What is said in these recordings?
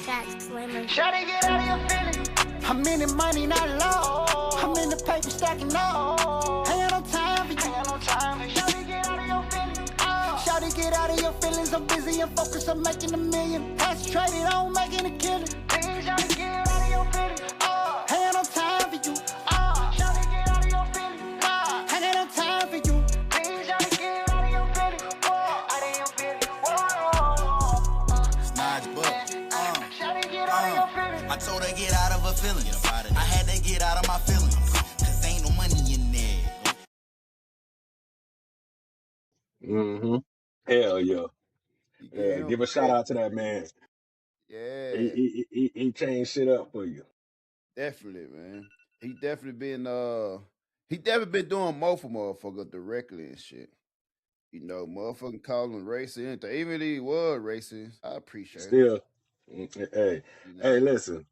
Shawty, get out of your feelings. I'm in the money, not low. I'm in the paper stacking up. Ain't got no time for you. Shawty, get out of your feelings. Shawty, get out of your feelings. I'm busy and focused on making a million. Concentrated on making a killing. Please, shawty, get out of your feelings. Ain't got no time for you. Shawty, get out of your feelings. Ain't got no time for you. Please, shawty, get out of your feelings. Out of your feelings. Snodge book. Shawty, get out of your feelings. I told her get out of her feelings. I had to get out of my feelings. Cause ain't no money in there. Mm-hmm. Hell yeah. Yeah. Give a shout out to that man. Yeah, He changed shit up for you. definitely, man. He definitely been doing more for motherfuckers directly and shit. You know, motherfucking calling him racist. Even if he was racist, I appreciate it. Still, hey, You know? hey, listen.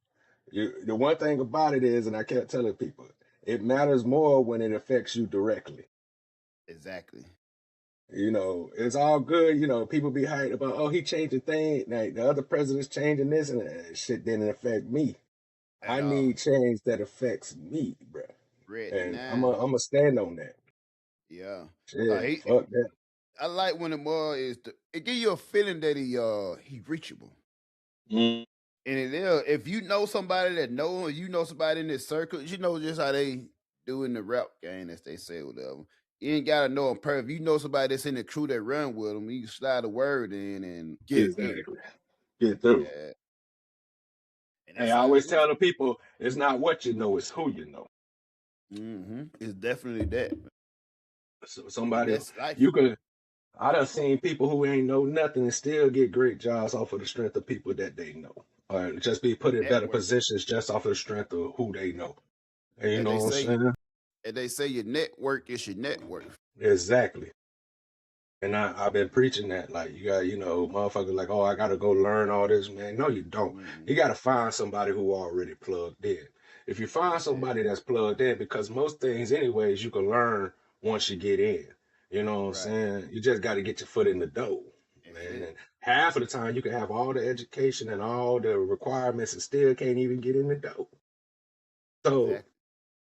The one thing about it is, and I kept telling people, it matters more when it affects you directly. Exactly. You know, it's all good. You know, people be hyped about, oh, he changed the thing. Like the other president's changing this, and shit didn't affect me. I need change that affects me, bro. And I'm gonna stand on that. Yeah. Shit, fuck that. I like when the more is it give you a feeling that he reachable. Mm. And if you know somebody that know you know somebody in this circle, you know just how they do in the rap game, as they say, whatever. You ain't gotta know them perfect. If you know somebody that's in the crew that run with them, you can slide a word in and get through. Get through. Yeah. Hey, I always tell the people, it's not what you know, it's who you know. Mm-hmm. It's definitely that. So somebody you could. I done seen people who ain't know nothing and still get great jobs off of the strength of people that they know, or just be put in better positions just off of the strength of who they know. And you know what I'm saying? And they say your network is your net worth. Exactly. And I've been preaching that, like, you got, you know, motherfuckers like, oh, I got to go learn all this, man. No, you don't. You got to find somebody who already plugged in. If you find somebody that's plugged in, because most things, anyways, you can learn once you get in. You know what I'm saying? You just got to get your foot in the door, man. And half of the time, you can have all the education and all the requirements and still can't even get in the door. So,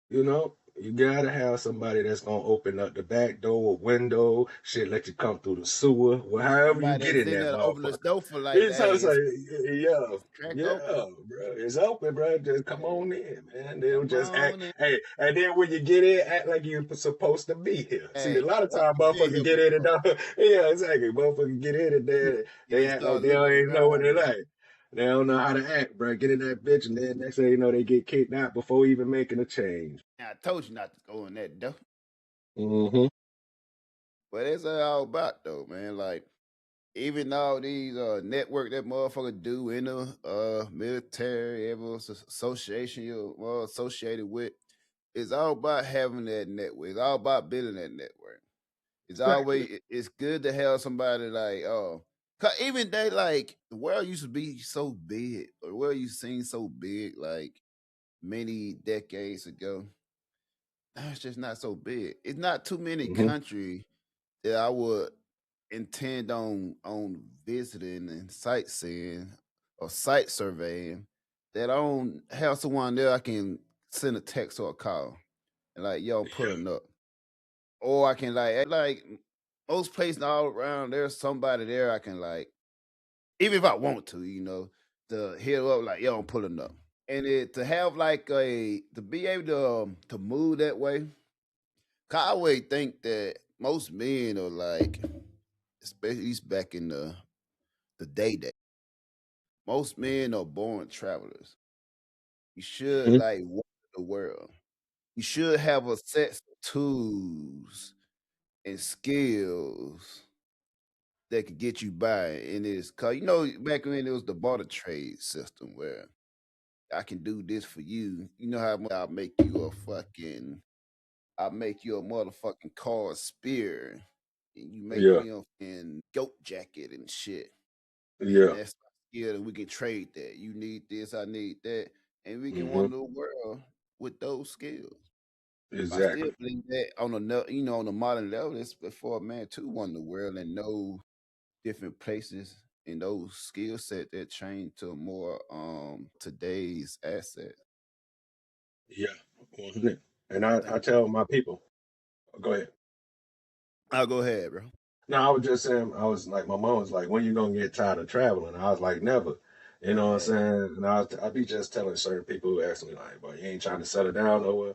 you know, you gotta have somebody that's gonna open up the back door or window, shit, let you come through the sewer, well, however you get in that open the motherfucker. door for like It's that. bro. It's open, bro. Just come on in, man. They'll just act. Hey, and then when you get in, act like you're supposed to be here. See, a lot of times motherfuckers get in and don't. Yeah, exactly. Motherfuckers get in and they act like they don't even know what they like. They don't know how to act, bro. Get in that bitch, and then next thing you know, they get kicked out before even making a change. I told you not to go in that door. Mm-hmm. But it's all about though, man. Like even all these network that motherfucker do in the military, every association you're associated with, it's all about having that network. It's all about building that network. It's always it's good to have somebody like cause even they like the world used to be so big, or the world used to seem so big like many decades ago. Now it's just not so big. It's not too many countries that I would intend on visiting and sightseeing or sight surveying that I don't have someone there I can send a text or a call and like, yo, I'm pulling up. Or I can like most places all around, there's somebody there I can like, even if I want to, you know, to hit up like, yo, I'm pulling up. And to have like to be able to move that way. 'Cause I always think that most men are like, especially back in the day, most men are born travelers. You should like walk the world. You should have a set of tools and skills that could get you by. And it's cause you know back when it was the barter trade system where I can do this for you. You know how much I'll make you a motherfucking car spear. And you make me a fucking goat jacket and shit. And that's my skill, and we can trade that. You need this, I need that. And we can wander the world with those skills. I still believe that on on the modern level, it's before a man too wander the world and know different places and those skill set that train to more today's asset. Yeah, 100. And I I think tell my people, go ahead. I'll go ahead, bro. No, I was just saying, I was like, my mom was like, when you gonna get tired of traveling? I was like, never. You know what I'm Yeah. saying? And I be just telling certain people who ask me like, "Boy, you ain't trying to settle down nowhere."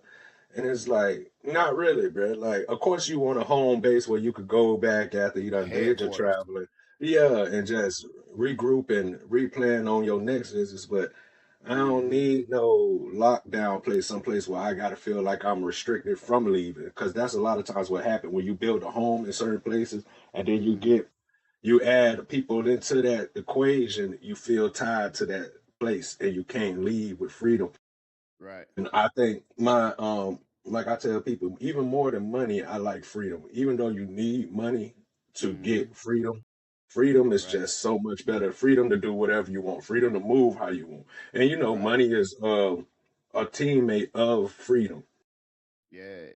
And it's like, not really, bro. Like, of course you want a home base where you could go back after you done did your Headquarters. traveling. Yeah, and just regroup and replan on your next visits. But I don't Mm-hmm. need no lockdown place, someplace where I gotta feel like I'm restricted from leaving. Because that's a lot of times what happens when you build a home in certain places and then Mm-hmm. you add people into that equation, you feel tied to that place and you can't leave with freedom. Right. And I think my like I tell people, even more than money, I like freedom. Even though you need money to Mm-hmm. get freedom, freedom is Right. just so much better. Freedom to do whatever you want, freedom to move how you want. And you know, Right. money is a teammate of freedom. Yeah.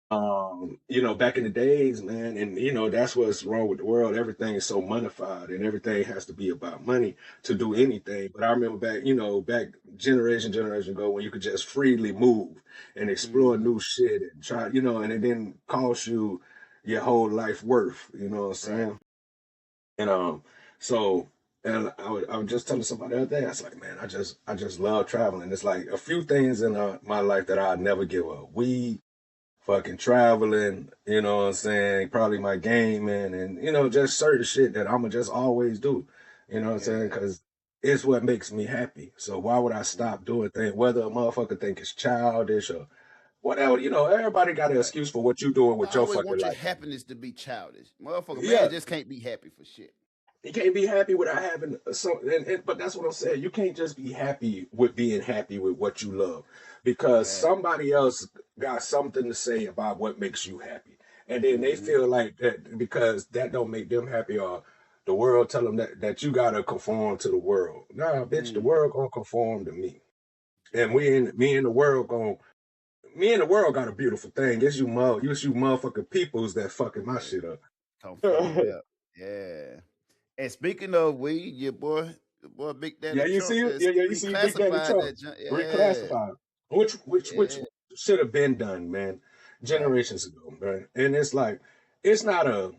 You know, back in the days, man, and you know, that's what's wrong with the world. Everything is so moneyfied and everything has to be about money to do Right. anything. But I remember back, you know, back generation ago when you could just freely move and explore Mm-hmm. new shit and try, you know, and it didn't cost you your whole life worth, you know what I'm Right. saying? And so and I was just telling somebody the other day, I was like, man, I just love traveling. It's like a few things in my life that I'd never give up. Weed, fucking traveling, you know what I'm saying? Probably my gaming and, you know, just certain shit that I'ma just always do. You know what I'm saying? Yeah. Because it's what makes me happy. So why would I Mm. stop doing things? Whether a motherfucker think it's childish or whatever, you know, everybody got an Right. excuse for what you doing I with your always fucking want your life. happiness to be childish. Motherfucker, man Yeah, just can't be happy for shit. you can't be happy without having some, but that's what I'm saying. You can't just be happy with being happy with what you love, because Yeah. somebody else got something to say about what makes you happy, and then they Mm-hmm. feel like that because that don't make them happy, or the world tell them that you gotta conform to the world. Nah, bitch, the Mm-hmm. world gonna conform to me, and me and the world gonna. Me and the world got a beautiful thing. It's you motherfucking peoples that fucking my Yeah. shit up. Conform, yeah. Yeah. And speaking of weed, your boy Big Yeah, Daddy you Trump see it. just Yeah, you see Big Daddy reclassified Trump that yeah. reclassified, which Yeah. should have been done, man, Right. generations ago, man. And it's like, it's not a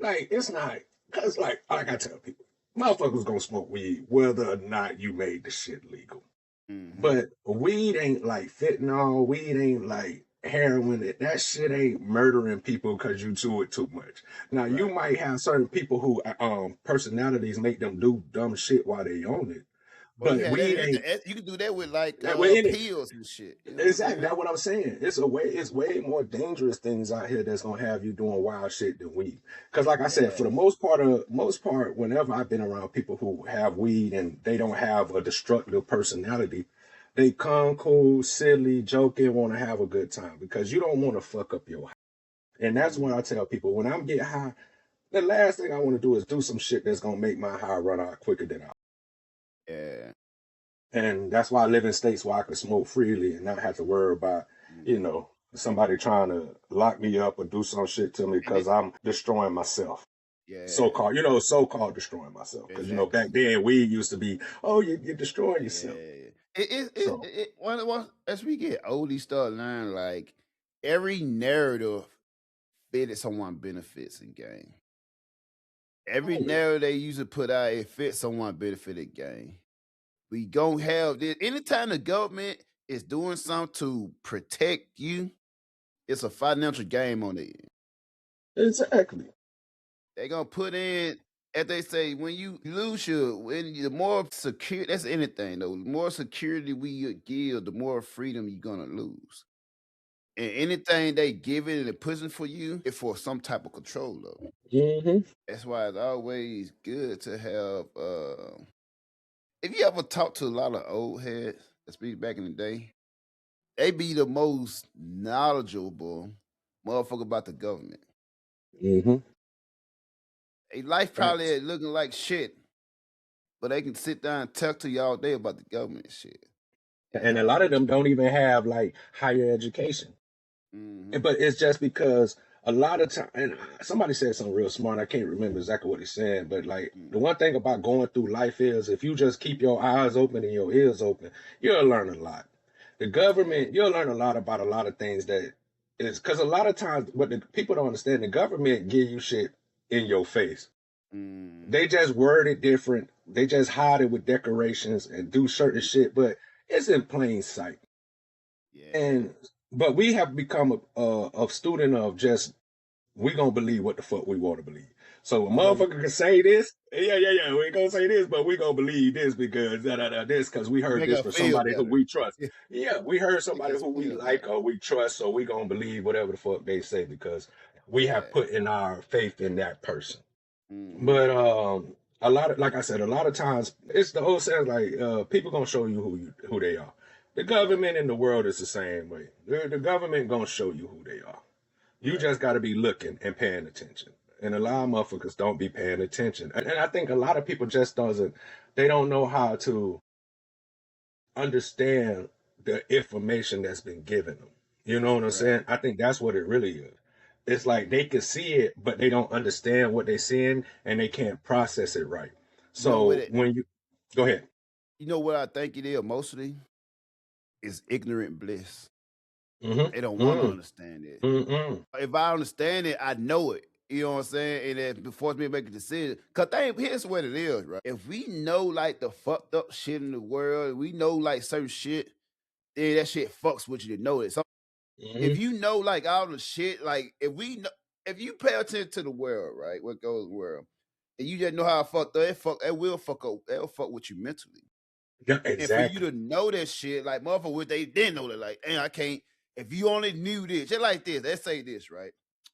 it's not because like I tell people, motherfuckers gonna smoke weed whether or not you made the shit legal. Mm-hmm. But weed ain't like fentanyl. Weed ain't like heroin. That shit ain't murdering people because you do it too much. Now you Right. might have certain people who personalities make them do dumb shit while they own it. Well, you But had that weed ain't you can do that with like that way in it. pills and shit. You know what I'm Exactly. That's saying? what I'm saying. It's way more dangerous things out here that's gonna have you doing wild shit than weed. Because like I said, for Yeah. the most part, whenever I've been around people who have weed and they don't have a destructive personality, they come cool, silly, joking, want to have a good time because you don't want to fuck up your high. And that's what Mm-hmm. I tell people when I'm getting high. The last thing I want to do is do some shit that's gonna make my high run out quicker than I. Yeah. And that's why I live in states where I can smoke freely and not have to worry about, you Mm-hmm. know, somebody trying to lock me up or do some shit to me And it because I'm destroying myself. So yeah, called, you know, so called destroying myself. Because, you know, exactly. back then weed used to be, oh, you're destroying yourself. Yeah. So, As we get old, you start learning like every narrative fitted someone benefits and gain. Every oh, yeah. narrative they usually put out, it fits someone benefited gain. We gon' have this anytime the government is doing something to protect you, it's a financial game on it. Exactly. They gonna put in, as they say, when you lose the more secure, that's anything though. The more security we give, the more freedom you're gonna lose. And anything they give it and they're pushing for you, it's for some type of control though. Hmm. That's why it's always good to have. If you ever talk to a lot of old heads, especially back in the day, they be the most knowledgeable motherfucker about the government. Hmm. A life Facts. probably looking like shit, but they can sit down and talk to you all day about the government shit and And a have a lot of good them time. don't even have like higher education. Hmm. But it's just because a lot of time, and somebody said something real smart. I can't remember exactly what he said, but like Mm. the one thing about going through life is if you just keep your eyes open and your ears open, you'll learn a lot. The Yeah. government, you'll learn a lot about a lot of things that is because a lot of times what the people don't understand, the government give you shit in your face. Mm. They just word it different. They just hide it with decorations and do certain shit, but it's in plain sight. Yeah. And but we have become a student of just we gonna believe what the fuck we want to believe. So a You gonna motherfucker can say this, yeah, we gonna say this, but we gonna believe this because this because we heard make this us for feel somebody who better. we trust. Yeah, we heard Make somebody us who we feel like better. or we trust, so we gonna believe whatever the fuck they say because we have Yeah. put in our faith in that person. Mm-hmm. But a lot of like I said, a lot of times it's the old saying like people gonna show you who they are. The Right. government in the world is the same way. The government gonna show you who they are. You Right. just got to be looking and paying attention. And a lot of Mm. motherfuckers don't be paying attention. And I think a lot of people just doesn't, they don't know how to understand the information that's been given them. You know what I'm Right. saying? I think that's what it really is. It's like Mm. they can see it, but they don't understand what they're seeing and they can't process it right. You know what So it when you go ahead. you know what I think it is mostly is ignorant bliss. They don't want to Mm-hmm. understand it. Mm-hmm. If I understand it, I know it. You know what I'm saying? And it forces me to make a decision. Cause here's what it is, right? If we know like the fucked up shit in the world, we know like certain shit, then that shit fucks with you to know it. So if Mm-hmm. you know like all the shit, like if you pay attention to the world, right? What goes in the world, and you just know how fucked up it will fuck up, it'll fuck with you mentally. Yeah, And for you exactly. to know that shit, like motherfucker, they didn't know that. Like, and I can't. If you only knew this, just like this, let's say this, right?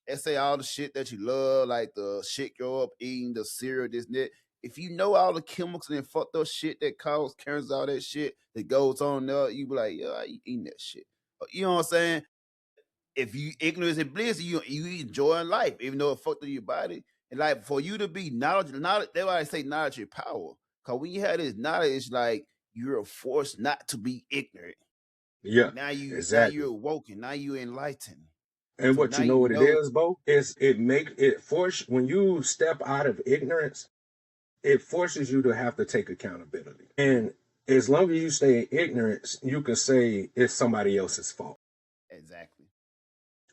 Let's say all the shit that you love, like the shit you're up eating, the cereal, this and that. If you know all the chemicals and fucked up shit that cause cancer, all that shit that goes on there, you be like, yeah, I ain't eating that shit. You know what I'm saying? If you ignorance and bliss, you enjoying life, even though it fucked up your body. And like for you to be knowledge, that's why I say knowledge is power. Cause when you have this knowledge, it's like you're forced not to be ignorant. Yeah, Now you're exactly. awoken. Now you're enlightened. And So what now you know you what it know. is, Bo, is it force when you step out of ignorance, it forces you to have to take accountability. And as long as you stay in ignorance, you can say it's somebody else's fault. Exactly.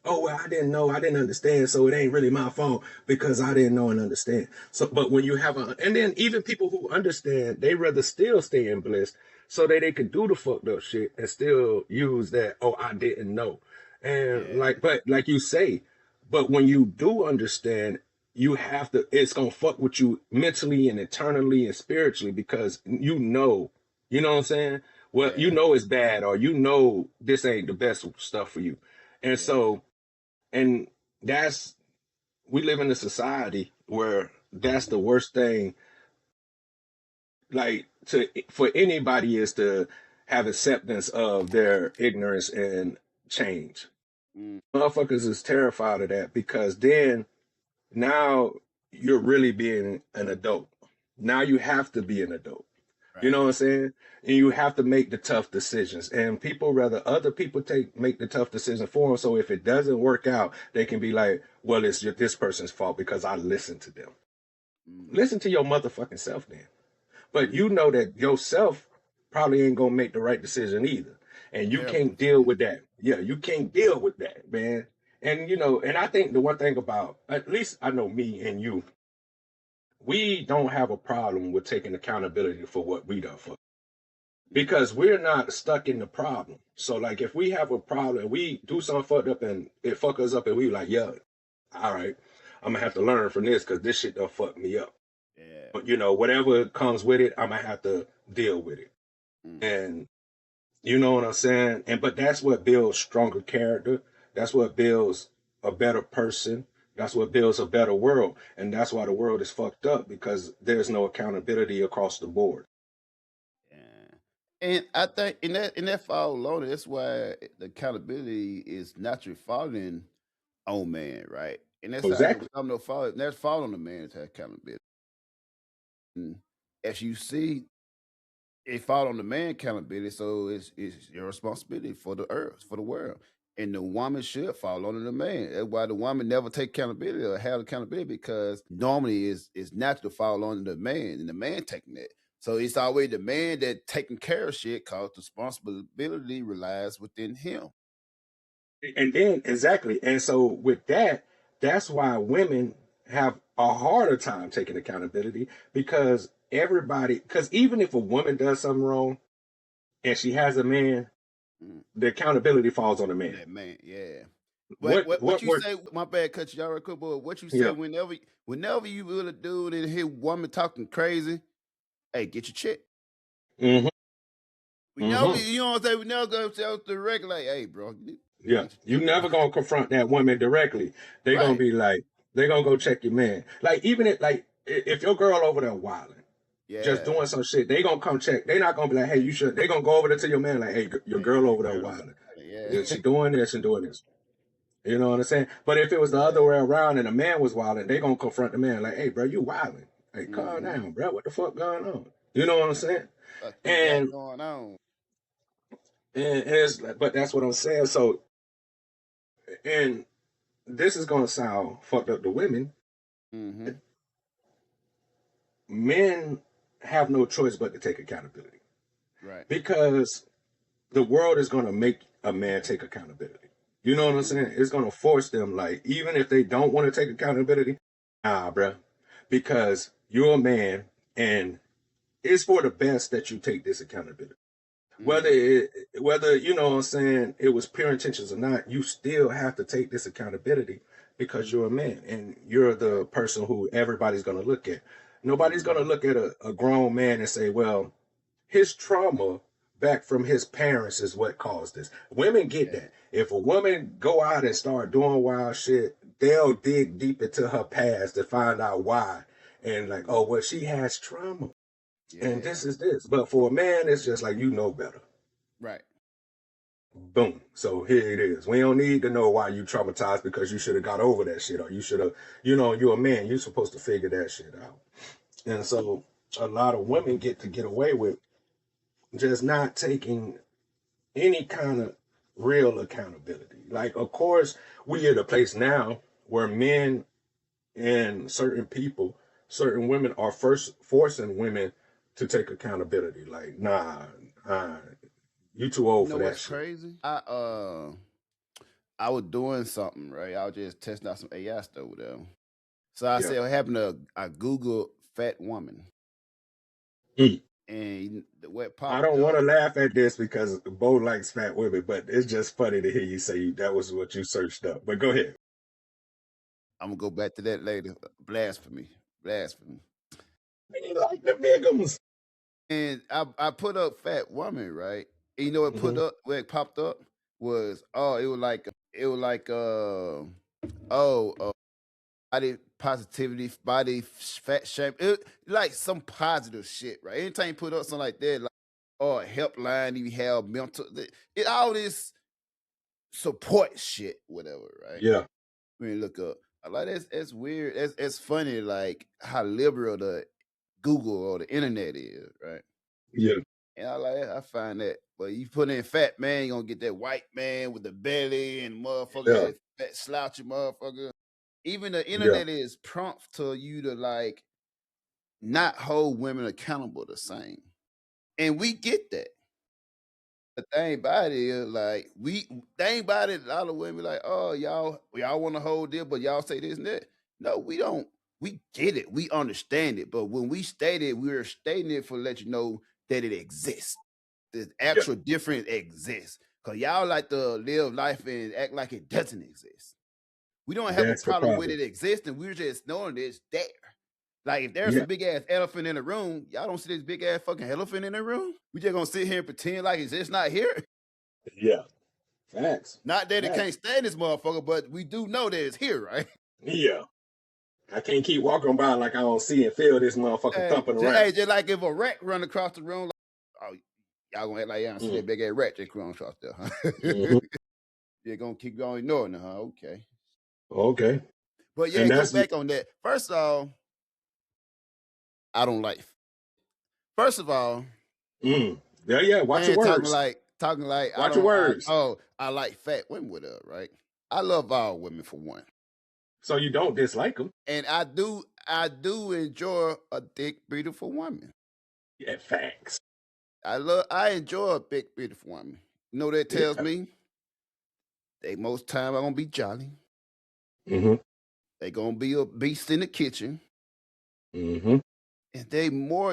Oh well, I didn't know, I didn't understand, so it ain't really my fault because I didn't know and understand. So but when you have a and then even people who understand, they rather still stay in bliss so that they can do the fucked up shit and still use that, oh, I didn't know. And Yeah. but like you say, but when you do understand, you have to it's gonna fuck with you mentally and eternally and spiritually because you know what I'm saying? Well, you Yeah. know it's bad or you know this ain't the best stuff for you. And Yeah. so and that's we live in a society where that's the worst thing like to for anybody is to have acceptance of their ignorance and change. Mm. Motherfuckers is terrified of that because then now you're really being an adult. Now you have to be an adult. You know Right. what I'm saying? And you have to make the tough decisions. And people rather other people make the tough decision for them. So if it doesn't work out, they can be like, well, it's this person's fault because I listened to them. Mm. Listen to your motherfucking self then. But Mm. you know that yourself probably ain't gonna make the right decision either. And you Terrible can't deal with decision. that. Yeah, you can't deal with that, man. And and I think the one thing about at least I know me and you, we don't have a problem with taking accountability for what we done for Mm. because we're not stuck in the problem. So like if we have a problem, we do something fucked up and it fuck us up and we like, yeah, all right, I'm gonna have to learn from this because this shit done fuck me up. Yeah. But whatever comes with it, I'm gonna have to deal with it. Mm. And you know what I'm saying? And but that's what builds stronger character. That's what builds a better person. That's what builds a better world. And that's why the world is fucked up because there's no accountability across the board. Yeah. And I think in that fall alone, that's why the accountability is naturally falling on man, right? And that's how Exactly. no fall that's fall on the man to have accountability. And as you see, it fall on the man accountability, so it's your responsibility for the earth, for the world. And the woman should fall under the man. That's why the woman never take accountability or have accountability, because normally it's natural to fall under the man, and the man taking that. So it's always the man that taking care of shit, cause the responsibility relies within him. And then exactly. And so with that, that's why women have a harder time taking accountability, because because even if a woman does something wrong and she has a man, the accountability falls on the man. That man, yeah. What you say? My bad, cut you out real quick, but what you say? Yeah. Whenever you with a dude and hear woman talking crazy, hey, get your check. Mm-hmm. We never, you know what I'm saying? We never go to the regular, like, hey, bro. Yeah, you never gonna confront that woman directly. They gonna be like, they gonna go check your man. Like even if your girl over there wilding, just doing some shit, they gonna come check. They not gonna be like, hey, you should. They gonna go over there to your man like, hey, your girl over there wilding. Yeah, she doing this and doing this. You know what I'm saying? But if it was the other way around and the man was wilding, they gonna confront the man like, hey, bro, you wilding. Hey, calm down, bro. What the fuck going on? You know what I'm saying? And going on. And it's like, but that's what I'm saying. So, and this is gonna sound fucked up to women. Mm-hmm. Men have no choice but to take accountability, right? Because the world is gonna make a man take accountability. You know what I'm saying? It's gonna force them, like, even if they don't want to take accountability, bruh, because you're a man, and it's for the best that you take this accountability. Whether you know what I'm saying, it was pure intentions or not, you still have to take this accountability because you're a man and you're the person who everybody's going to look at. Nobody's going to look at a grown man and say, well, his trauma back from his parents is what caused this. Women get that. If a woman go out and start doing wild shit, they'll dig deep into her past to find out why. And like, oh, well, she has trauma. And this is this. But for a man, it's just like, you know better. Right. Boom. So here it is. We don't need to know why you traumatized, because you should have got over that shit, or you should have, you're a man. You're supposed to figure that shit out. And so a lot of women get away with just not taking any kind of real accountability. Like, of course, we at a place now where men and certain women are first forcing women to take accountability. Like, nah, you too old for that what's shit. Crazy. I was doing something, right? I was just testing out some AI stuff with them. So I said, what happened to I Googled fat woman. And what popped I don't want to laugh at this because Bo likes fat women, but it's just funny to hear you say that was what you searched up. But go ahead. I'm gonna go back to that later. Blasphemy. You like the bigums. And I put up fat woman, right? And you know what what it popped up was, body positivity, body fat shame. It, like some positive shit, right? Anytime you put up something like that, like, or a helpline, you have mental, all this support shit, whatever, right? Yeah. When you look up, I like that's weird. It's funny, like how liberal the Google or the internet is, right? Yeah. And I find that. But you put in fat man, you're gonna get that white man with the belly and motherfucker, fat slouchy motherfucker. Even the internet is prompt to you to like not hold women accountable the same. And we get that. The thing about it is like thing about it, a lot of women like, oh, y'all want to hold this, but y'all say this and that. No, we don't. We get it. We understand it. But when we state it, we're stating it for let you know that it exists. The actual difference exists. Because y'all like to live life and act like it doesn't exist. We don't have a problem with it existing. We're just knowing that it's there. Like if there's a big ass elephant in the room, y'all don't see this big ass fucking elephant in the room. We just gonna sit here and pretend like it's just not here. Yeah. Facts. Not that it can't stand this motherfucker, but we do know that it's here, right? Yeah. I can't keep walking by like I don't see and feel this motherfucker thumping around. Hey, just like if a rat run across the room, like, oh, y'all gonna act like y'all see that big ass rat just run across there, huh? You're gonna keep going ignoring it, huh? Okay. But yeah, go back on that. First of all, I don't like. First of all, watch your words. Like talking like I Watch your don't. words. I like fat women with her, right? I love all women for one, So you don't dislike them. and I do enjoy a thick, beautiful woman. Yeah, facts. I enjoy a big, beautiful woman. You know what that tells Yeah. me? They most time are gonna be jolly. Mm-hmm. They gonna be a beast in the kitchen, Mm-hmm. and they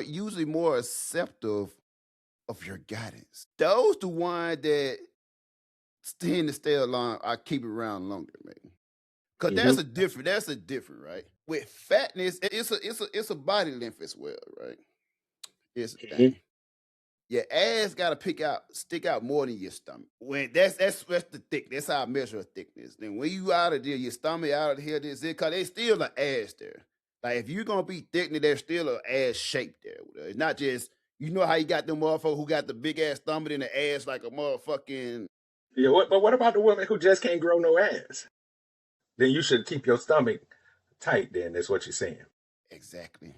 usually more acceptive of your guidance. Those the one that tend to stay along. I keep it around longer, man. Cause Mm-hmm. that's a different, right? With fatness, it's a body length as well, right? It's a Mm-hmm. thing. Your ass gotta stick out more than your stomach. When that's the thick. That's how I measure a thickness. Then when you out of there, your stomach out of here, this it, cause there's still an ass there. Like if you're gonna be thick, then there's still an ass shape there. It's not just you know how you got them motherfuckers who got the big ass stomach and the ass like a motherfucking Yeah. But what about the woman who just can't grow no ass? Then you should keep your stomach tight. Then that's what you're saying. exactly.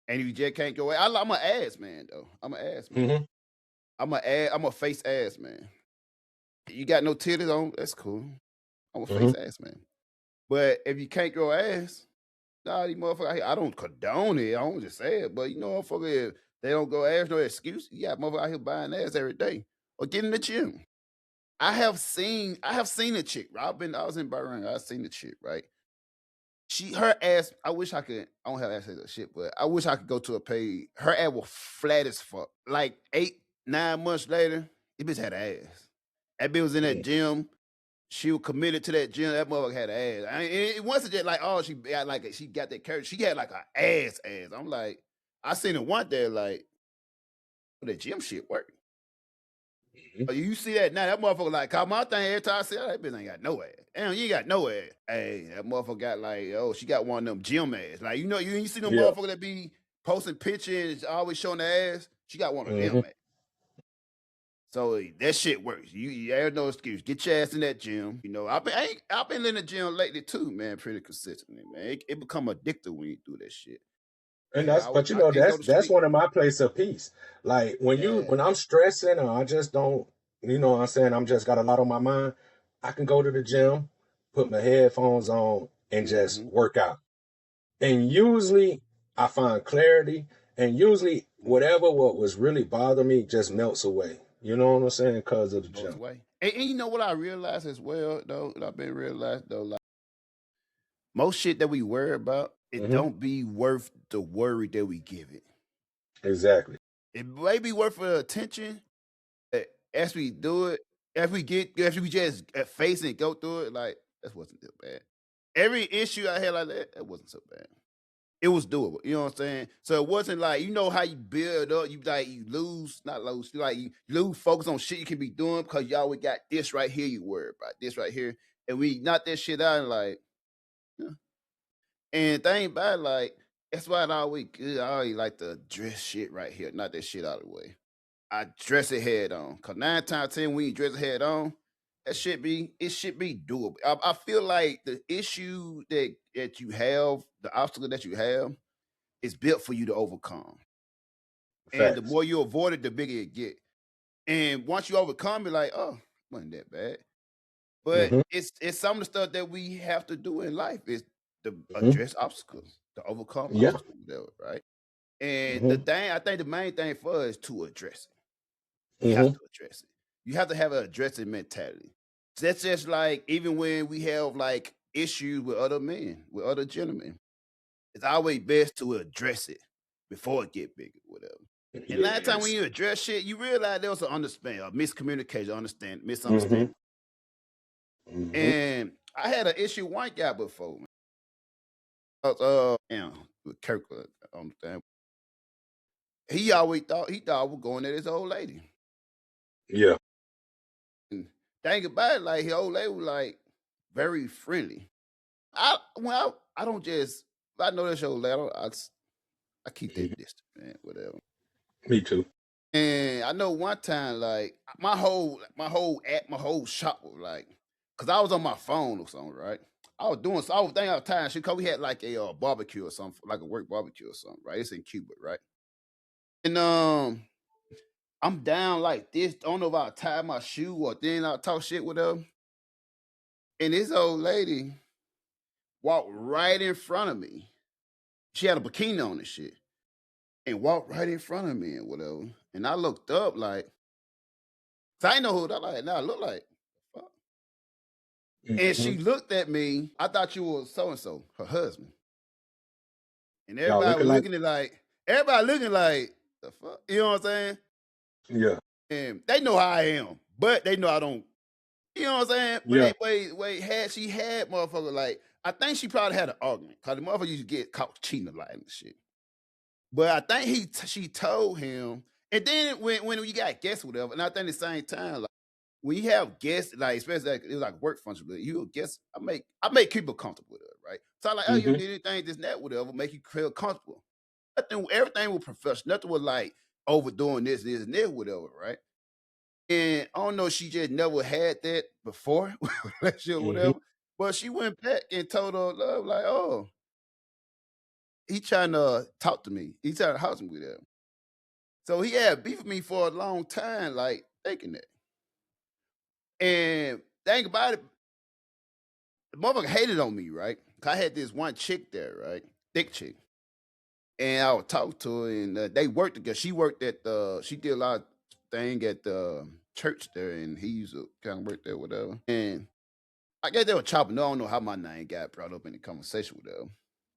And if you just can't go, I'm an ass man though. I'm an ass man. Mm-hmm. I'm a face ass man. You got no titties on, that's cool. I'm a Mm-hmm. face ass man. But if you can't grow ass, nah, these motherfuckers, I don't condone it. I don't just say it, but you know, motherfucker, if they don't go ass, no excuse. You got motherfucker out here buying ass every day or get in the gym. I have seen a chick. I was in Bahrain. I seen the chick, right? Her ass. I wish I could. I don't have access to shit, but I wish I could go to a page. Her ass was flat as fuck. Like 8, 9 months later, it bitch had ass. That bitch was in that gym. She was committed to that gym. That motherfucker had ass. I mean, it wasn't just like she got she got that courage. She had like an ass. I'm like, I seen it one day like, that gym shit work. Mm-hmm. You see that now? That motherfucker like, call my thing every time I see her, that bitch ain't got no ass. Damn, you ain't got no ass. Hey, that motherfucker got like, she got one of them gym ass. Like, you see them Yeah. motherfucker that be posting pictures, always showing the ass. She got one of them Mm-hmm. ass. So that shit works. There's no excuse. Get your ass in that gym. You know, I've been in the gym lately too, man, pretty consistently, man. It become addictive when you do that shit. And And but I can't go to that's sleep. one of my place of peace. Like Yeah. when I'm stressing or I just don't, what I'm saying, I'm just got a lot on my mind, I can go to the gym, put my headphones on and just Mm-hmm. work out. And usually I find clarity and usually whatever what was really bothering me just melts away. You know what I'm saying? Because of the Goes gym. away. And you know what I realized as well, though, that I've been realized though, like most shit that we worry about, it Hmm. don't be worth the worry that we give it. Exactly. It may be worth the attention as we do it, as we just face it and go through it, like that wasn't that bad. Every issue I had like that wasn't so bad. It was doable. You know what I'm saying? So it wasn't like how you build up, you lose, not lose, like you lose focus on shit you can be doing because y'all we got this right here, you worry about this right here. And we knock that shit out and like, yeah. And thing about it, like, that's why I always good. I always like to address shit right here, not that shit out of the way. I dress it head on. Cause 9 times 10 when you dress it head on, it should be doable. I feel like the issue that you have, the obstacle that you have, is built for you to overcome. And the Facts. more you avoid it, the bigger it get. And once you overcome it, like, oh, wasn't that bad. But Hmm. it's some of the stuff that we have to do in life is to Hmm. address obstacles, to overcome Yeah. obstacles, whatever, right? And Hmm. I think the main thing for us is to address it. You have Hmm. to address it. You have to have an addressing mentality. That's just like even when we have like issues with other men, with other gentlemen, it's always best to address it before it get bigger, whatever. And last time when Yes. you address shit, you realize there was an understand, a miscommunication, Hmm. misunderstanding. Hmm. And I had an issue with one guy before, man. With Kirk on the thing. He thought I was going at his old lady. Yeah. And thing about it, like his old lady was like very friendly. I don't just if I know this old lady, I keep Mhm. that distance, man, whatever. Me too. And I know one time, like my whole shop was like, cause I was on my phone or something, right? I was thinking out of time shit, cause we had like a barbecue or something, like a work barbecue or something, right? It's in Cuba, right? And I'm down like this. Don't know if I tie my shoe or then I talk shit with her. And this old lady walked right in front of me. She had a bikini on and shit. And walked right in front of me and whatever. And I looked up like, so I didn't know who that like. Now I look like, fuck. And Mm-hmm. she looked at me. I thought you was so and so, her husband. And Y'all everybody looking was like, looking like, the fuck? You know what I'm saying? yeah, And they know how I am, but they know I don't. You know what I'm saying? But yeah, wait, she had motherfucker like I think she probably had an argument because the motherfucker used to get caught cheating a lot and shit. But I think she told him, and then when you got guests or whatever, and I think at the same time, like when you have guests, like especially like, it was like work function, but you guess I make people comfortable with it, right? So I like, oh, you mm-hmm, need anything, this, and that, whatever, make you feel comfortable. Nothing, everything was professional. Nothing was like overdoing this, and this, whatever, right? And I don't know, she just never had that before, relationship or mm-hmm, whatever. But she went back and told her love, like, oh, he trying to talk to me. He trying to house me with him. So he had beef with me for a long time, like thinking that. And think about it, the motherfucker hated on me, right? 'Cause I had this one chick there, right? Thick chick. And I would talk to her, and they worked together. She worked at she did a lot of thing at the church there, and he used to kind of work there, whatever. And I guess they were chopping. No, I don't know how my name got brought up in the conversation with them,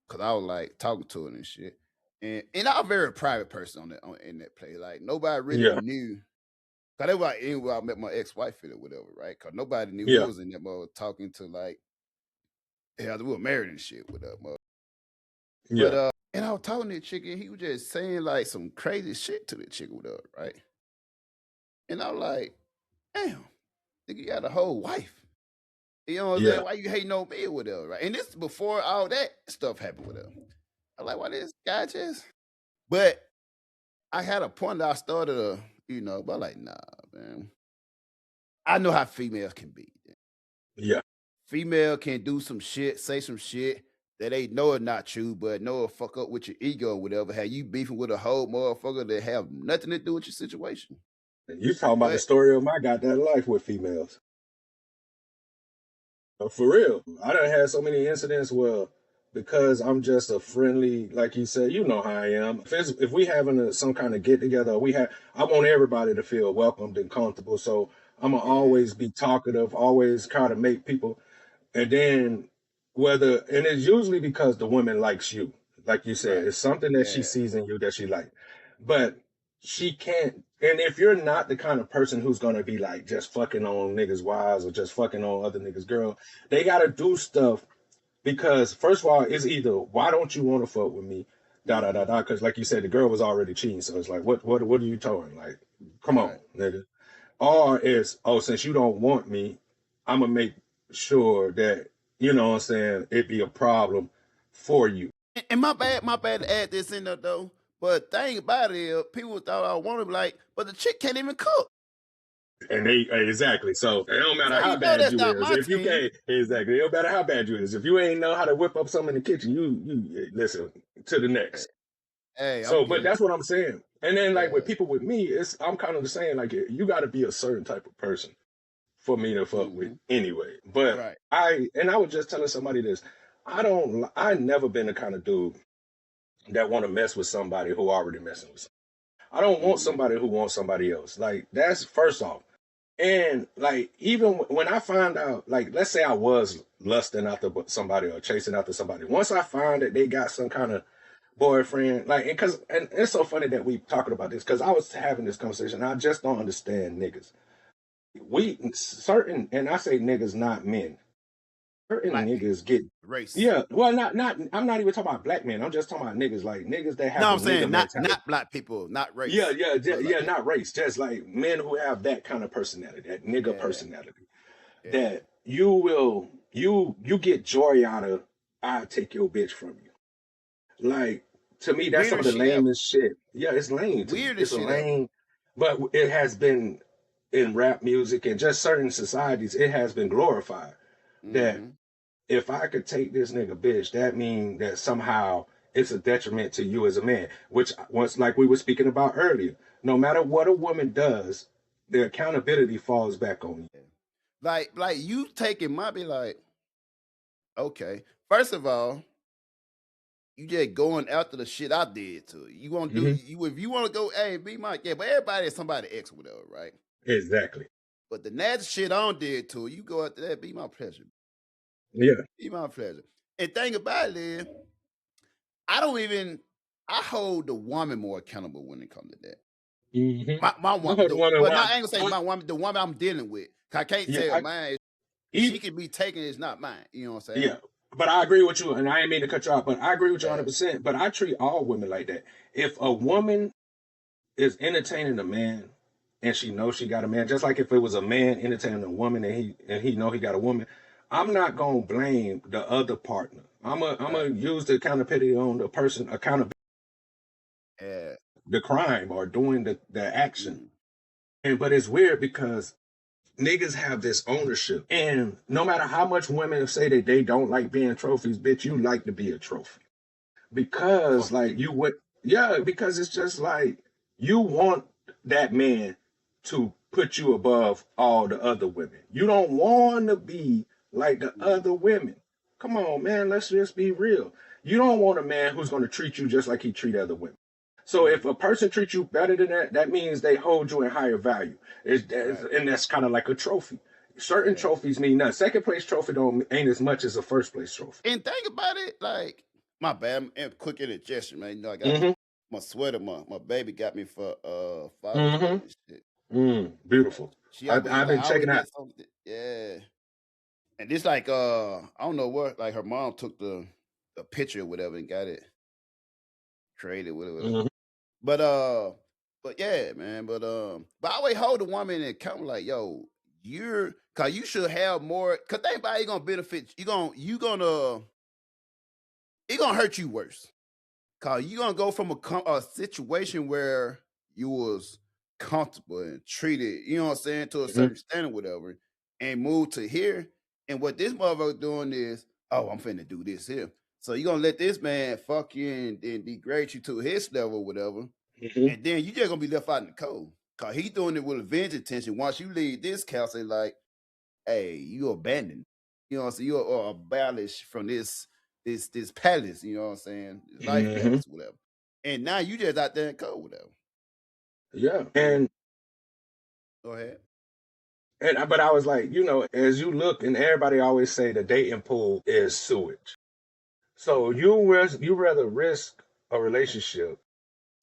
cause I was like talking to her and shit. And I'm a very private person in that place. Like nobody really yeah, knew. Cause they were like anywhere I met my ex-wife or whatever, right? Cause nobody knew we yeah, was in that mother talking to like, yeah, we were married and shit with that mother. But yeah, and I was talking to the chick and he was just saying like some crazy shit to the chick with her, right? And I'm like, damn, nigga, you got a whole wife. You know what I'm yeah, saying? Why you hating on me or whatever, right? And this is before all that stuff happened with her. I'm like, why this guy just? But I had a point that I started but like, nah, man. I know how females can be. yeah. Female can do some shit, say some shit that they know is not true, but know it fuck up with your ego or whatever. Have you beefing with a whole motherfucker that have nothing to do with your situation? And you talking about the But story of my goddamn life with females. For real. I done had so many incidents where because I'm just a friendly, like you said, you know how I am. If we having some kind of get together, I want everybody to feel welcomed and comfortable. So I'm gonna yeah, always be talkative, always try to make people. And then and it's usually because the woman likes you. Like you said, right. it's something that she Yeah. sees in you that she like. But she can't, and if you're not the kind of person who's gonna be like just fucking on niggas' wives or just fucking on other niggas' girl, they gotta do stuff because first of all, it's either why don't you want to fuck with me, da da da Mm-hmm. da. Because like you said, the girl was already cheating, so it's like, what are you towing? Like, come on, Right. nigga. Or it's, oh, since you don't want me, I'm gonna make sure that you know what I'm saying it be a problem for you. And my bad to add this in there though. But thing about it is, people thought I wanted to be like, but the chick can't even cook. And they exactly. So it don't matter So how you know bad that's you not is. my If you team. can't exactly, it don't matter how bad you is. If you ain't know how to whip up something in the kitchen, you listen to the Hey, next. hey, I'm So, but good. that's what I'm saying. And then like with Yeah. people with me, I'm kind of the same. Like you got to be a certain type of person for me to fuck with Mm-hmm. anyway. But Right. I was just telling somebody this. I never been the kind of dude that want to mess with somebody who already messing with. I don't want Mm-hmm. somebody who wants somebody else. Like that's first off. And like even when I find out, like let's say I was lusting after somebody or chasing after somebody. Once I find that they got some kind of boyfriend, like and it's so funny that we talking about this because I was having this conversation. I just don't understand niggas. And I say niggas, not men. Certain Black people, niggas get, race. yeah. Well, not. I'm not even talking about black men. I'm just talking about niggas, like niggas that have No, the I'm saying nigga mentality. not black people, not Yeah, race, yeah, but like yeah. Not race, just like men who have that kind of personality, that nigga yeah, personality. yeah. That you will, you get joy out of. I take your bitch from you. Like to me, that's some of Weirdest the shit ever. lamest shit. Yeah, it's lame to me. It's Weirdest a shit ever. lame, but it has been in rap music and just certain societies. It has been glorified that Mm-hmm. if I could take this nigga bitch, that means that somehow it's a detriment to you as a man. Which once, like we were speaking about earlier, no matter what a woman does, the accountability falls back on you. Like you taking my be like, okay. First of all, you just going after the shit I did to you. You want to do Hmm. you if you want to go, hey, be my yeah, but everybody is somebody ex or whatever, right? Exactly. But the nasty shit I done did to you go after that, be my pleasure. Yeah. Be my pleasure. And thing about it is, I don't even I hold the woman more accountable when it comes to that. Hmm. My I woman, heard a woman well, why. not I ain't gonna say my woman, the woman I'm dealing with. 'Cause I can't Yeah, tell mine. She even, can be taken, it's not mine. You know what I'm yeah. saying? But I agree with you, and I ain't mean to cut you off, but I agree with you Yeah, 100%. But I treat all women like that. If a woman is entertaining a man and she knows she got a man, just like if it was a man entertaining a woman and he know he got a woman, I'm not gonna blame the other partner. I'm gonna right. use the accountability on the person accountability Yeah. the crime or doing the action. Mm, And but it's weird because niggas have this ownership. And no matter how much women say that they don't like being trophies, bitch, you like to be a trophy. Because fuck like you. you would, yeah, because it's just like you want that man to put you above all the other women. You don't want to be like the Mm, other women. Come on, man, let's just be real. You don't want a man who's going to treat you just like he treat other women. So if mm, a person treats you better than that, that means they hold you in higher value. right. And that's kind of like a trophy. Certain Yeah. trophies mean nothing. Second place trophy don't ain't as much as a first place trophy. And think about it, like my bad, quick indigestion, man. You know, I got Mm-hmm. my sweater. My baby got me for Father's Day Mm-hmm. and shit. Beautiful. She always I've like been I always checking out. get something. Yeah. And this like I don't know what like her mom took the picture or whatever and got it created whatever. Mhm. But but yeah, man. But I always hold the woman and come like, yo, you're cause you should have more cause think about it, you gonna benefit you gonna it gonna hurt you worse. Cause you gonna go from a situation where you was comfortable and treated, you know what I'm saying, to a Mhm. certain standard, whatever, and move to here. And what this motherfucker doing is, oh, I'm finna do this here. So you gonna let this man fuck you and degrade you to his level, whatever, Mhm. and then you just gonna be left out in the cold. Cause he doing it with revenge intention. Once you leave this castle, like, hey, you abandoned. You know what I'm saying? You're abolished from this palace, you know what I'm saying? This life Mhm. palace, whatever. And now you just out there in cold, whatever. Yeah. And And go ahead. but I was like, as you look, and everybody always say the dating pool is sewage. So Mhm. you rather risk a relationship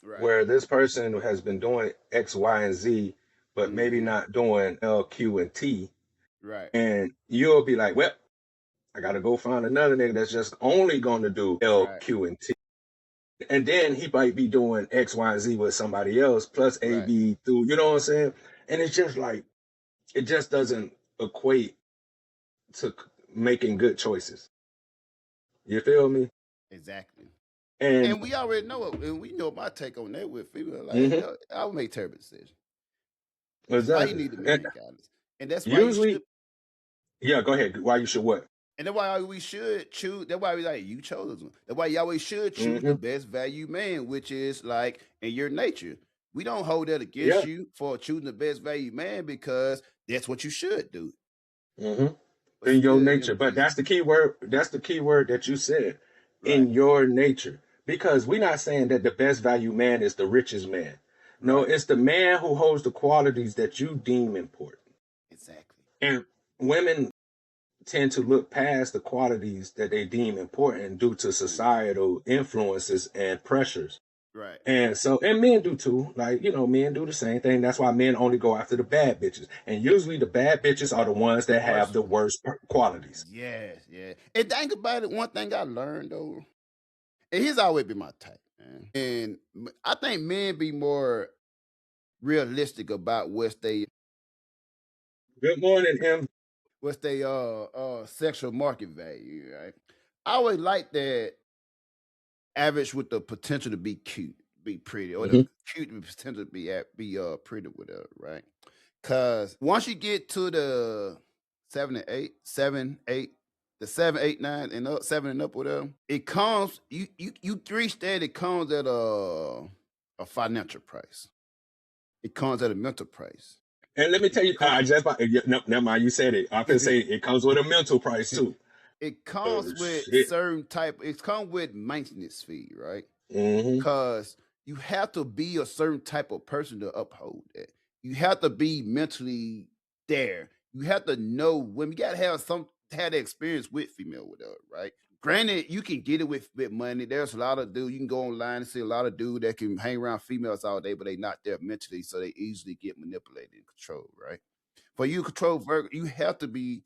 Right. where this person has been doing X, Y, and Z, but maybe Hmm. not doing L, Q, and T, Right. and you'll be like, well, I gotta go find another nigga that's just only gonna do L, Right. Q, and T. And then he might be doing X, Y, and Z with somebody else, plus A, Right. B through, you know what I'm saying? And it's just like, it just doesn't equate to making good choices. You feel me? Exactly. And And we already know it. And we know my take on that with female. Like, mhm, yo, I would make terrible decisions. That's why you exactly. need a And man, guys. And that's why you should usually, yeah, go ahead. Why you should what? And that's why we should choose. That's why we like you chose them. That's why you always should choose the Hmm. best value man, which is like in your nature. We don't hold that against Yeah. you for choosing the best value man because that's what you should do. Hmm. But In your still, nature. But embrace. that's the key word. That's the key word that you said. Right, In your nature. Because we're not saying that the best value man is the richest man. No, right, it's the man who holds the qualities that you deem important. exactly. And women tend to look past the qualities that they deem important due to Mm, societal influences and pressures. right, And so, and men do too. Like, men do the same thing. That's why men only go after the bad bitches. And usually the bad bitches are the ones the that have worst the one. worst qualities. Yes, yeah. And think about it. One thing I learned though, and he's always been my type, man. And I think men be more realistic about Good morning, M. what's they sexual market value, right? I always like that average with the potential to be cute, be pretty, or the Hmm. cute with potential to be pretty with her, right? Cause once you get to the 7 and 8, 7, 8, the 7, 8, 9 and up, 7 and up, whatever, it comes you reach that, it comes at a financial price. It comes at a mental price. And let me tell you, I just no, never mind. You said it. I can say it comes with a mental price too. It comes Oh with shit. certain type. It comes with maintenance fee, right? Mm-hmm. Because you have to be a certain type of person to uphold that. You have to be mentally there. You have to know women. You gotta have the experience with female with her, right? Granted, you can get it with money. There's a lot of dudes. You can go online and see a lot of dudes that can hang around females all day, but they not there mentally, so they easily get manipulated and controlled, right? For you to control Virgo, you have to be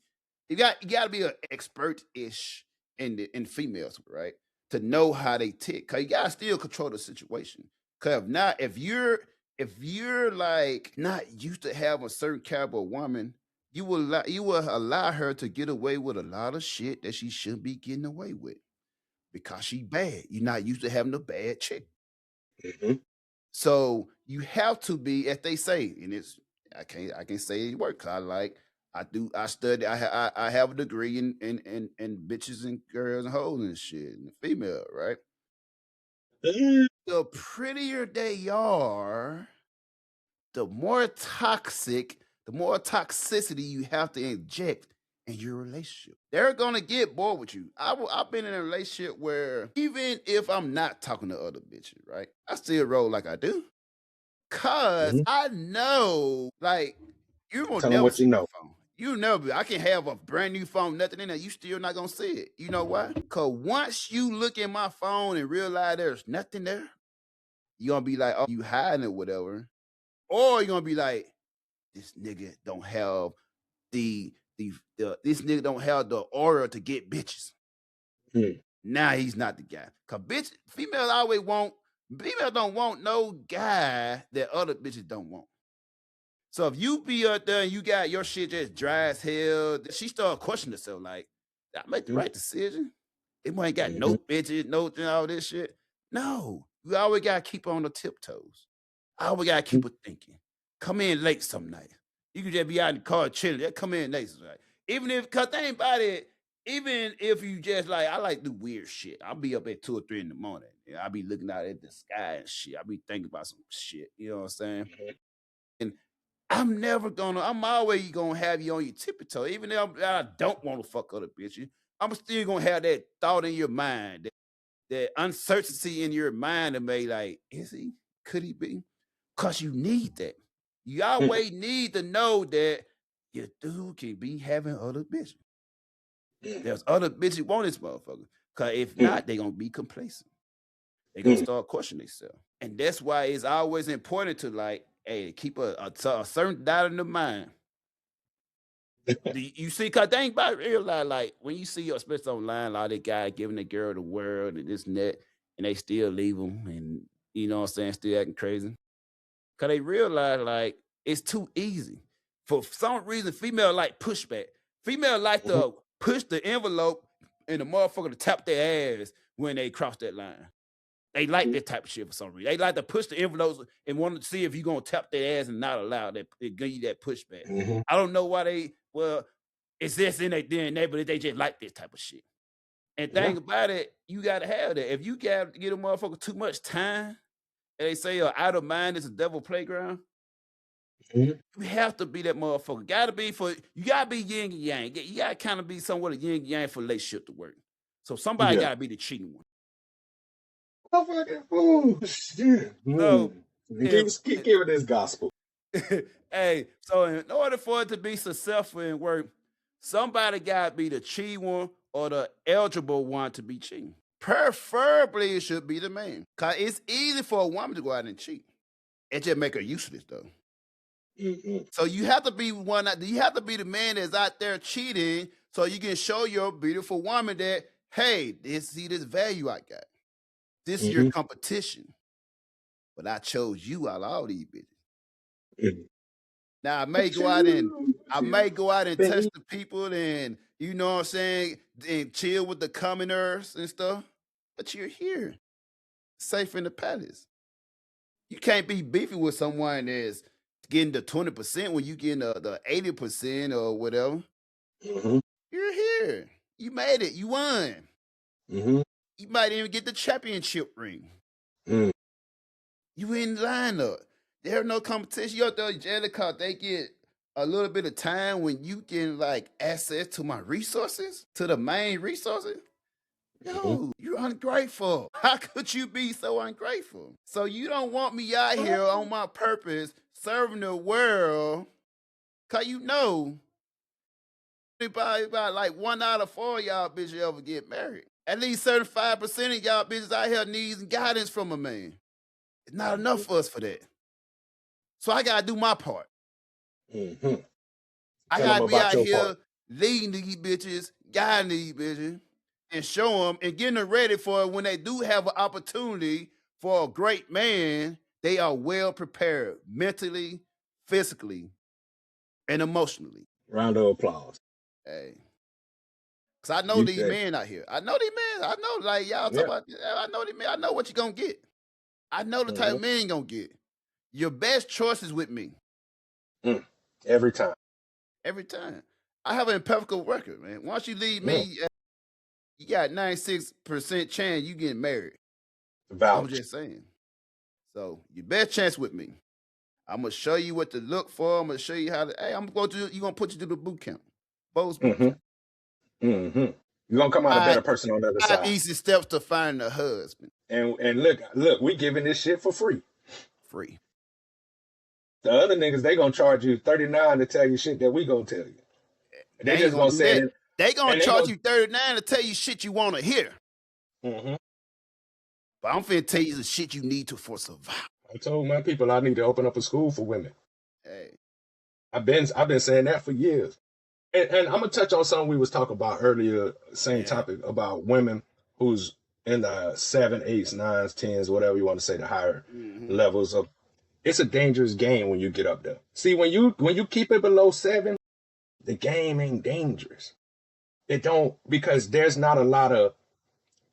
you got to be an expert ish in females, right? To know how they tick, cause you gotta still control the situation. Cause if not, if you're like not used to have a certain caliber of woman, you will allow her to get away with a lot of shit that she shouldn't be getting away with because she bad. You're not used to having a bad chick. Mm-hmm. So you have to be, as they say, and it's I can say it work. I study I have a degree in bitches and girls and hoes and shit and female, right? The prettier they are, the more toxic, the more toxicity you have to inject in your relationship. They're gonna get bored with you. I've been in a relationship where even if I'm not talking to other bitches, right, I still roll like I do. Cause Mm-hmm. I know, like, you will Tell them never what see you my know. phone. You never. I can have a brand new phone, nothing in there. You still not gonna see it. You know why? Cause once you look at my phone and realize there's nothing there, you're gonna be like, "Oh, you hiding it, whatever," or you're gonna be like, "This nigga don't have the this nigga don't have the aura to get bitches." Mm-hmm. Now he's not the guy. Cause females always want. Females don't want no guy that other bitches don't want. So if you be up there and you got your shit just dry as hell, she start questioning herself like, "Did I make the right decision? It ain't got Mm-hmm. no bitches, no all this shit." No, you always gotta keep her on the tiptoes. I always gotta keep her thinking. Come in late some night. You can just be out in the car chilling. Just come in late some night. Even if, cause think about it, even if you just like, I like to do weird shit. I'll be up at 2 or 3 in the morning. I'll be looking out at the sky and shit. I'll be thinking about some shit. You know what I'm saying? And I'm always gonna have you on your tippy toe. Even if I don't want to fuck other bitches, I'm still gonna have that thought in your mind, that uncertainty in your mind to be like, is he? Could he be? Cause you need that. You always need to know that your dude can be having other bitches. There's other bitches want this motherfucker. Cause if not, they gonna be complacent. They gonna start questioning themselves. And that's why it's always important to like, hey, keep a certain doubt in the mind. You see, cause they ain't about realize like when you see, especially online, a lot of the guys giving the girl the world and this and that, and they still leave them, and you know what I'm saying, still acting crazy. Cause they realize like it's too easy. For some reason, female like pushback. Female like Mm-hmm. to push the envelope and the motherfucker to tap their ass when they cross that line. They like that type of shit for some reason. They like to push the envelopes and want to see if you're gonna tap their ass and not allow that. It give you that pushback. Mm-hmm. I don't know why it's just in their DNA, but they just like this type of shit. And Yeah. thing about it, you gotta have that. If you got to get a motherfucker too much time, and they say out of mind is a devil playground, Mm-hmm. you have to be that motherfucker. You gotta be yin and yang. You gotta kind of be somewhat a yin and yang for relationship to work. So somebody Yeah. gotta be the cheating one. Motherfucker. Oh shit. So if Keep giving this gospel. hey, so in order for it to be successful in work, somebody got to be the cheat one or the eligible one to be cheating. Preferably, it should be the man, cause it's easy for a woman to go out and cheat. It just make her useless though. Mm-hmm. So you have to be one. You have to be the man that's out there cheating, so you can show your beautiful woman that, hey, see this value I got. This is your Mm-hmm. competition, but I chose you out of all these bitches. Mm-hmm. Now But you, I may go out and touch the people and you know what I'm saying, and chill with the commoners and stuff. But you're here, safe in the palace. You can't be beefing with someone that's getting the 20% when you getting the 80% or whatever. mm-hmm. You're here. You made it. You won. Mm-hmm. You might even get the championship ring. Mm-hmm. You in the lineup. There's no competition. Yo, the Angelica, they get a little bit of time when you can like access to my resources, to the main resources. Yo, you're ungrateful. How could you be so ungrateful? So you don't want me out here on my purpose, serving the world, cause you know about like 1 out of 4 y'all bitches ever get married. At least 35% of y'all bitches out here needs guidance from a man. It's not enough for us for that. So I gotta do my part. Mm-hmm. I Tell them gotta be about out your here part. leading these bitches, guiding these bitches, and show them and getting them ready for when they do have an opportunity for a great man. They are well prepared mentally, physically, and emotionally. Round of applause. Hey, cause I know You these said, men out here. I know these men. I know, like y'all talk yeah. about. I know these men. I know what you're gonna get. I know the type Mm-hmm. of man you're gonna get. Your best choice is with me. Every time. Every time. I have an impeccable record, man. Once you leave me, you got 96% chance you getting married. I'm Vouch. just saying. So your best chance with me. I'm gonna show you what to look for. I'm gonna show you how to. Hey, you're gonna put you through the boot camp, Bo's boot camp. Mm-hmm. You're gonna come out a better person on the other 5 side. easy steps to finding a husband. And look, we giving this shit for free. Free. The other niggas, they gonna charge you $39 to tell you shit that we gonna tell you. They just gonna say it. They gonna and they charge gonna- you $39 to tell you shit you wanna hear. Mhm. But I'm finna tell you the shit you need to for survival. I told my people I need to open up a school for women. Hey. I've been saying that for years. And I'm gonna touch on something we was talking about earlier, same topic about women who's in the 7, 8s, 9s, 10s, whatever you want to say, the higher levels of. It's a dangerous game when you get up there. See, when you keep it below 7, the game ain't dangerous. It don't, because there's not a lot of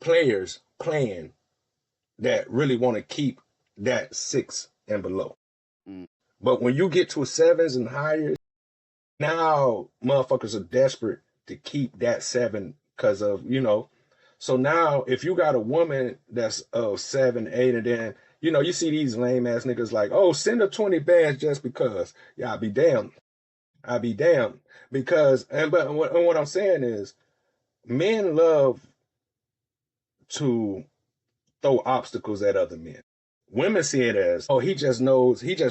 players playing that really want to keep that 6 and below. But when you get to 7s and higher, now motherfuckers are desperate to keep that 7 because of, So now if you got a woman that's 7, 8, and then, you see these lame ass niggas like, oh, send her 20 bands just because. Yeah, I'll be damned. Because, but what I'm saying is, men love to throw obstacles at other men. Women see it as, oh, he just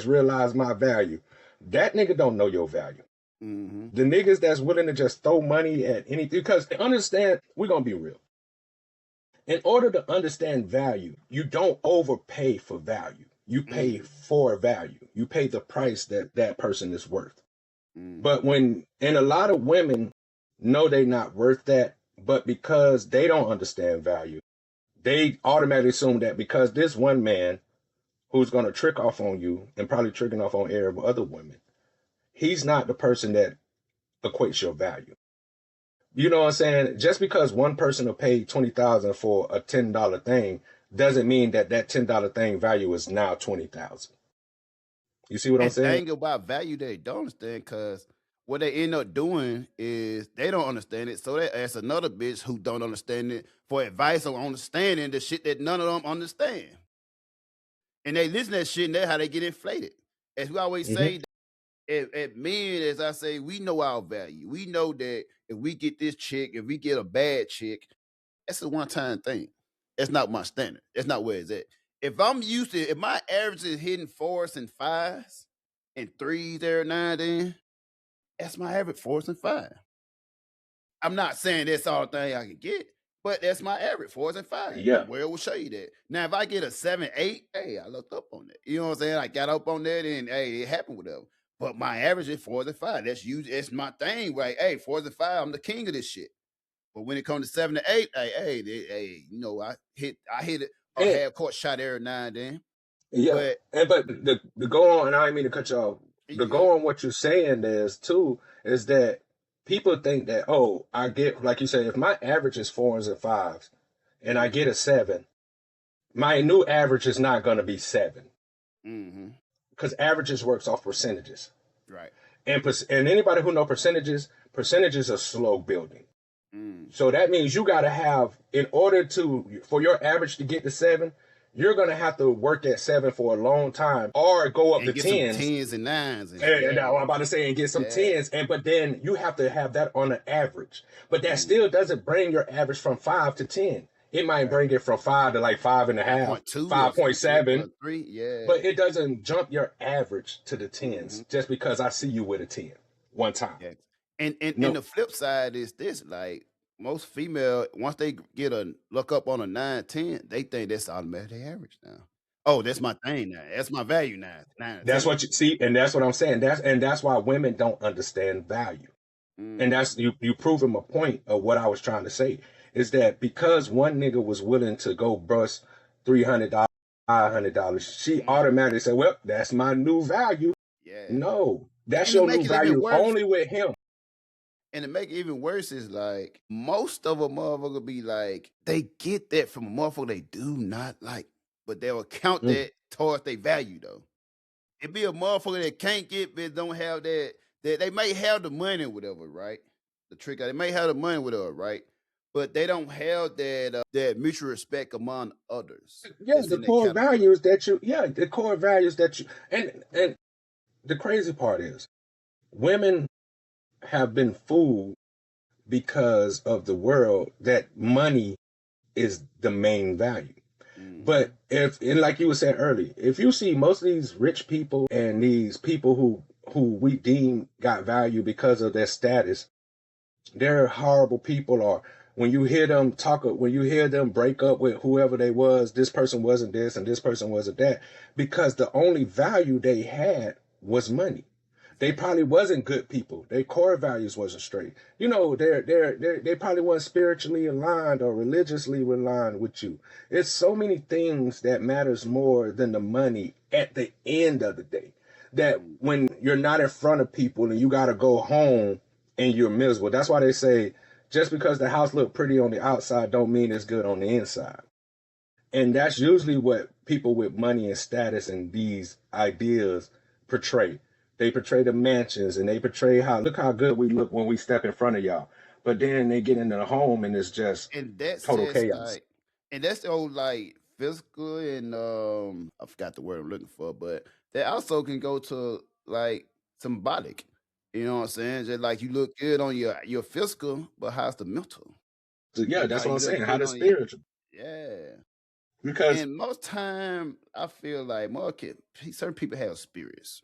realized my value. That nigga don't know your value. The niggas that's willing to just throw money at anything, because to understand, we're going to be real. In order to understand value, you don't overpay for value. You pay for value. You pay the price that person is worth. But and a lot of women know they're not worth that, but because they don't understand value, they automatically assume that because this one man who's going to trick off on you and probably tricking off on every other women, he's not the person that equates your value. You know what I'm saying? Just because one person will pay $20,000 for a $10 thing doesn't mean that $10 thing value is now $20,000. You see what I'm saying? The thing about value they don't understand, because what they end up doing is they don't understand it, so they ask another bitch who don't understand it for advice on understanding the shit that none of them understand. And they listen to that shit, and that's how they get inflated. As we always say, at men, as I say, we know our value. We know that if we get this chick, if we get a bad chick, that's a one-time thing. That's not my standard. That's not where it's at. If my average is hitting 4s and 5s and 3s every now and then, that's my average, 4s and 5s. I'm not saying that's all the thing I can get, but that's my average, 4s and 5s. Yeah. The world will show you that. Now, if I get a 7, 8, hey, I looked up on that. You know what I'm saying? I got up on that and hey, it happened with them. But my average is 4s and 5s. That's my thing, right? Hey, 4s and 5s, I'm the king of this shit. But when it comes to 7 to 8, hey, I hit it a half court shot every now and then. Yeah, but the go on, and I didn't mean to cut you off. The go on, what you're saying is too, is that people think that, oh, I get, like you said, if my average is 4s and 5s, and I get a 7, my new average is not going to be 7, because averages works off percentages, right? And anybody who know percentages are slow building. So that means you got to have, in order for your average to get to 7, you're gonna have to work at 7 for a long time, or go up And to get some 10s. 10s and 9s And now I'm about to say, and get some yeah. 10s, but then you have to have that on an average. But that Mm, still doesn't bring your average from 5 to 10. It might right. bring it from 5 to like 5.5, 5.2 or some shit, 5.7, 3. Yeah. but it doesn't jump your average to the 10s Hmm. just because I see you with a 10 one time. Yeah. And No, the flip side is this, like most female, once they get a look up on a 9, 10, they think that's automatically average now. Oh, that's my thing now. That's my value now. 9 that's 10. what you see, and that's what I'm saying. That's why women don't understand value. And Mm, that's you proving my point of what I was trying to say is that because one nigga was willing to go bust $300, $500, she mm, automatically said, "Well, that's my new value." yeah. No, that's And to your make new it even value worse, only with him. is like most of a motherfucker be like, they get that from a motherfucker they do not like, but they'll count Mm. that towards their value though. It be a motherfucker that can't get, but don't have that they may have the money or whatever, right? The trick, they may have the money or whatever, right? But they don't have that mutual respect among others Yeah, that's the in that core category. values that you, yeah, the core values that you, and the crazy part is women have been fooled because of the world that money is the main value. Hmm. But if, and like you were saying earlier, if you see most of these rich people and these people who we deem got value because of their status, they're horrible people. Or when you hear them break up with whoever they was, this person wasn't this and this person wasn't that, because the only value they had was money. They Fact. probably wasn't good people. Their core values wasn't straight. You know, they probably weren't spiritually aligned or religiously aligned with you. It's so many things that matters more than the money at the end of the day. That Mm. when you're not in front of people and you gotta go home and you're miserable. That's why they say just because the house look pretty on the outside don't mean it's good on the inside. And that's usually what people with money and status and these ideas portray. They portray the mansions and they portray how look how good we look when we step in front of y'all. But then they get into the home and it's just And that's total just chaos. like, and that's the old like physical and I forgot the word I'm looking for, but that also can go to like symbolic. You know what I'm saying? Just like you look good on your physical, but how's the mental? So yeah, that's How what I'm you look saying. How good the on your, spiritual. yeah. Because And most time, I feel like certain people have spirits,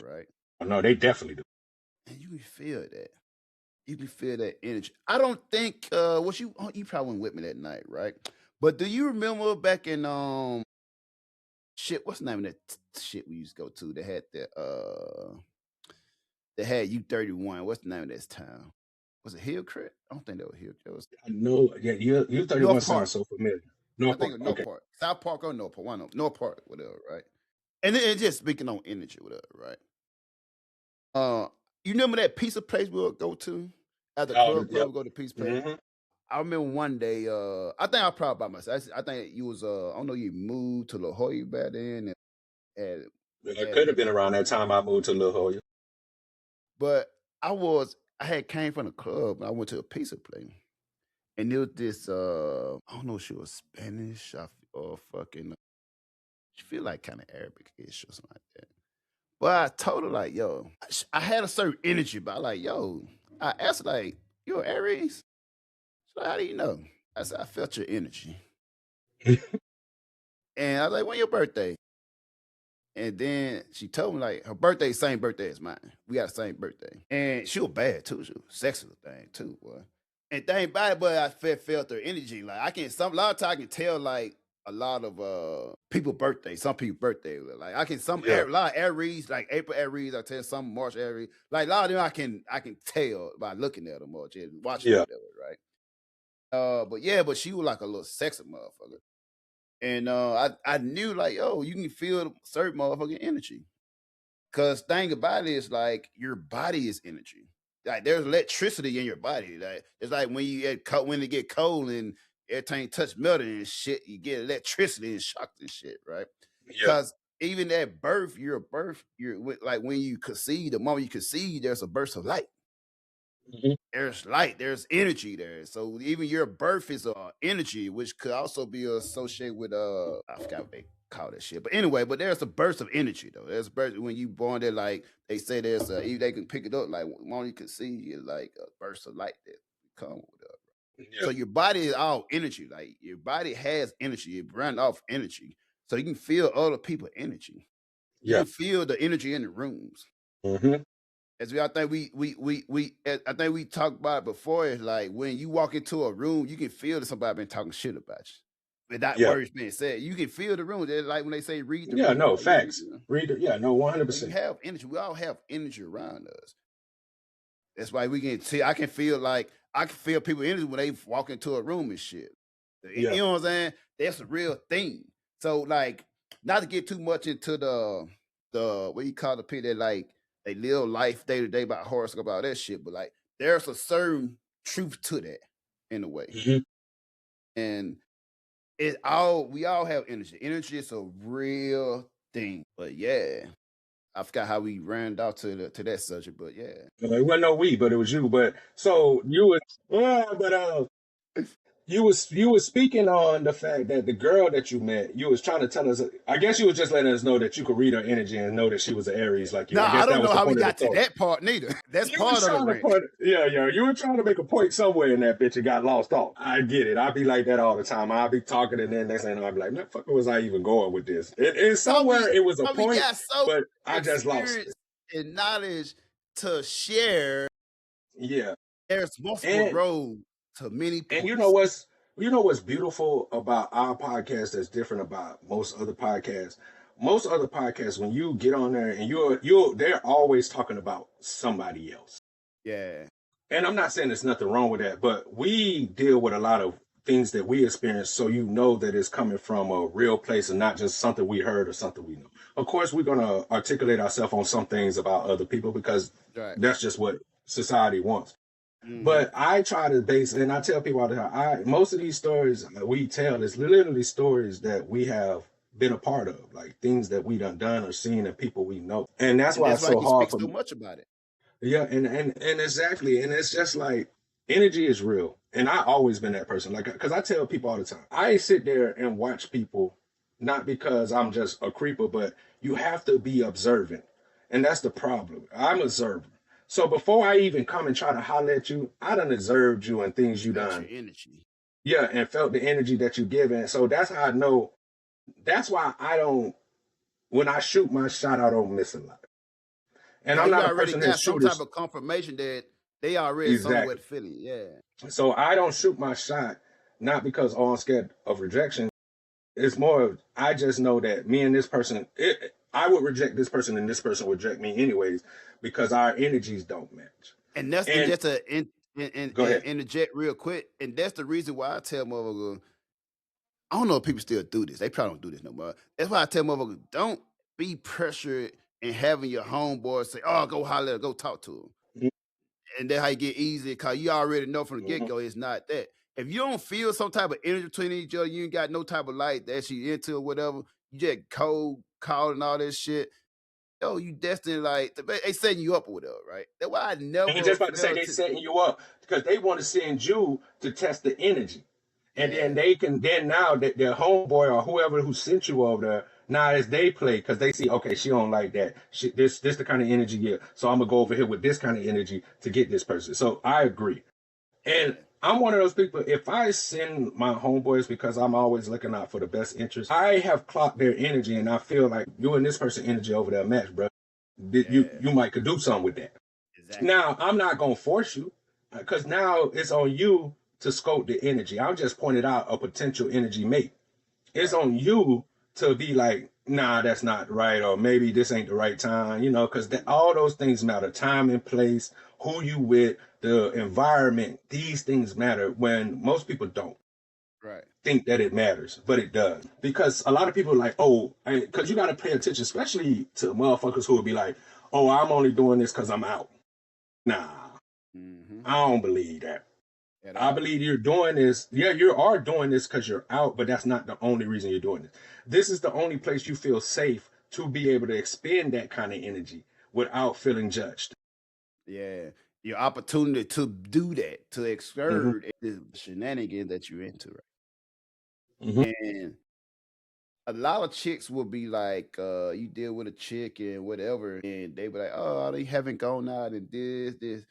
right? no, they definitely do. And you can feel that. You can feel that energy. I don't think what you probably went with me that night, right? But do you remember back in shit? What's the name of that shit we used to go to? They had U-31. What's the name of this town? Was it Hillcrest? I don't think that was Hillcrest. It was I know, yeah, you 31 North Park. sounds so familiar. I North think Park. it was North Okay. Park, South Park or North Park. One of them. North Park, whatever, right? And then just speaking on energy, whatever, right? Uh, you remember that pizza place we would go to at the Oh, club? yep. We go to pizza place. Hmm. I remember one day. I think I was proud by myself. I think you was. I don't know. You moved to La Jolla back then, and had It had could have been lived. around that time I moved to Little Hoya. But I was. I had came from the club. And I went to a pizza place, and there was this. I don't know if she was Spanish or fucking. She feel like kind of Arabic-ish or something like that. But I told her like, yo, I had a certain energy, but I like, yo, I asked her like, you an Aries? She's like, how do you know? I said, I felt your energy. And I was like, when your birthday? And then she told me like her birthday, same birthday as mine. We got the same birthday. And she was bad too. She was sexy thing too, boy. And thing about it, but I felt her energy. Like I can a lot of times I can tell like a lot of people birthday, some people birthday. Like I can Yeah. a lot of Aries, like April Aries, I tell some March Aries. Like a lot of them I can tell by looking at them or just watching them, Yeah. whatever, right? But she was like a little sexy motherfucker. And I knew like, yo, you can feel certain motherfucking energy. Cause thing about it is like your body is energy. Like there's electricity in your body. Like it's like when you when it get cold and everything touch metal and shit, you get electricity and shocked and shit, right? Yeah. Cause even at birth, you're like when you conceive, the moment you conceive, there's a burst of light. There's light, there's energy there. So even your birth is energy, which could also be associated with I forgot what they call that shit. But anyway, but there's a burst of energy though. There's a burst when you born there, like they say there's even they can pick it up, like one you can see is like a burst of light that come with it. Yeah. So your body is all energy. Like your body has energy, it runs off energy. So you can feel other people's energy. You Yeah. can feel the energy in the rooms. Mm-hmm. As I think I think we talked about it before. It's like when you walk into a room, you can feel that somebody been talking shit about you. Without Yeah. words being said, you can feel the room. They're like when they say read the Yeah, room. no, Like, facts. you know, Read it. Yeah, no, you 100%. have energy. We all have energy around us. That's why we can see. I can feel people energy when they walk into a room and shit. Yeah. You know what I'm saying? That's a real thing. So like, not to get too much into the what you call the people that like they live life day to day about horoscope about that shit, but like there's a certain truth to that in a way. Mhm. And we all have energy. Energy is a real thing. But yeah, I forgot how we ran out to that subject, but yeah. It wasn't no we, but it was you. But so you was you was speaking on the fact that the girl that you met, you was trying to tell us. I guess you was just letting us know that you could read her energy and know that she was an Aries like you. No, I guess I don't that was know the how we point of the got to story. that part neither. That's You part was of the trying to rant. point, yeah. You were trying to make a point somewhere in that bitch and got lost off. I get it. I be like that all the time. I'll be talking and then next thing I'll be like, "Man, fuck, was I even going with this?" And somewhere it was a We point, got so but I just lost experience it. and knowledge to share. Yeah, There's multiple and roads to many and points. you know what's beautiful about our podcast that's different about most other podcasts. Most other podcasts, when you get on there and they're always talking about somebody else. Yeah. And I'm not saying there's nothing wrong with that, but we deal with a lot of things that we experience, so you know that it's coming from a real place and not just something we heard or something we know. Of course, we're gonna articulate ourselves on some things about other people because Right. that's just what society wants. Mhm. But I try to base, and I tell people all the time, most of these stories that we tell is literally stories that we have been a part of, like things that we done or seen and people we know. And that's why it's why so you hard speak for so me. much about it. Yeah, and exactly. And it's just like energy is real. And I always been that person. Like, because I tell people all the time, I sit there and watch people, not because I'm just a creeper, but you have to be observant. And that's the problem. I'm observant. So before I even come and try to holler at you, I done observed you and things you Felt done. your energy. Yeah, and felt the energy that you give. And so that's how I know. That's why I don't, when I shoot my shot, I don't miss a lot. And I'm You not a already person that got some type shooters. of confirmation that they already Exactly. somewhat feeling. Yeah. So I don't shoot my shot, not because oh, I'm scared of rejection. It's more of I just know that me and this person, I would reject this person and this person would reject me anyways because our energies don't match. And that's And just to go ahead. interject real quick. And that's the reason why I tell motherfuckers, I don't know if people still do this. They probably don't do this no more. That's why I tell motherfuckers, don't be pressured and having your homeboy say, "Oh, go holler, go talk to him," and that's how you get easy because you already know from the get go it's not that. If you don't feel some type of energy between each other, you ain't got no type of light that you into or whatever. You just cold, call and all this shit. Yo, you destined like they setting you up or whatever, right? That's why I And never just about to say felt they setting you up because they want to send you to test the energy. And Yeah. then they can now that their homeboy or whoever who sent you over there, now as they play, because they see, okay, she don't like that. This the kind of energy here. So I'm gonna go over here with this kind of energy to get this person. So I agree. And I'm one of those people, if I send my homeboys because I'm always looking out for the best interest, I have clocked their energy and I feel like you and this person energy over there match, bro. You might could do something with that. Exactly. Now, I'm not going to force you because now it's on you to scope the energy. I'll just pointed out a potential energy mate. It's on you to be like, nah, that's not right, or maybe this ain't the right time, because all those things matter. Time and place, who you with, the environment, these things matter when most people don't think that it matters, but it does. Because a lot of people are like, oh, because you got to pay attention, especially to motherfuckers who will be like, oh, I'm only doing this because I'm out. Nah, I don't believe that. I believe you're doing this. Yeah, you are doing this because you're out, but that's not the only reason you're doing this. This is the only place you feel safe to be able to expend that kind of energy without feeling judged. Yeah. your opportunity to do that, to Mm-hmm. exert the shenanigans that you're into, Mm-hmm. right? And a lot of chicks will be like, you deal with a chick and whatever, and they be like, oh, they haven't gone out and this.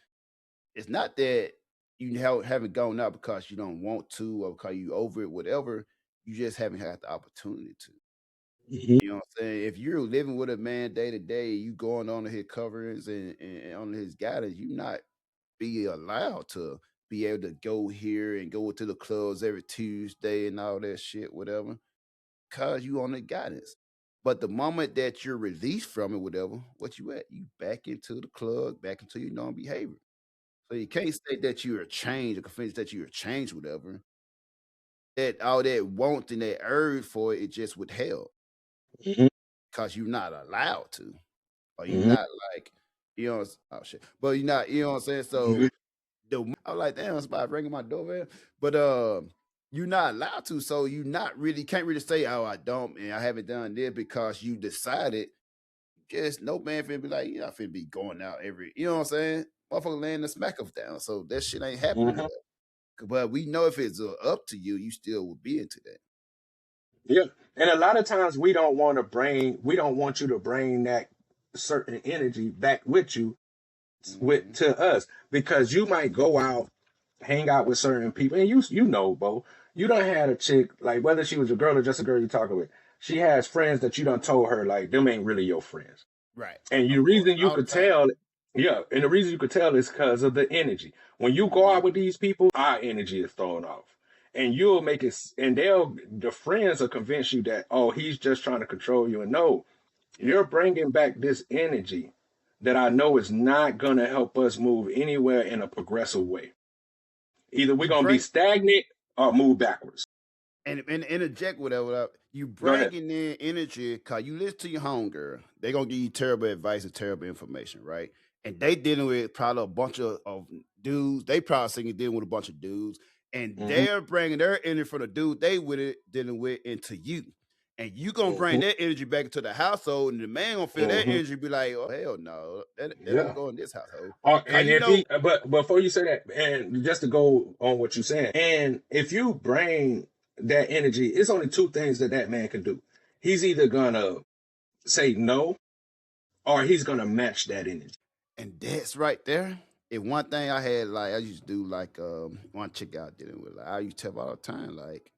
It's not that you haven't gone out because you don't want to or because you over it, whatever. You just haven't had the opportunity to. Mm-hmm. You know what I'm saying? If you're living with a man day to day, you going on his coverings and on his guidance, you not be allowed to be able to go here and go to the clubs every Tuesday and all that shit, whatever, because you on the guidance. But the moment that you're released from it, whatever, what you at? You back into the club, back into your normal behavior. So you can't say that you're changed or convince that you're changed, whatever. That all that want and that urge for it, it just withheld Mm-hmm. because you're not allowed to. Or you're Mm-hmm. not like, oh shit. But you're not, you know what I'm saying? Mm-hmm. So I'm like, damn, somebody ringing my doorbell. But you're not allowed to. So you not really can't really say, oh, I don't and I haven't done this because you decided just no man finna be like, you're not finna be going out every, you know what I'm saying? Motherfucker laying the smack of down. So that shit ain't happening with Mm-hmm. us. But we know if it's up to you, you still would be into that. Yeah. And a lot of times we don't want you to bring that certain energy back with you with Hmm. to us because you might go out, hang out with certain people, and you know, Bo, you done had a chick like whether she was a girl or just a girl you talking with. She has friends that you done told her like them ain't really your friends, Right. and the Of course. reason you All the could time. tell, yeah, and the reason you could tell is because of the energy. When you go out Hmm. with these people, our energy is thrown off. And you'll make it, and the friends will convince you that, oh, he's just trying to control you. And no, Yeah. you're bringing back this energy that I know is not going to help us move anywhere in a progressive way. Either we're You going to be bring stagnant or move backwards. and interject whatever you Go ahead. bringing in energy because you listen to your homegirl. They gonna give you terrible advice and terrible information, right? And they dealing with probably a bunch of dudes. They probably singing dealing with a bunch of dudes, and Mm-hmm. they're bringing their energy from the dude they with it dealing with into you. And you gonna bring Mm-hmm. that energy back into the household, and the man gonna feel that Mm-hmm. energy, be like, "Oh hell no, that don't Yeah. go in this household." Cause And you if know, he, but before you say that, and just to go on what you're saying, and if you bring that energy, it's only two things that that man can do. He's either gonna say no, or he's gonna match that energy. and that's right there. And one thing I had, like, I used to do, like, one chick out dealing with, like, I used to tell her all the time, like,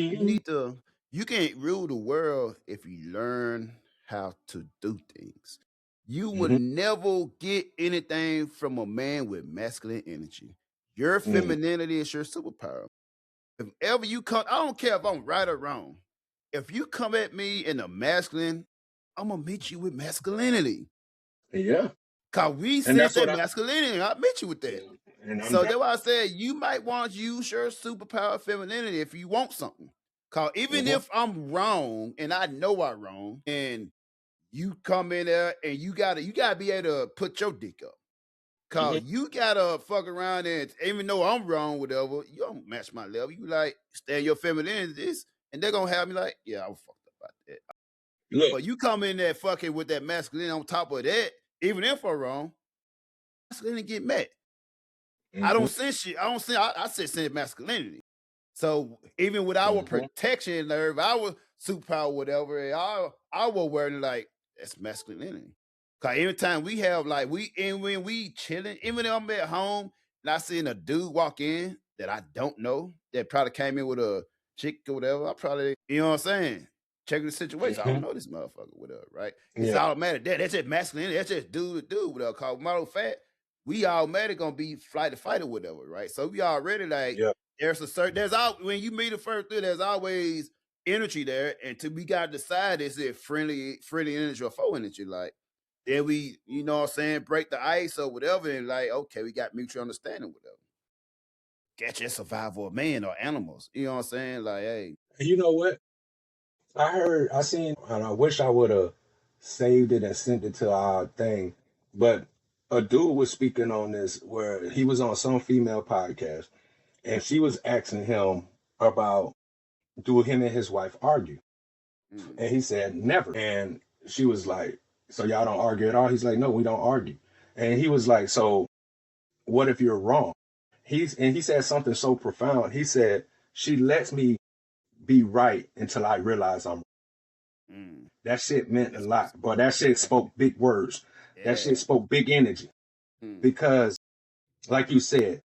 you Codeine. need to, you can't rule the world if you learn how to do things. You will Mm-hmm. never get anything from a man with masculine energy. Your Mm-hmm. femininity is your superpower. If ever you come, I don't care if I'm right or wrong. If you come at me in a masculine, I'm gonna meet you with masculinity. Yeah, Cause we and said that's what that I. masculinity. I met you with that. And I'm So down. that's why I said you might want to use your superpower femininity if you want something. Cause even Mm-hmm. if I'm wrong and I know I'm wrong, and you come in there and you gotta be able to put your dick up. Cause Mm-hmm. you gotta fuck around and even though I'm wrong, whatever, you don't match my level. You like stay in your femininity, this, and they're gonna have me like, yeah, I was fucked up about that. Look. But you come in there fucking with that masculine on top of that, even if I'm wrong, masculinity get met. I Mm-hmm. don't send shit. I don't send. I said send masculinity. So even with our Mm-hmm. protection nerve, our superpower, whatever, our awareness, like that's masculinity. Cause every time we have like and when we chilling, even though I'm at home and I seen a dude walk in that I don't know that probably came in with a chick or whatever, I probably, you know what I'm saying? Checking the situation. I don't Mm-hmm. know this motherfucker, whatever, right? It's Yeah. automatic. That's just masculinity. That's just dude to dude, whatever. Cause matter of fact, we automatic gonna be flight to fight or whatever, right? So we already like Yeah. there's a certain there's all when you meet a first through, there's always energy there, and to we gotta decide is it friendly energy or foe energy. Like then we, you know what I'm saying, break the ice or whatever, and like, okay, we got mutual understanding, whatever. Catch your survival of man or animals. You know what I'm saying? Like, hey, And you know what? I seen, and I wish I would have saved it and sent it to our thing. But a dude was speaking on this where he was on some female podcast, and she was asking him about do him and his wife argue, mm, and he said never. And she was like, "So y'all don't argue at all?" He's like, "No, we don't argue." And he was like, "So." what if you're wrong? He said something so profound. He said, she lets me be right until I realize I'm Mm. that shit meant a That's lot. But that shit spoke big words. That yeah. shit spoke big energy. Mm. Because, like you said,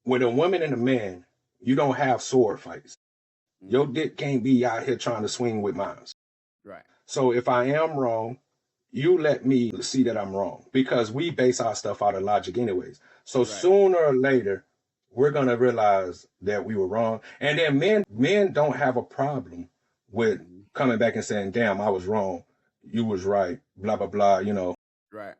with a woman and a man, you don't have sword fights. Your dick can't be out here trying to swing with mine. Right. So if I am wrong, you let me see that I'm wrong, because we base our stuff out of logic anyways. So sooner or later, we're gonna realize that we were wrong. And then men don't have a problem with coming back and saying, damn, I was wrong, you was right, blah blah blah, you know. Right.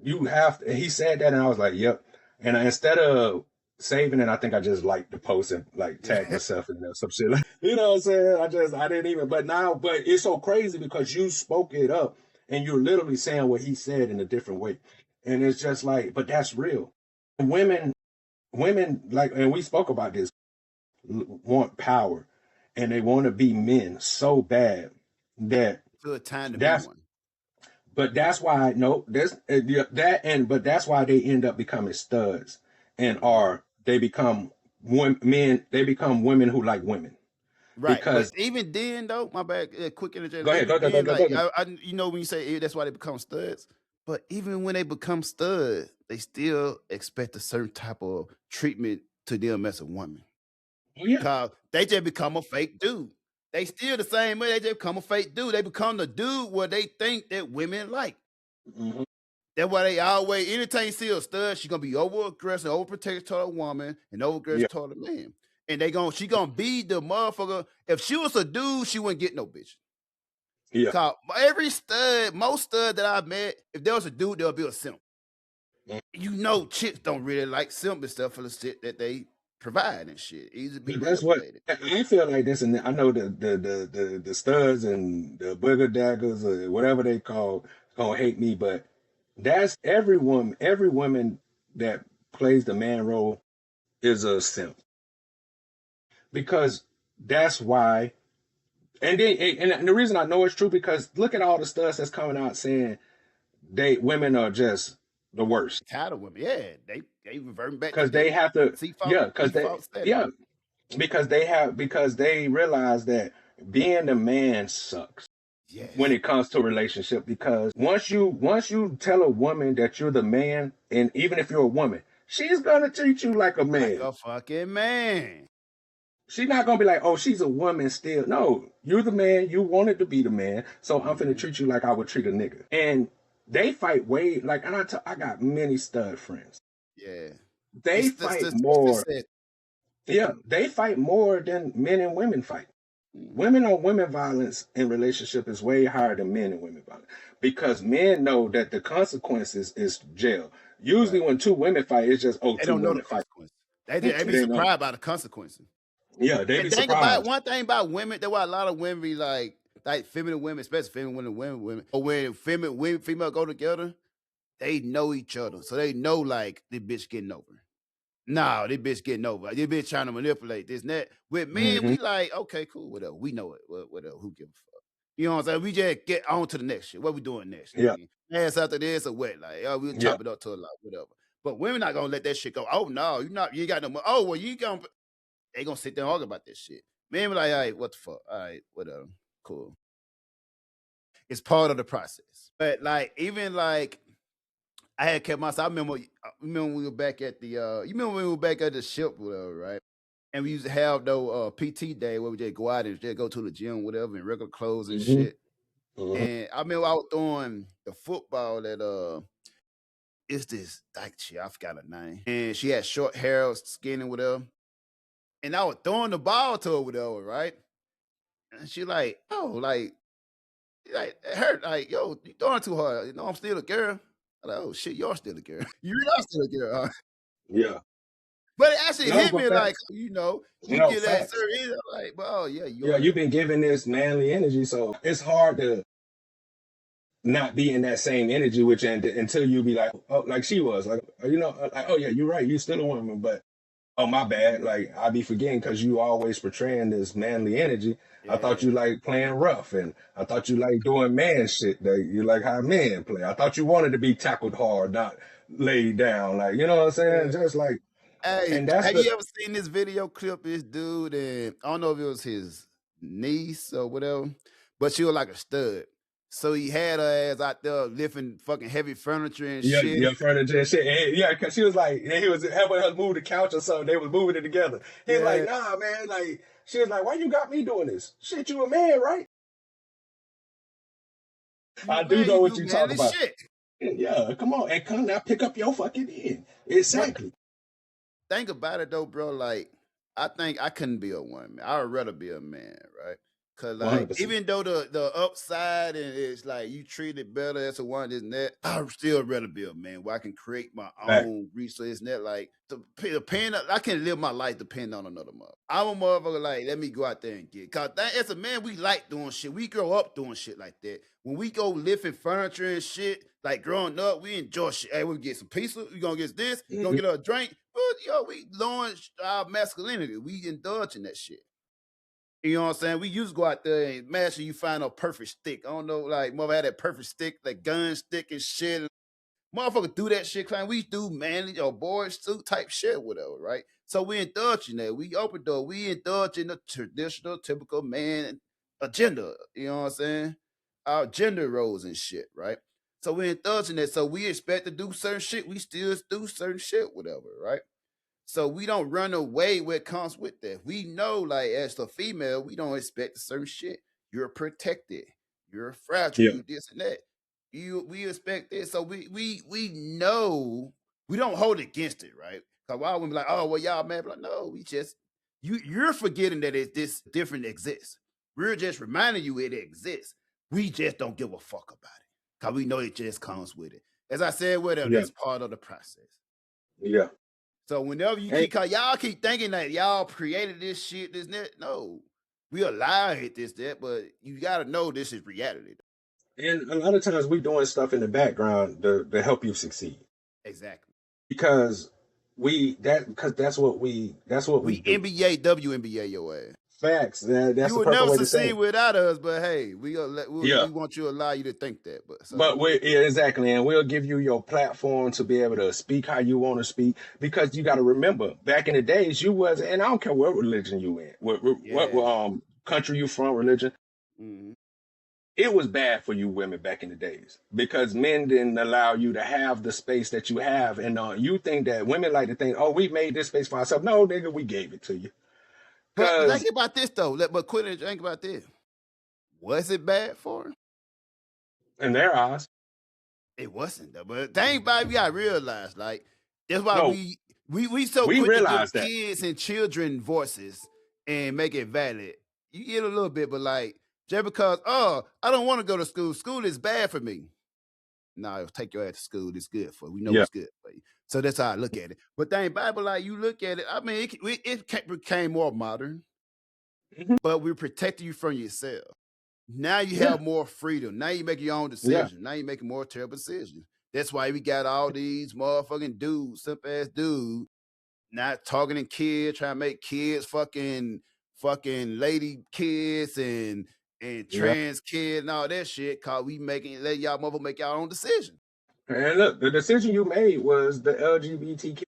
You have to, he said that and I was like, yep. And instead of saving it, I think I just liked the post and like tagged myself in there, some shit. Like, you know what I'm saying? I didn't even, but it's so crazy because you spoke it up and you're literally saying what he said in a different way. And it's just like, but that's real. And women, like, and we spoke about this, want power and they want to be men so bad that Good time to that's, be one. but that's why but that's why they end up becoming studs and they become men. They become women who like women. Right. Because but even then, though, my bad, quick interjection. Go ahead. Even then, like, you know, when you say that's why they become studs, but even when they become studs, they still expect a certain type of treatment to them as a woman. Oh yeah. Cause they just become a fake dude. They still the same way. They just become a fake dude. They become the dude where they think that women like. Mm-hmm. That's why they always, anytime you see a stud, she's gonna be over aggressive, overprotective toward a woman, and over aggressive toward a man. And she gonna be the motherfucker. If she was a dude, she wouldn't get no bitch. Yeah. Cause most stud that I've met, if there was a dude, there'll be a simp. You know, chicks don't really like simp and stuff for the shit that they provide and shit. Easy to be That's what manipulated. I feel like this, and I know the studs and the booger daggers or whatever they call gonna hate me, but that's every woman that plays the man role is a simp. Because that's why, and the reason I know it's true, because look at all the studs that's coming out saying women are just the worst. Tired of women, yeah, they reverting back because they have to, because they realize that being a man sucks. Yes. When it comes to a relationship, because once you tell a woman that you're the man, and even if you're a woman, she's gonna treat you like a man, like a fucking man. She's not gonna be like, oh, she's a woman still. No, you're the man. You wanted to be the man, so I'm finna treat you like I would treat a nigga. And they fight way like, and I got many stud friends. Yeah, they fight more. Yeah, they fight more than men and women fight. Women on women violence in relationship is way higher than men and women violence, because men know that the consequences is jail. Usually when two women fight, it's just, they don't know the consequences. They be surprised by the consequences. Yeah, they be surprised. One thing about women, there were a lot of women be like feminine women, especially feminine women, or when female go together, they know each other. So they know like this bitch getting over. No, this bitch getting over. This bitch trying to manipulate this and that. With men, we like, okay, cool, whatever. We know it. Whatever. Who gives a fuck? You know what I'm saying? We just get on to the next shit. What we doing next? Yeah. Ass after this or what? Like, we'll chop it up to a lot, whatever. But women not gonna let that shit go. Oh no, you ain't got no money. Oh, well, you gonna they gonna sit there and argue about this shit. Men be like, all right, what the fuck? All right, whatever. Cool. It's part of the process. But like, even like, I had kept myself. I remember when we were back at the you remember when we were back at the ship, whatever, right? And we used to have no PT day where we just go out and just go to the gym, whatever, in regular clothes and shit. And I remember I was throwing the football at it's this like shit, I forgot her name. And she had short hair, skin and whatever. And I was throwing the ball to her, whatever, right? And she like, oh, like her, like, yo, you throwing too hard. You know, I'm still a girl. I'm like, oh shit, you're still a girl. You're not still a girl, huh? Yeah. But it actually hit me like, you get that serious. Like, but oh yeah, you've been giving this manly energy, so it's hard to not be in that same energy with you until you be like, oh, like she was, like, like, oh yeah, you're right, you still a woman, but oh my bad, like I be forgetting because you always portraying this manly energy. Yeah. I thought you like playing rough, and I thought you like doing man shit. That you like how men play. I thought you wanted to be tackled hard, not laid down. Like, you know what I'm saying? Yeah. Just like, Hey, and that's have the you ever seen this video clip? This dude, and I don't know if it was his niece or whatever, but she was like a stud. So he had her ass out there lifting fucking heavy furniture and yeah, shit. yeah, furniture and shit. And yeah, cause she was like, and he was helping her move the couch or something. They was moving it together. He was like, Yeah, nah, man. Like, she was like, why you got me doing this? Shit, you a man, right? you I a do man, know you what do you talk manly about. shit. Yeah, come on, and come now, pick up your fucking end. But Exactly. think about it though, bro. Like, I think I couldn't be a woman. I would rather be a man, right? Cause like, 100%. even though the upside and it's like you treated better as a one, this and that, I would still rather be a man where I can create my Fact. own resources. And that like depend, I can live my life depending on another mother. I'm a motherfucker like let me go out there and get. Cause as a man, we like doing shit. We grow up doing shit like that. When we go lifting furniture and shit, like growing up, we enjoy shit. Hey, we get some pizza. We gonna get this. We gonna Mhm. get a drink. Well, yo, we launch our masculinity. We indulge in that shit. You know what I'm saying? We used to go out there and imagine you find a perfect stick. I don't know, like mother had that perfect stick, like gun stick and shit. Motherfucker do that shit, claim we do manly or boys suit type shit, whatever, right? So we indulge in that. We open door. We indulge in the traditional, typical man agenda. You know what I'm saying? Our gender roles and shit, right? So we indulge in that. So we expect to do certain shit. We still do certain shit, whatever, right? So we don't run away what comes with that. We know, like, as the female, we don't expect certain shit. You're protected. You're fragile. Yeah, You this and that. We expect this. So we know we don't hold against it, right? Because why would be like, oh well, y'all mad? But like, no, we just you're forgetting that this different exists. We're just reminding you it exists. We just don't give a fuck about it. Cause we know it just comes with it. As I said, whatever, yeah, that's part of the process. yeah. So whenever you And, keep, cause y'all keep thinking that y'all created this shit, this and that. No, we alive at this, that, but you gotta know this is reality. and a lot of times we doing stuff in the background to help you succeed Exactly. because because that's what we We do. NBA, WNBA your ass. Facts. That's You the would perfect never way to say succeed it. without us, but hey, Yeah. we want you to allow you to think that. But so But we yeah, exactly, and we'll give you your platform to be able to speak how you want to speak because you got to remember back in the days you was, and I don't care what religion you in, what yeah. country you from, religion. Hmm. It was bad for you women back in the days because men didn't allow you to have the space that you have, and you think that women like to think, oh, we made this space for ourselves. No, nigga, we gave it to you But because think about this though. But quit and think about this. Was it bad for her? in their eyes, It wasn't though. But thing about it, we gotta realize, like, that's why no, we so we quick to give realize that. kids and children voices and make it valid. You get a little bit, but like just because, oh, I don't want to go to school. School is bad for me. No, take your ass to school. It's good for you. We know Yeah. it's good for you. So that's how I look at it. But thing Bible, like you look at it, I mean, it became more modern, Mhm. but we're protecting you from yourself. Now you Yeah. have more freedom. Now you make your own Yeah. decisions. Now you making more terrible decisions. That's why we got all these motherfucking dudes, simple ass dudes, not talking to kids, trying to make kids fucking lady kids and Yeah. trans kids and all that shit. Cause we let y'all motherfucker make y'all own decision. And look, the decision you made was the LGBTQ.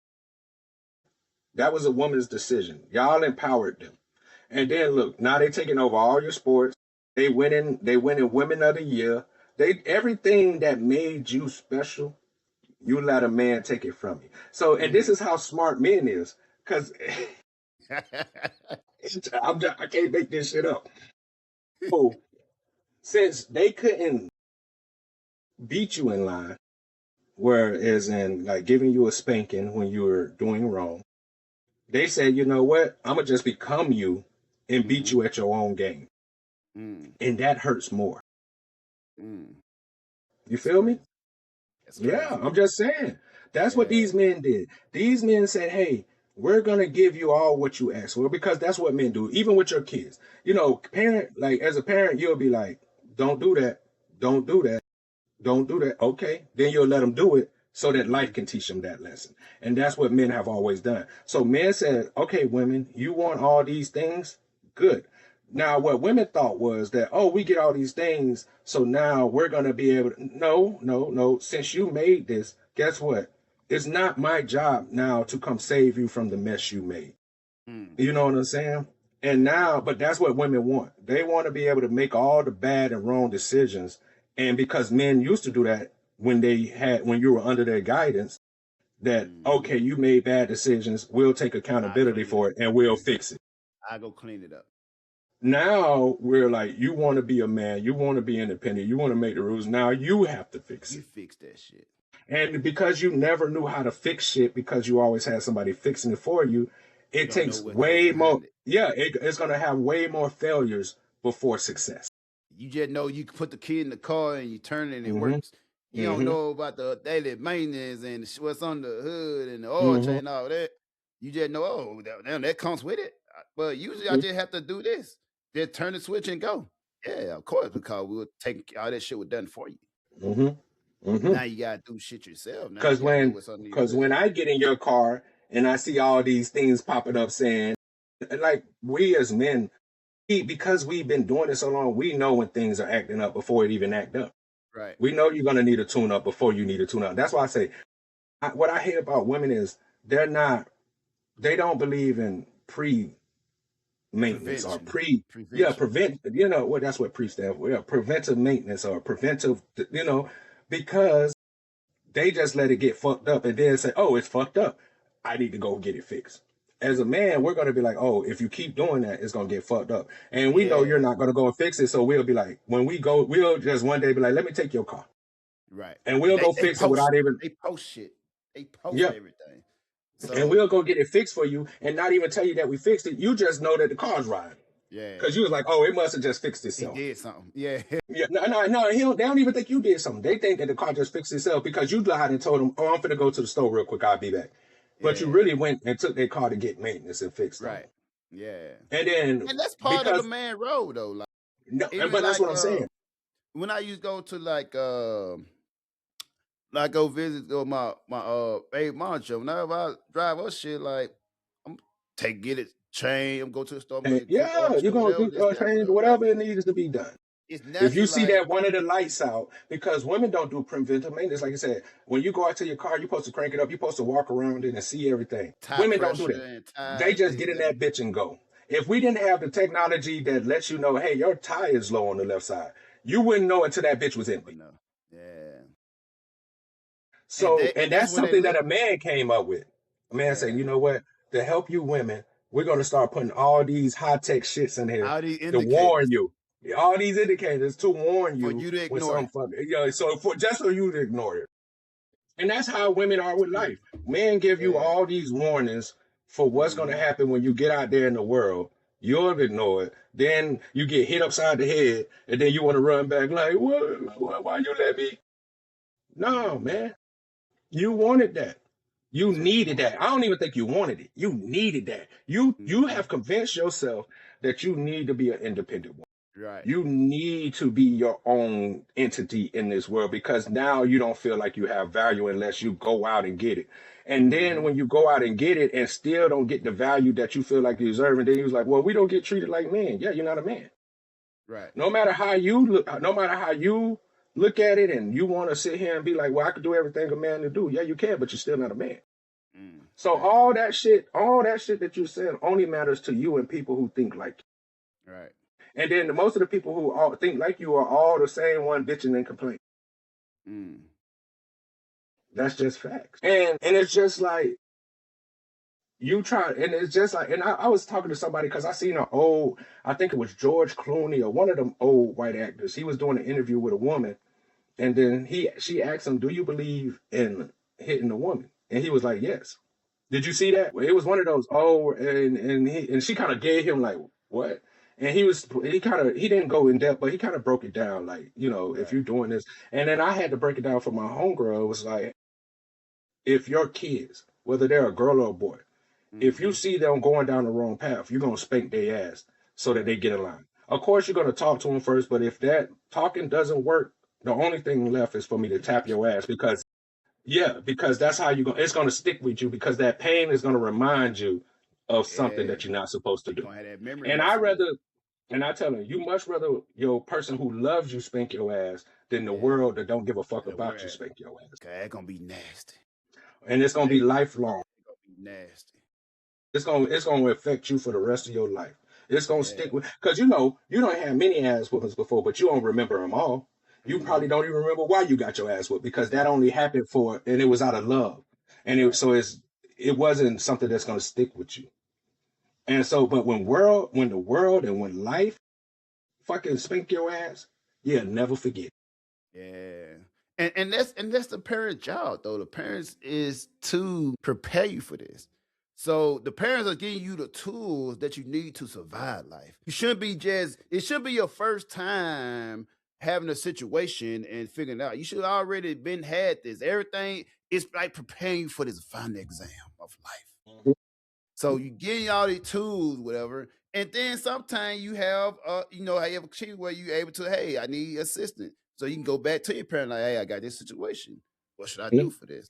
That was a woman's decision. Y'all empowered them. And then look, now they taking over all your sports. They winning Women of the Year. They everything that made you special, you let a man take it from you. So, and this Mm. is how smart men is, because I can't make this shit up. So, since they couldn't beat you in line, whereas in like giving you a spanking when you were doing wrong, they said, you know what? I'm gonna just become you and beat Mhm. you at your own game, Mm. and that hurts more. Mm. You That's feel me? crazy. That's Yeah, crazy. I'm just saying. That's what Yeah. these men did. These men said, hey, we're gonna give you all what you ask for because that's what men do, even with your kids. You know, parent, like as a parent, you'll be like, don't do that, don't do that, don't do that. Okay, then you'll let them do it so that life Mhm. can teach them that lesson. And that's what men have always done. So men said, okay, women, you want all these things? Good. Now, what women thought was that, oh, we get all these things, so now we're going to be able to. No, no, no. Since you made this, guess what? It's not my job now to come save you from the mess you made. You know what I'm saying? And now, but that's what women want. They want to be able to make all the bad and wrong decisions. And because men used to do that when you were under their guidance, that, okay, you made bad decisions, we'll take accountability for it and we'll fix it. I go clean it up. Now we're like, you want to be a man, you want to be independent, you want to make the rules. Now you have to fix it. You fix that shit. And because you never knew how to fix shit, because you always had somebody fixing it for you, it takes way more. It's going to have way more failures before success. You just know you can put the key in the car and you turn it and it works. You don't know about the daily maintenance and what's on the hood and the oil change and all that. You just know, oh, that comes with it. But usually I just have to do this. Just turn the switch and go. Yeah, of course, because we'll take all that shit was done for you. Now you gotta do shit yourself. Because when I get in your car and I see all these things popping up saying, like, we as men, because we've been doing it so long, we know when things are acting up before it even act up. Right. We know you're gonna need a tune up before you need a tune up. That's why I say, what I hate about women is they don't believe in maintenance or prevent, that's what pre stands for. Preventive maintenance or preventive, because they just let it get fucked up and then say, oh, it's fucked up, I need to go get it fixed. As a man, we're going to be like, oh, if you keep doing that, it's going to get fucked up. And we know you're not going to go and fix it. So we'll be like, when we go, we'll just one day be like, let me take your car. Right. And we'll go fix it without even. They post shit. They post everything. So, and we'll go get it fixed for you and not even tell you that we fixed it. You just know that the car's riding. Yeah. Because you was like, oh, it must have just fixed itself. He did something. Yeah. No, they don't even think you did something. They think that the car just fixed itself because you lied and told them, oh, I'm finna go to the store real quick, I'll be back. But you really went and took their car to get maintenance and fixed it. Right. Yeah. And that's part of the man road though. Like, but that's what I'm saying. When I used to go to go visit my baby mom show, whenever I drive her shit, like I'm get it changed, I'm go to the store. You're gonna change whatever it needs to be done. If you see that one of the lights out, because women don't do preventive maintenance, like I said, when you go out to your car, you're supposed to crank it up, you're supposed to walk around it and see everything. Women don't do that. They just get in that bitch and go. If we didn't have the technology that lets you know, hey, your tire is low on the left side, you wouldn't know until that bitch was empty. Yeah. So, and that's something that a man came up with. A man said, you know what? To help you women, we're going to start putting all these high-tech shits in here to warn you. All these indicators to warn you. For you to ignore it. So you to ignore it. And that's how women are with life. Men give you all these warnings for what's going to happen when you get out there in the world. You'll ignore it. Then you get hit upside the head, and then you want to run back like, why you let me? No, man. You wanted that. You needed that. I don't even think you wanted it. You needed that. You have convinced yourself that you need to be an independent woman. Right. You need to be your own entity in this world because now you don't feel like you have value unless you go out and get it. And then when you go out and get it and still don't get the value that you feel like you deserve, and then you was like, well, we don't get treated like men. Yeah, you're not a man. Right. No matter how you look at it and you want to sit here and be like, well, I could do everything a man to do. Yeah, you can, but you're still not a man. So all that shit that you're saying only matters to you and people who think like you. Right. And then most of the people who all think like you are all the same one bitching and complaining. That's just facts. And it's just like, you try, and it's just like, and I was talking to somebody because I seen I think it was George Clooney or one of them old white actors. He was doing an interview with a woman, and then she asked him, do you believe in hitting a woman? And he was like, yes. Did you see that? It was one of those, and she kind of gave him like, what? And he didn't go in depth, but he kind of broke it down, like, if you're doing this. And then I had to break it down for my homegirl. It was like, if your kids, whether they're a girl or a boy, if you see them going down the wrong path, you're going to spank their ass so that they get in line. Of course, you're going to talk to them first, but if that talking doesn't work, the only thing left is for me to tap your ass because that's how it's going to stick with you because that pain is going to remind you of something that you're not supposed to do. And I tell them, you much rather your person who loves you spank your ass than the world that don't give a fuck about you spank your ass. Okay, that's gonna be nasty. and it's gonna be Hey, lifelong. it's gonna be nasty. It's gonna affect you for the rest of your life. It's gonna Yeah. stick with because you don't have many ass whoopings before, but you don't remember them all. You Mm-hmm. probably don't even remember why you got your ass whooped because that Exactly. only happened for and it was out of love, and Right. it wasn't something that's gonna stick with you. And so, but when the world and when life fucking spank your ass, you'll never forget. Yeah. And that's the parent job though. The parents is to prepare you for this. So the parents are giving you the tools that you need to survive life. You shouldn't be just it should be your first time having a situation and figuring it out. You should already been had this. Everything is like preparing you for this final exam of life. Mhm. So you get all these tools, whatever, and then sometimes you have, how you have a kid where you able to, hey, I need assistance, so you can go back to your parent like, hey, I got this situation. What should I do for this?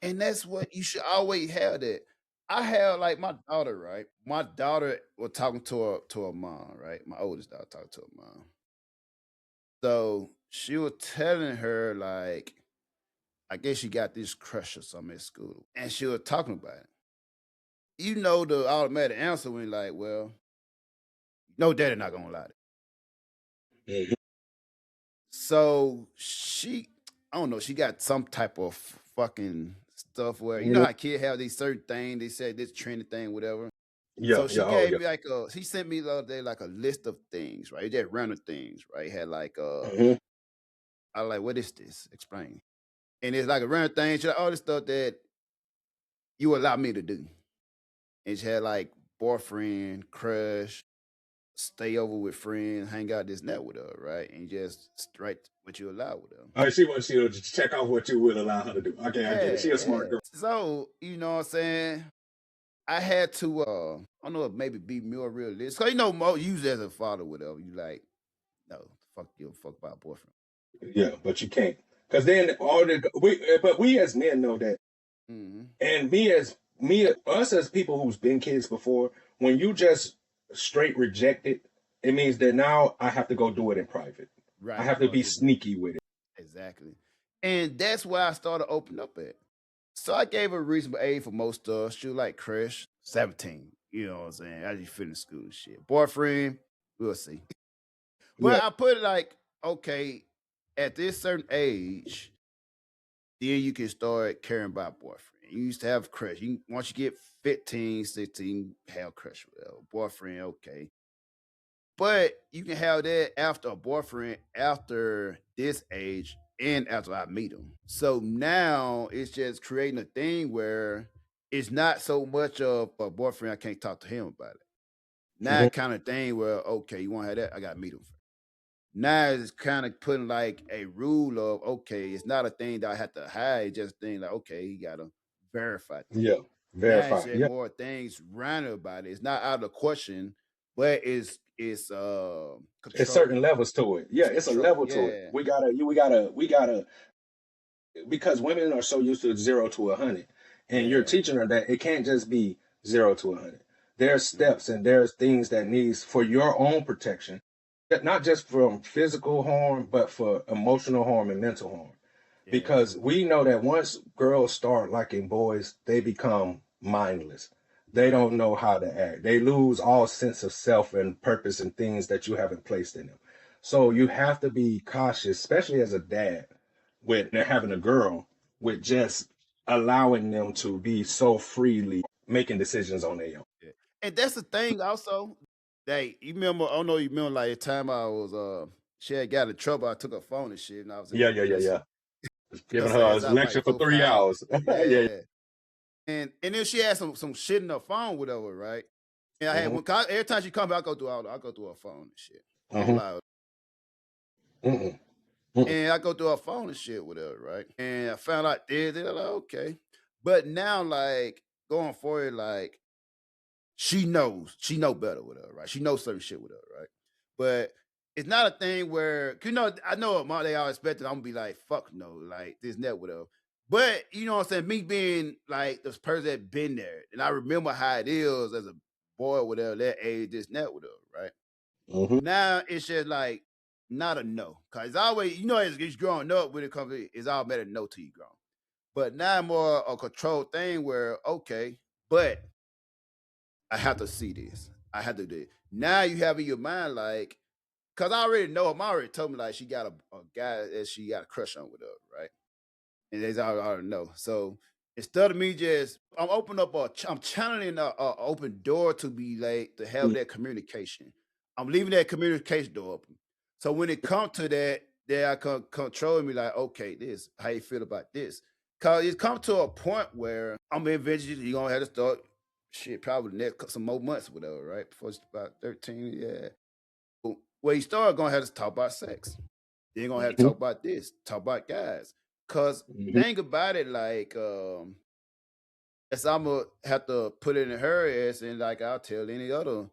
And that's what you should always have. That I have like my daughter, right? My daughter was talking to her mom, right? My oldest daughter talking to her mom. So she was telling her like, I guess she got this crush or something at school, and she was talking about it. You know the automatic answer when like, well, no daddy not gonna lie. Mhm. So she, I don't know, she got some type of fucking stuff where you know Mhm. how kids have these certain thing, they say this trendy thing, whatever. Yeah, So yeah, she oh gave yeah. me like she sent me the other day like a list of things, right? Just random things, right? It had like Hmm. I like, what is this? Explain. And it's like a random thing, she like, all this stuff that you allow me to do. And she had like boyfriend, crush, stay over with friends, hang out this net with her, right? And just straight what you allow with her. Oh, she wants you to check off what you will allow her to do. Okay, I get it. Yeah, She a yeah. smart girl. So, you know what I'm saying? I had to I don't know if maybe be more realistic. Cause you know usually as a father, whatever, you like, no, fuck you, fuck my boyfriend. Yeah, but you can't because then but we as men know that, Mm-hmm. and us as people who's been kids before, when you just straight reject it, it means that now I have to go do it in private. I Right. have to Oh, be sneaky with it. exactly. And that's where I started opening up at. So I gave her a reasonable age for most stuff. She was like crush, 17. You know what I'm saying? I just finished school and shit. Boyfriend, we'll see. Yeah. But I put it like, okay, at this certain age, then you can start caring about boyfriend. You used to have a crush. Once you get 15, 16, have a crush with a boyfriend, okay. But you can have that after a boyfriend after this age and after I meet him. So now it's just creating a thing where it's not so much of a boyfriend, I can't talk to him about it. Now Mhm. kind of thing where, okay, you want to have that? I got to meet him first. Now it's kind of putting like a rule of, okay, it's not a thing that I have to hide, it's just a thing like, okay, you gotta verify things. Yeah. Now it's Verify. just Yeah. more things random about it. It's not out of the question, but it's It's control. certain levels to it. Yeah, It's it's a control. level to it. Yeah. We gotta because women are so used to 0 to 100, and you're Yeah. teaching her that it can't just be 0 to 100. There's Mhm. steps and there's things that needs for your own protection, not just from physical harm, but for emotional harm and mental harm. Yeah. Because we know that once girls start liking boys, they become mindless. They Right. don't know how to act. They lose all sense of self and purpose and things that you haven't placed in them. So you Right. have to be cautious, especially as a dad, with having a girl, with just allowing them to be so freely making decisions on their own. Yeah. And that's the thing also. That you remember, I don't know you remember like the time I was she had got in trouble, I took her phone and shit, and I was in Yeah, there yeah, yeah, cussing, yeah. Giving cussing her her a ass out lecture like for four, three 5 hours. hours. Yeah. Yeah. And then she had some shit in her phone, whatever, right? And I had Hmm. every time she come back, I go through her phone and shit. I ain't Hmm. gonna lie. Hmm. Hmm. And I go through her phone and shit with her, right? And I found out this, and I'm like, okay. But now, like, going forward, like, she know better with her, right? She knows certain shit with her, right? But it's not a thing where, you know, I know what they all expected. I'm gonna be like, fuck no, like this net with her. But you know what I'm saying? Me being like this person that been there, and I remember how it is as a boy or whatever, that age, this net with her, right? Hmm. Now it's just like not a no. Cause it's always, you know, as growing up when it comes to it's all better no till you grown. But now more a controlled thing where okay, but I have to see this. I have to do it. Now you have in your mind like, cause I already know him. I already told me like she got a guy that she got a crush on with her, right? And they already know. So instead of me just, I'm open up I'm channeling a open door to be like to have that communication. I'm leaving that communication door open. So when it comes to that, they are control me like, okay, this how you feel about this? Cause it's come to a point where I'm eventually you gonna have to start shit probably the next some more months, whatever, right? Before it's about 13, yeah. Well, you start gonna have to talk about sex. Then you're gonna have to talk about this, talk about guys. Cause think about it like as I'm gonna have to put it in her ass and like I'll tell any other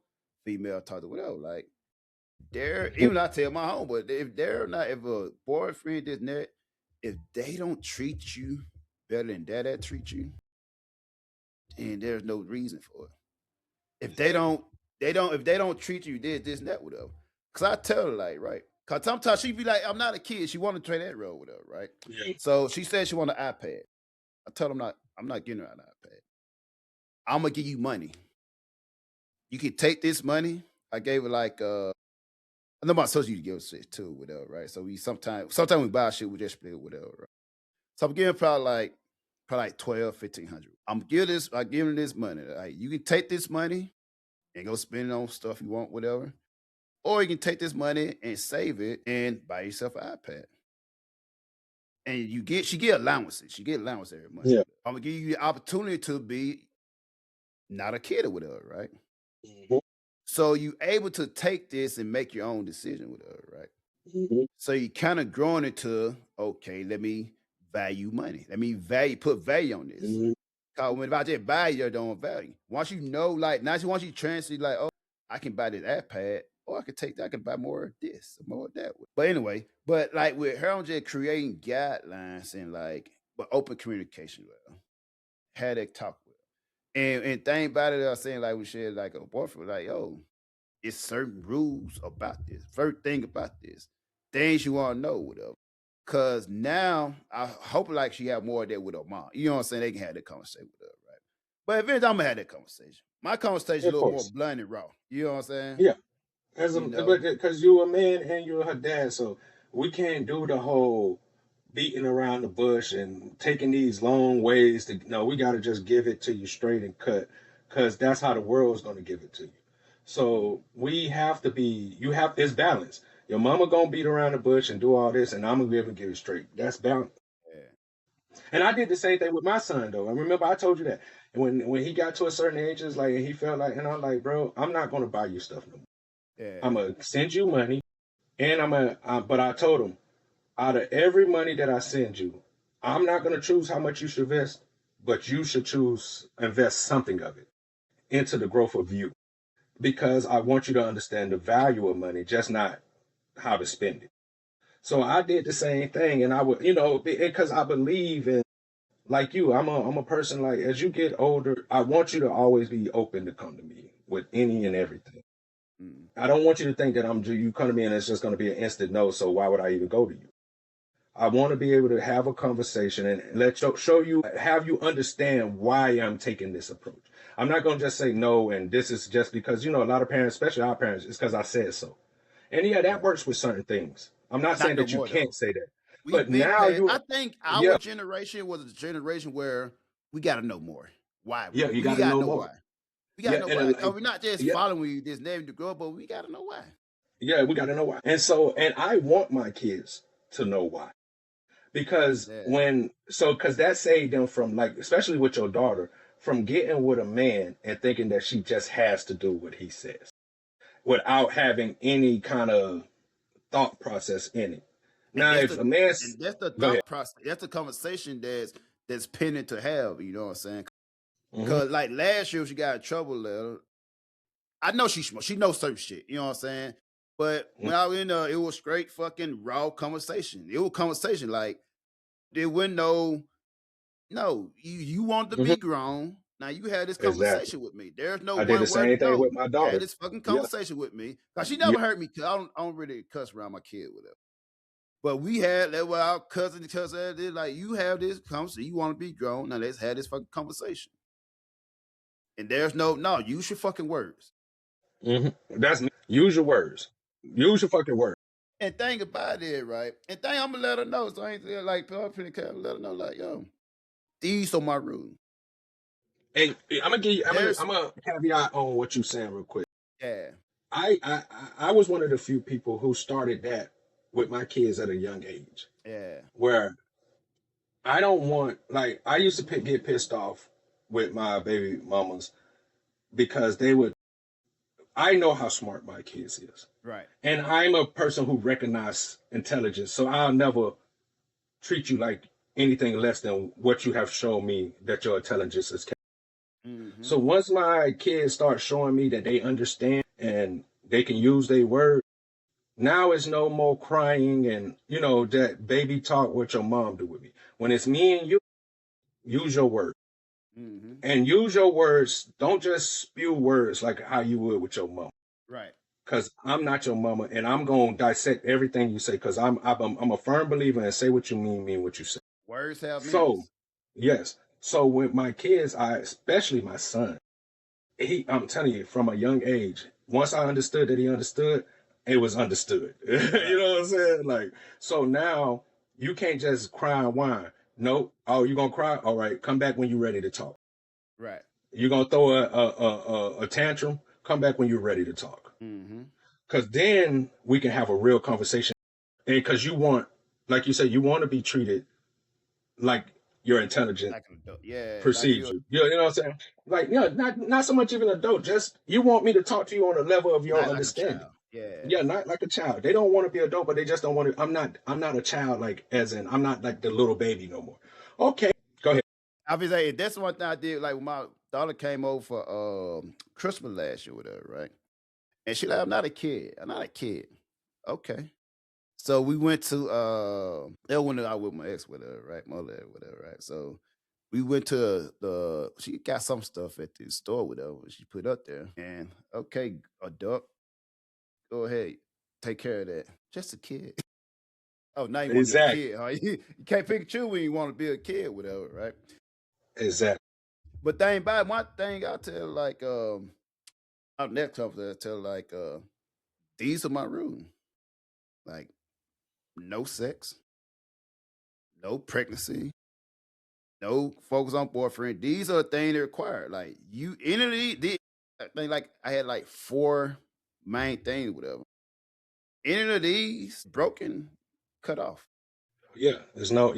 female talk to whatever. Like they're even I tell my home, but if they're not if a boyfriend this and that, if they don't treat you better than that treat you, then there's no reason for it. If if they don't treat you this and that whatever. Cause I tell her like, right. Cause sometimes she be like, I'm not a kid. She want to play that role with her, right? Yeah. So she said she want an iPad. I tell her I'm not getting her an iPad. I'm gonna give you money. You can take this money. I gave her like I know my sister used to give us shit too, whatever, right? So we sometimes we buy shit, we just split whatever, right? So I'm giving probably like 12, 1500. I'm giving this money. Like you can take this money and go spend it on stuff you want, whatever. Or you can take this money and save it and buy yourself an iPad. And she get allowances. She get allowance every month. Yeah. I'm gonna give you the opportunity to be not a kid or whatever, right? So you able to take this and make your own decision with her, right? So you kind of growing into okay, let me value money. Let me put value on this. Cause when if I just buy you don't value. Once you know, like now once you translate, like, oh, I can buy this iPad, or I can take that, I can buy more of this, more of that. But anyway, but like with her, I'm just creating guidelines and like, but open communication with her. Had that talk with her. And thing about it, I was saying like we shared like a boyfriend, like, yo, it's certain rules about this. First thing about this. Things you want to know, whatever. Cause now I hope like she have more of that with her mom. You know what I'm saying? They can have that conversation with her, right? But eventually I'm gonna have that conversation. My conversation is a little more blunt and raw. You know what I'm saying? Yeah. But because you a man and you're her dad, so we can't do the whole beating around the bush and taking these long ways to no, we gotta just give it to you straight and cut. Cause that's how the world's gonna give it to you. So we have to be it's balance. Your mama gonna beat around the bush and do all this, and I'm gonna be able to give it straight. That's balance. Yeah. And I did the same thing with my son though. I remember I told you that. When he got to a certain age, it's like he felt like, and I'm like, bro, I'm not gonna buy you stuff no more. Yeah. I'm gonna send you money, and but I told him, out of every money that I send you, I'm not gonna choose how much you should invest, but you should invest something of it into the growth of you, because I want you to understand the value of money, just not how to spend it. So I did the same thing, and I would, because I believe in, like you, I'm a person like as you get older, I want you to always be open to come to me with any and everything. I don't want you to think that you come to me and it's just going to be an instant no. So why would I even go to you? I want to be able to have a conversation and show you, have you understand why I'm taking this approach. I'm not going to just say no, and this is just because, a lot of parents, especially our parents, it's because I said so. And yeah, that works with certain things. I'm not saying that you can't say that. But now I think our generation was a generation where we got to know more. Why? Yeah, you got to know more. Why. We got to know why. We're not just following this name to grow, but we got to know why. Yeah, we got to know why. And I want my kids to know why. Because because that saved them from, like, especially with your daughter, from getting with a man and thinking that she just has to do what he says without having any kind of thought process in it. Now, if a man, that's the thought process, that's the conversation that's pending to have. You know what I'm saying? Because like last year, she got in trouble. I know she knows certain shit. You know what I'm saying? But when I was in there, it was straight fucking raw conversation. It was conversation like there wasn't no. You want to be grown. Now you had this conversation with me. There's no. I did the same thing with my daughter. Had this fucking conversation with me because she never heard me. Cause I don't really cuss around my kid with her. But we had that with our cousin because like you have this conversation, you want to be grown, now let's have this fucking conversation. And there's no, use your fucking words. That's me. Use your words. Use your fucking words. And thing about it, right? And thing I'm gonna let her know. So I ain't like let her know, like, yo, these are my rules. And I'm gonna caveat on what you're saying real quick. Yeah. I was one of the few people who started that with my kids at a young age. Yeah. Where I don't want, like, I used to get pissed off with my baby mamas because they would. I know how smart my kids is, right? And I'm a person who recognizes intelligence, so I'll never treat you like anything less than what you have shown me that your intelligence is. Mm-hmm. So once my kids start showing me that they understand and they can use their words, now it's no more crying and, that baby talk what your mom do with me. When it's me and you, use your words. Mm-hmm. And use your words. Don't just spew words like how you would with your mom. Right. Because I'm not your mama, and I'm going to dissect everything you say because I'm a firm believer in say what you mean what you say. Words have meanings. So, yes. So with my kids, especially my son, I'm telling you, from a young age, once I understood that he understood, it was understood. You know what I'm saying? Like, so now you can't just cry and whine. No, oh, you gonna cry? All right, come back when you're ready to talk. Right. You're gonna throw a tantrum? Come back when you're ready to talk. Because then we can have a real conversation. And because you want, like you said, you want to be treated like your intelligence perceives you. You know what I'm saying? Like, not so much even an adult. Just you want me to talk to you on a level of your understanding. Yeah, not like a child. They don't want to be adult, but they just don't want to. I'm not a child, like as in I'm not like the little baby no more. Okay, go ahead. I was saying that's one thing I did. Like when my daughter came over for Christmas last year with her, right? And she like, I'm not a kid. Okay. So we went to that went out with my ex with her, right? Mother with her, right? So we went to she got some stuff at the store with her. She put up there. And okay, adult, go ahead, take care of that. Just a kid. Oh, now you want to be a kid, huh? You can't pick and choose when you want to be a kid, whatever, right? Exactly. But thing by one thing I'll tell like our next conference, I tell like these are my rules. Like no sex, no pregnancy, no focus on boyfriend. These are things that require. Like you any of these like I had like 4 main things, whatever. Any of these broken, cut off. Yeah, there's no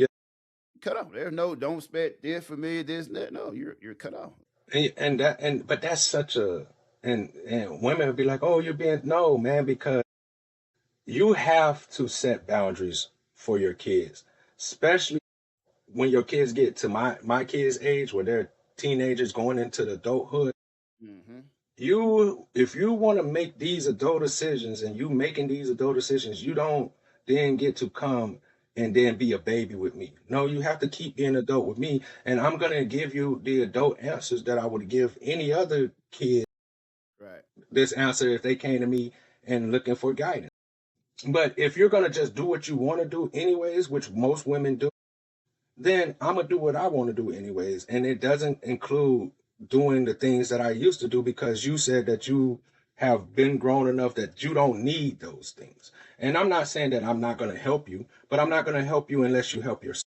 cut off. There's no don't expect this for me, this and that. No, you're cut off. But that's such a and women would be like, oh, you're being no man, because you have to set boundaries for your kids, especially when your kids get to my kids' age, where they're teenagers going into the adulthood. If you want to make these adult decisions and you making these adult decisions, you don't then get to come and then be a baby with me. No, you have to keep being adult with me, and I'm gonna give you the adult answers that I would give any other kid. Right. This answer if they came to me and looking for guidance. But if you're gonna just do what you want to do anyways, which most women do, then I'm gonna do what I want to do anyways, and it doesn't include doing the things that I used to do because you said that you have been grown enough that you don't need those things. And I'm not saying that I'm not going to help you, but I'm not going to help you unless you help yourself.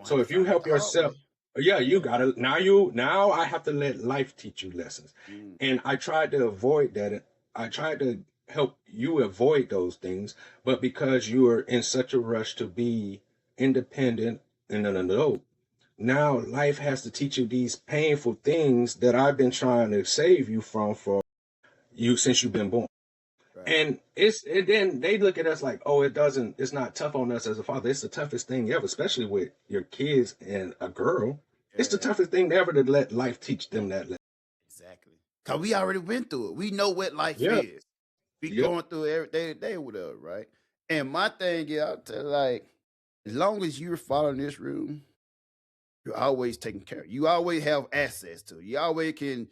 So if you help yourself, you gotta now I have to let life teach you lessons. And I tried to avoid that. I tried to help you avoid those things, but because you are in such a rush to be independent and an adult, now life has to teach you these painful things that I've been trying to save you from for you since you've been born. Right. And then they look at us like, oh, it's not tough on us as a father. It's the toughest thing ever, especially with your kids and a girl. Yeah. It's the toughest thing ever to let life teach them that lesson. Exactly. Because we already went through it. We know what life is. We going through it every day with us, right? And my thing is, I'll tell you, like, as long as you're following this rule, you're always taken care of. You always have access to it. You always can,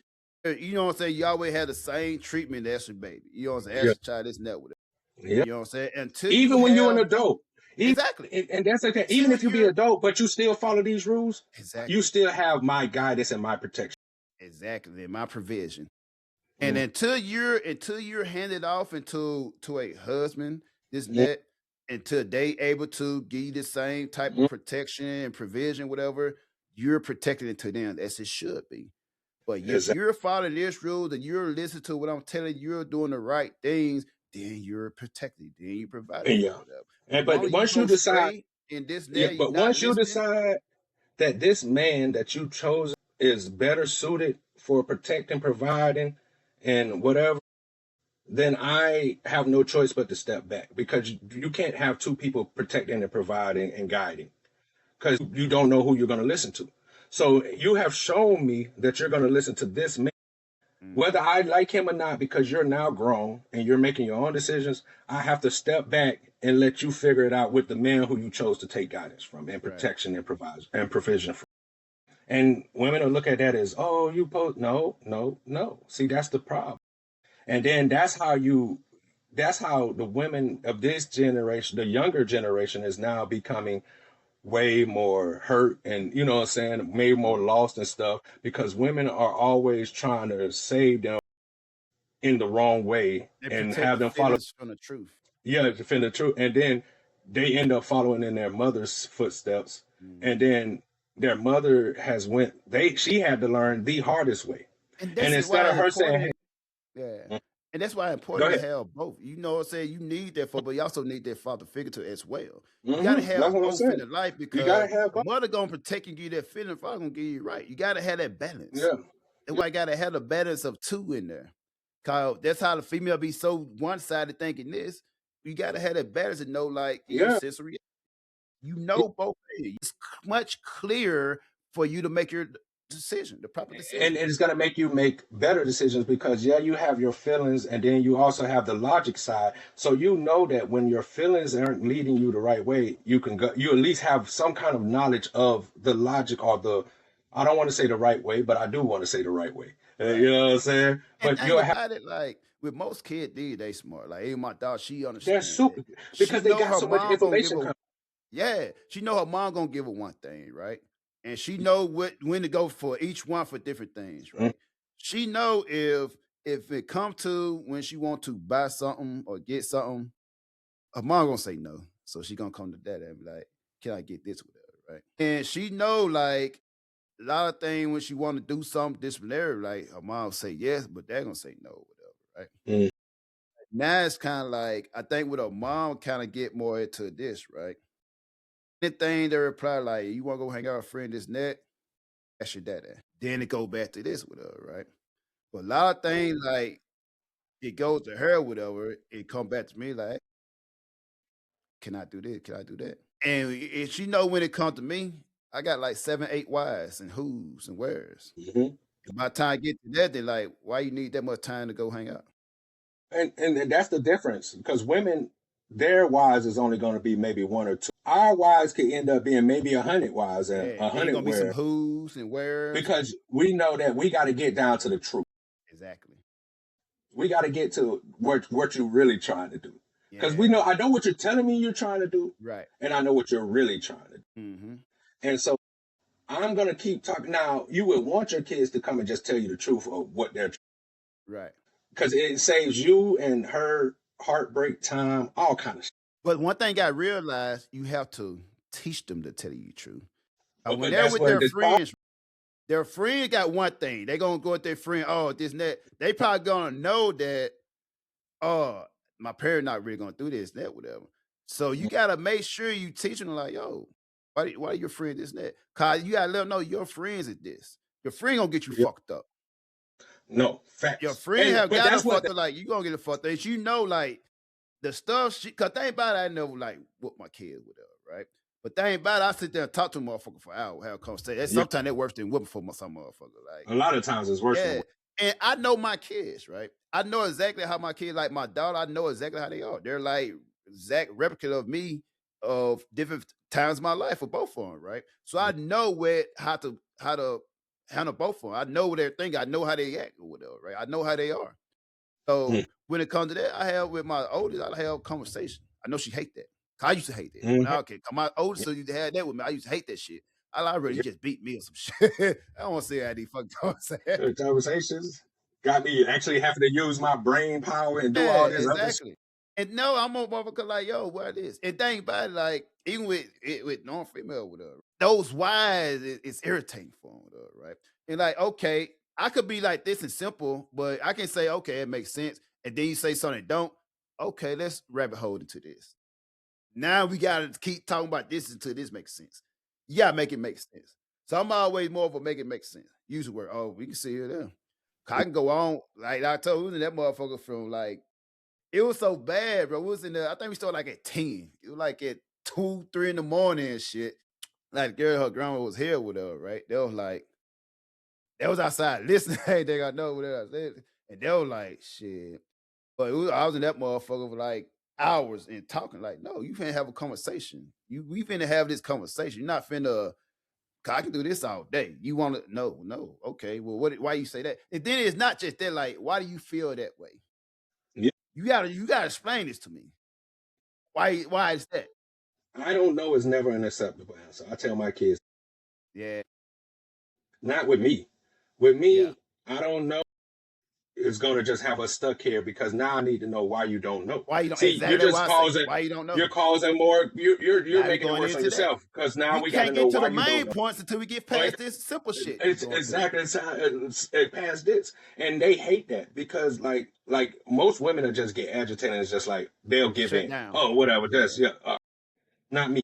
you know what I'm saying? You always have the same treatment as your baby. You know what I'm saying? As a child, this and that with it. You know what I'm saying? Until even when you're an adult. Even, Exactly. and that's okay. Even Till if you be you're adult, but you still follow these rules, you exactly, still have my guidance and my protection. exactly my provision. And Mm, until you're handed off into to a husband, this mm, net, until they able to give you the same type of mm, protection and provision, whatever, you're protected into them as it should be. But if exactly. you're following this rule and you're listening to what I'm telling you, you're doing the right things, then you're protected. Then you provided for Yeah. whatever. And As long but as you once you go decide, stray in this yeah, net, you're but not once you listening. decide that this man that you chose is better suited for protecting, providing, and whatever, then I have no choice but to step back because you can't have two people protecting and providing and guiding because you don't know who you're going to listen to. So you have shown me that you're going to listen to this man, Mhm. whether I like him or not, because you're now grown and you're making your own decisions. I have to step back and let you figure it out with the man who you chose to take guidance from and Right. protection and provide and provision from. And women will look at that as, oh, you both, no, no, no. See, that's the problem. And then that's how the women of this generation, the younger generation, is now becoming way more hurt and you know what I'm saying, way more Mhm. lost and stuff because women are always trying to save them in the wrong way They and protect have the them follow, feelings from the truth. yeah, defend the truth. And then they end up following in their mother's footsteps. And Mhm. then their mother has went, she had to learn the hardest way. And And this is instead why of it's her saying, important. Yeah. hey, And that's why it's go important to ahead. have both. You know what I'm saying? You need that for, but you also need that father figure to as well. You gotta That's have what I'm both in saying. the life You gotta because have a both. mother gonna protect and give you that feeling, father gonna give you right. You gotta have that balance. Yeah. That's why you gotta have the balance of two in there. Cause that's how the female be so one-sided thinking this. You gotta have that balance and know like give you Yeah. sensory. You know both ways. It's much clearer for you to make your decision, the proper And decision. it's going to make you make better decisions because yeah, you have your feelings and then you also have the logic side, so you know that when your feelings aren't leading you the right way, you can go, you at least have some kind of knowledge of the logic or the, I don't want to say the right way, but I do want to say the right way. You Right. know what I'm saying, And but think you'll have, about it, like with most kids, they smart. Like even my daughter, she they're understand that. super She because they know got her so much mom gonna give information her, coming. yeah. She know her mom gonna give her one thing, right? And she know what when to go for each one for different things, Mm, right? She know if it come to when she want to buy something or get something, her mom gonna say no. So she gonna come to dad and be like, "Can I get this with her?" Right? And she know like a lot of things when she want to do something disciplinary, like her mom say yes, but they're gonna say no, whatever, right? mm, Now it's kind of like I think with her mom kind of get more into this, right? Anything they reply like, "You want to go hang out with a friend this net?" That's your daddy. Then it go back to this with her, right? But a lot of things like it goes to her, whatever. It come back to me like, "Can I do this? Can I do that?" And she know when it come to me, I got like 7, 8 whys and who's and where's. mhm. And by the time I get to that, they're like, "Why you need that much time to go hang out?" And that's the difference because women, their wise is only going to be maybe one or two. Our wise could end up being maybe 100 wise and Yeah, a then hundred gonna be some where who's and where's. because we know that we got to get down to the truth. Exactly. We got to get to what you're really trying to do. Because we know, Yeah. I know what you're telling me you're trying to do, Right. and I know what you're really trying to do. Mhm. And so I'm gonna keep talking. Now, you would want your kids to come and just tell you the truth of what they're, Right. because it saves you and her heartbreak time, all kind of. But one thing I realized, you have to teach them to tell you the truth. When But they're that's with where their friend got one thing. They gonna go with their friend. Oh, this and that. They probably gonna know that. Oh, my parent not really gonna do this, that, whatever. So you gotta make sure you teach them like, yo, why your friend this and that? Cause you gotta let them know your friends is this. Your friend gonna get you yeah, fucked up. no Your facts. friend And have but got her that's what fucked up. Like you gonna get it fucked up. And you know, like the stuff she cause thing about it, I never like whoop my kids with her, right? But thing about it, I sit there and talk to a motherfucker for hours, have a conversation. yeah, Sometimes that worse than whooping for some motherfucker. Like, a lot of times it's worse than yeah. And I know my kids, right? I know exactly how my kids, like my daughter, I know exactly how they are. They're like exact replica of me of different times of my life for both of them, right? So I know how to handle both of them. I know what they're thinking. I know how they act or whatever, right? I know how they are. So Mm, when it comes to that, I have with my oldest, I have a conversation. I know she hate that. 'Cause I used to hate that. Mm-hmm. Okay, 'cause my older sister used to have that with me. I used to hate that shit. I really Yeah. just beat me or some shit. I don't want to say how these fucking conversations. Conversations got me actually having to use my brain power and do Yeah, all this other shit. exactly. And no, I'm a motherfucker like, yo, what is? And think about it, like, even with non-female with her, those whys it's irritating for them with her, right? And like, okay, I could be like this and simple, but I can say, okay, it makes sense. And then you say something that don't. Okay, let's rabbit hole into this. Now we gotta keep talking about this until this makes sense. You gotta make it make sense. So I'm always more of a make it make sense. Use the word, oh, we can see it there. I can go on, like I told you, that motherfucker from like it was so bad, bro. We was in there. I think we started like at 10. It was like at 2, 3 in the morning and shit. Like the girl, her grandma was here with her, right? They was like, they was outside listening. Hey, they got know what I said. And they was like, shit. But I was in that motherfucker for like hours and talking. Like, no, you finna have a conversation. We finna have this conversation. You're not finna. 'Cause I can do this all day. You want to? No. Okay. Well, why you say that? And then it's not just that. Like, why do you feel that way? Yeah. You gotta explain this to me. Why is that? I don't know is never an acceptable answer. I tell my kids, Yeah, not with me. With yeah. me, I don't know is gonna just have us stuck here because now I need to know why you don't know. Why you don't See, exactly that's why I say why you don't know? you're causing more you're Now we making it going worse on into that. yourself because now We we gotta can't know get to why the you don't main know. points until we get Like, past this simple shit we it's going through. exactly it's past this. And they hate that because like most women are just get agitated and it's just like they'll give Shut in. down. Oh, whatever, Yeah. that's not me.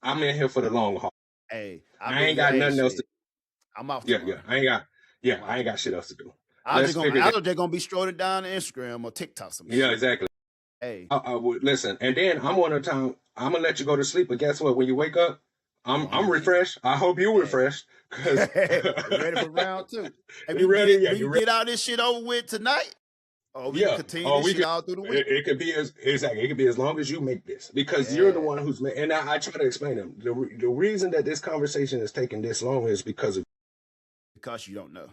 I'm in here for the long haul. Hey, I ain't got nothing else to shit. I'm off yeah, tomorrow. I ain't got shit else to do. I Let's just gonna figure that. I just gonna be strolling down Instagram or TikTok some Yeah, shit. exactly. Hey, I would listen, and then I'm on a time. I'm gonna let you go to sleep, but guess what? When you wake up, I'm I'm again. refreshed. I hope you Hey. refreshed because ready for round 2. And you ready? Yeah, we you can ready? get all this shit over with tonight. Or we can Yeah. continue Or this we shit could. all through the week. It could be as exactly. It could be as long as you make this because you're the Yeah. one who's made. And I try to explain them. The reason that this conversation is taking this long is because of Because you don't know.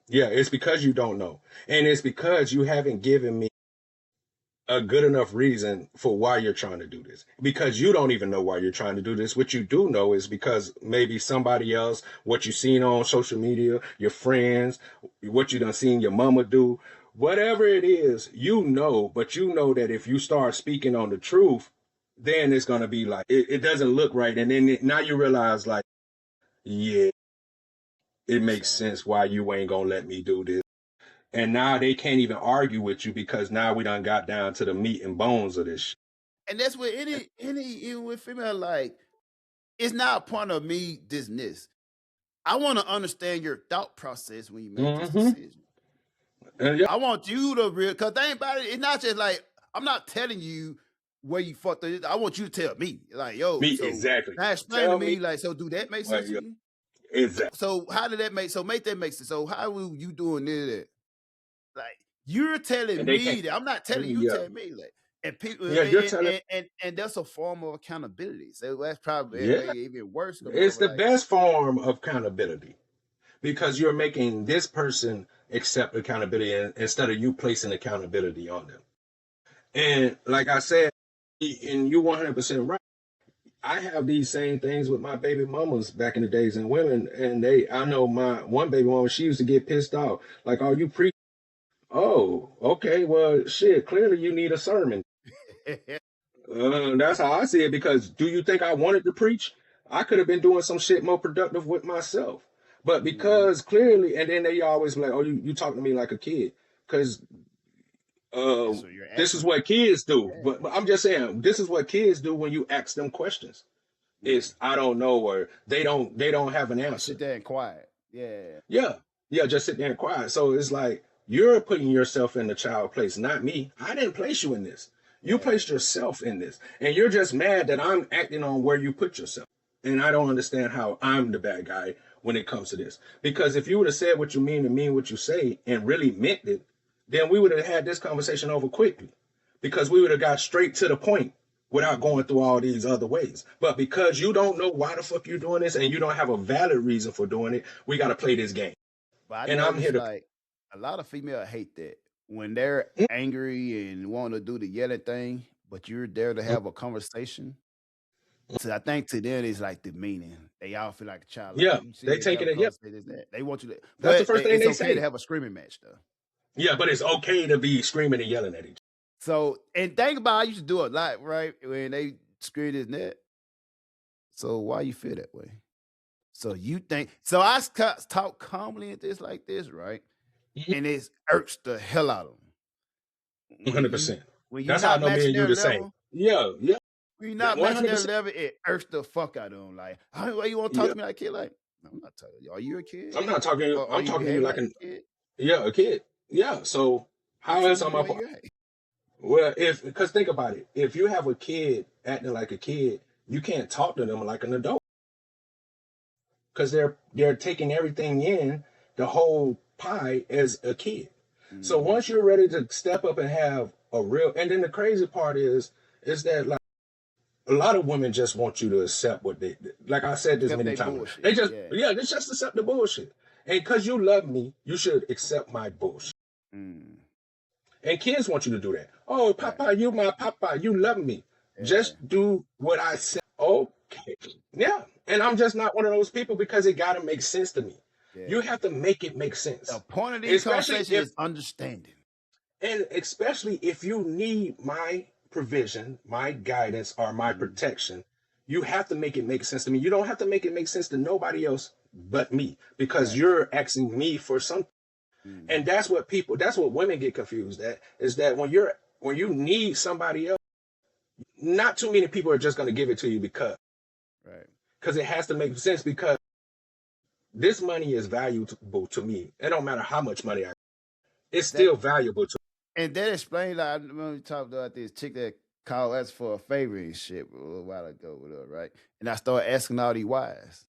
yeah. It's because you don't know, and it's because you haven't given me a good enough reason for why you're trying to do this because you don't even know why you're trying to do this. What you do know is because maybe somebody else, what you seen on social media, your friends, what you done seen your mama do, whatever it is, but you know that if you start speaking on the truth, then it's going to be like, it doesn't look right. And then now you realize like, yeah, it makes So, sense why you ain't going to let me do this. And now they can't even argue with you because now we done got down to the meat and bones of this shit. and that's what even with female, like, it's not a point of me dismiss. I want to understand your thought process when you made this Mm-hmm. decision. Yeah. I want you to real because think about it. It's not just like I'm not telling you where you fucked it. I want you to tell me, like, yo, Me so exactly. now explain Tell to me, me like, so do that make what sense to you? exactly. So how did that make? So make that make sense. So how will you doing this? Like you're telling And they can't. me that I'm not telling you. Yeah, Telling me like, and people, yeah. You're telling. and that's a form of accountability. So that's probably Yeah, way even worse. it's the Like, best form of accountability because you're making this person accept accountability instead of you placing accountability on them. And like I said, and you 100% right. I have these same things with my baby mamas back in the days and women, and I know my one baby mama, she used to get pissed off. Like, oh, you preach. Oh, okay. Well, shit, clearly you need a sermon. That's how I see it because do you think I wanted to preach? I could have been doing some shit more productive with myself. But because clearly, and then they always be like, oh, you talk to me like a kid. Because so you're this is asking, what kids do. yeah, But I'm just saying, this is what kids do when you ask them questions. yeah. It's I don't know or they don't have an answer. Sit there and quiet. Yeah, Yeah. Yeah, just sit there and quiet. So it's like you're putting yourself in the child place, not me. I didn't place you in this. You yeah. placed yourself in this. And you're just mad that I'm acting on where you put yourself. And I don't understand how I'm the bad guy when it comes to this. Because if you would have said what you mean and mean what you say and really meant it, then we would have had this conversation over quickly. Because we would have got straight to the point without going through all these other ways. But because you don't know why the fuck you're doing this and you don't have a valid reason for doing it, we got to play this game. But I And I'm here noticed to. like a lot of females hate that when they're angry and want to do the yelling thing. but you're there to have a conversation. So I think to them it's like demeaning. They all feel like a child. Like Yeah, you see, they they take have a it. Yep, conversation. That they want you to, that's the but first thing it's they okay to say. have a screaming match though. Yeah, but it's okay to be screaming and yelling at each. So and think about I used to do a lot, right? When they screamed his neck. So why you feel that way? So you think so? Talk calmly at this like this, right? Mhm. And it irks the hell out of them. 100%. When you That's how I not know me matching and you their the same. level, Yeah, yeah, when you're yeah, not matching their 100%. level, it irks the fuck out of them. Like, why you want to talk Yeah, to me like a kid? Like, I'm not talking. Are you a kid? I'm not talking. Or are I'm you talking to you behaving like like an a kid? a kid. Yeah. So I how treat else you am the I? way you act. Well, if because think about it, if you have a kid acting like a kid, you can't talk to them like an adult because they're taking everything in the whole pie as a kid. So Mm-hmm. once you're ready to step up and have a real, and then the crazy part is that like a lot of women just want you to accept what they like. I said this Except many they times. bullshit. They just Yeah. yeah, they just accept the bullshit. And because you love me, you should accept my bullshit. Mm. And kids want you to do that. Oh, Right. Papa, you my Papa, you love me. Yeah. Just do what I say. Okay. Yeah. And I'm just not one of those people because it gotta make sense to me. You Yeah. have to make it make The sense. point of these Especially conversations if is understanding. and especially if you need my provision, my guidance, or my Mm. protection, you have to make it make sense to me. You don't have to make it make sense to nobody else but me because Right. you're asking me for something. Mm. And that's what women get confused at is that when you need somebody else, not too many people are just going to give it to you Right. because it has to make sense because this money is valuable to me. It don't matter how much money it's That still valuable to and that explains. Like, I remember we talked about this chick that called us for a favor and shit a little while ago with her, right? And I started asking all these whys,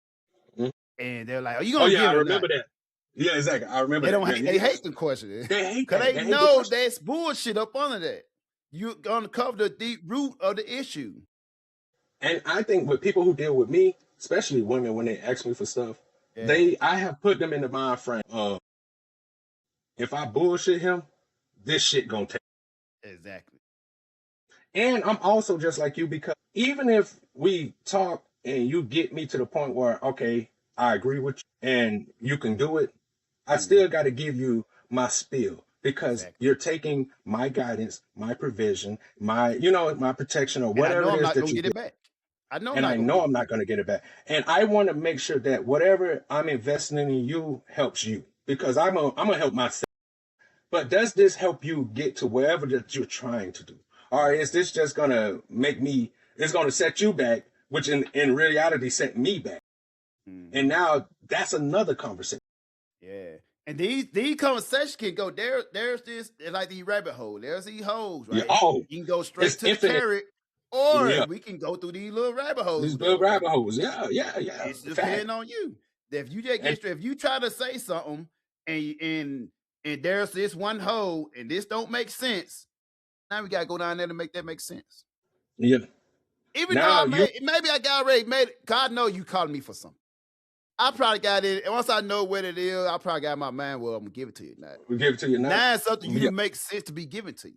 me. and they're like, "Are you Oh gonna yeah, give I it or not?" remember that. Yeah, exactly. I remember They that. don't. Yeah, They yeah. hate the question They hate because that. they They hate the know question. that's bullshit up under that. You're gonna cover the deep root of the issue. And I think with people who deal with me, especially women, when they ask me for stuff, Yeah, I have put them in the mind frame. If I bullshit him, this shit gonna take. exactly. And I'm also just like you because even if we talk and you get me to the point where okay, I agree with you and you can do it, I Mm, still got to give you my spiel because exactly. you're taking my guidance, my provision, my my protection or And I whatever know it I'm is not that gonna you get do. it back. I know I'm And not I gonna know get I'm it not back. going to get it back. And I want to make sure that whatever I'm investing in you helps you because I'm gonna help myself. But does this help you get to wherever that you're trying to do? Or Right. is this just gonna make me? It's gonna set you back, which in reality set me back. And Hmm. now that's another conversation. Yeah. And these conversations can go there. There's this it's like these rabbit holes. There's these holes, Yeah. right? Oh, You can go straight it's to the infinite. carrot, or Yeah. we can go through these little rabbit holes These with little her, right? rabbit holes. Yeah. Yeah. Yeah. It's Fact. depending on you. If you just And get straight, if you try to say something and there's this one hole and this don't make sense, now we gotta go down there to make that make sense. yeah. Even though Now you maybe I got already made it. God know you calling me for something. I probably got it. And once I know what it is, I probably got in my mind. Well, I'm gonna give it to you now. we give it to you now. Now it's something you Yeah. to make sense to be given to you.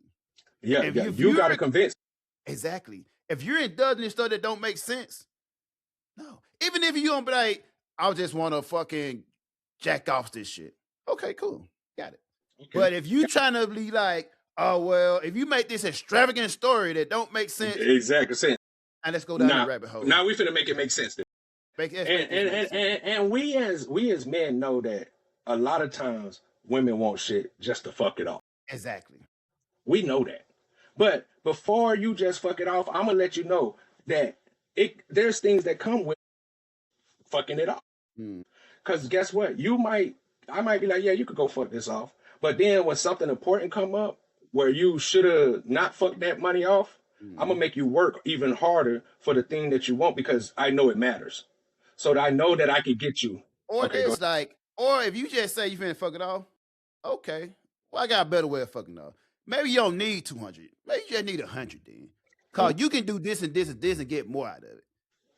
Yeah. If Yeah. you if You got you're to convince. exactly if you're indulging stuff that don't make sense, no. Even if you don't be like, I just want to fucking jack off this shit. Okay, cool, got it. Okay. But if you trying to be like, oh well, if you make this extravagant story that don't make sense, Exactly. Saying and let's go down that now. rabbit hole. Now we finna make it make sense. Let's And make this and, make and, sense. and we as men know that a lot of times women want shit just to fuck it off. Exactly. We know that. But before you just fuck it off, I'm gonna let you know that there's things that come with fucking it off. Hmm. Cause guess what? I might be like, yeah, you could go fuck this off. But then when something important come up where you should have not fucked that money off, I'm Hmm. gonna make you work even harder for the thing that you want because I know it matters. So that I know that I can get you. Or Okay, go this like, or if you just say you finna fuck it off, okay. Well, I got a better way of fucking off. Maybe you don't need 200. Maybe you just need 100 then. ahead. Cause you can do this and this and this and get more out of it.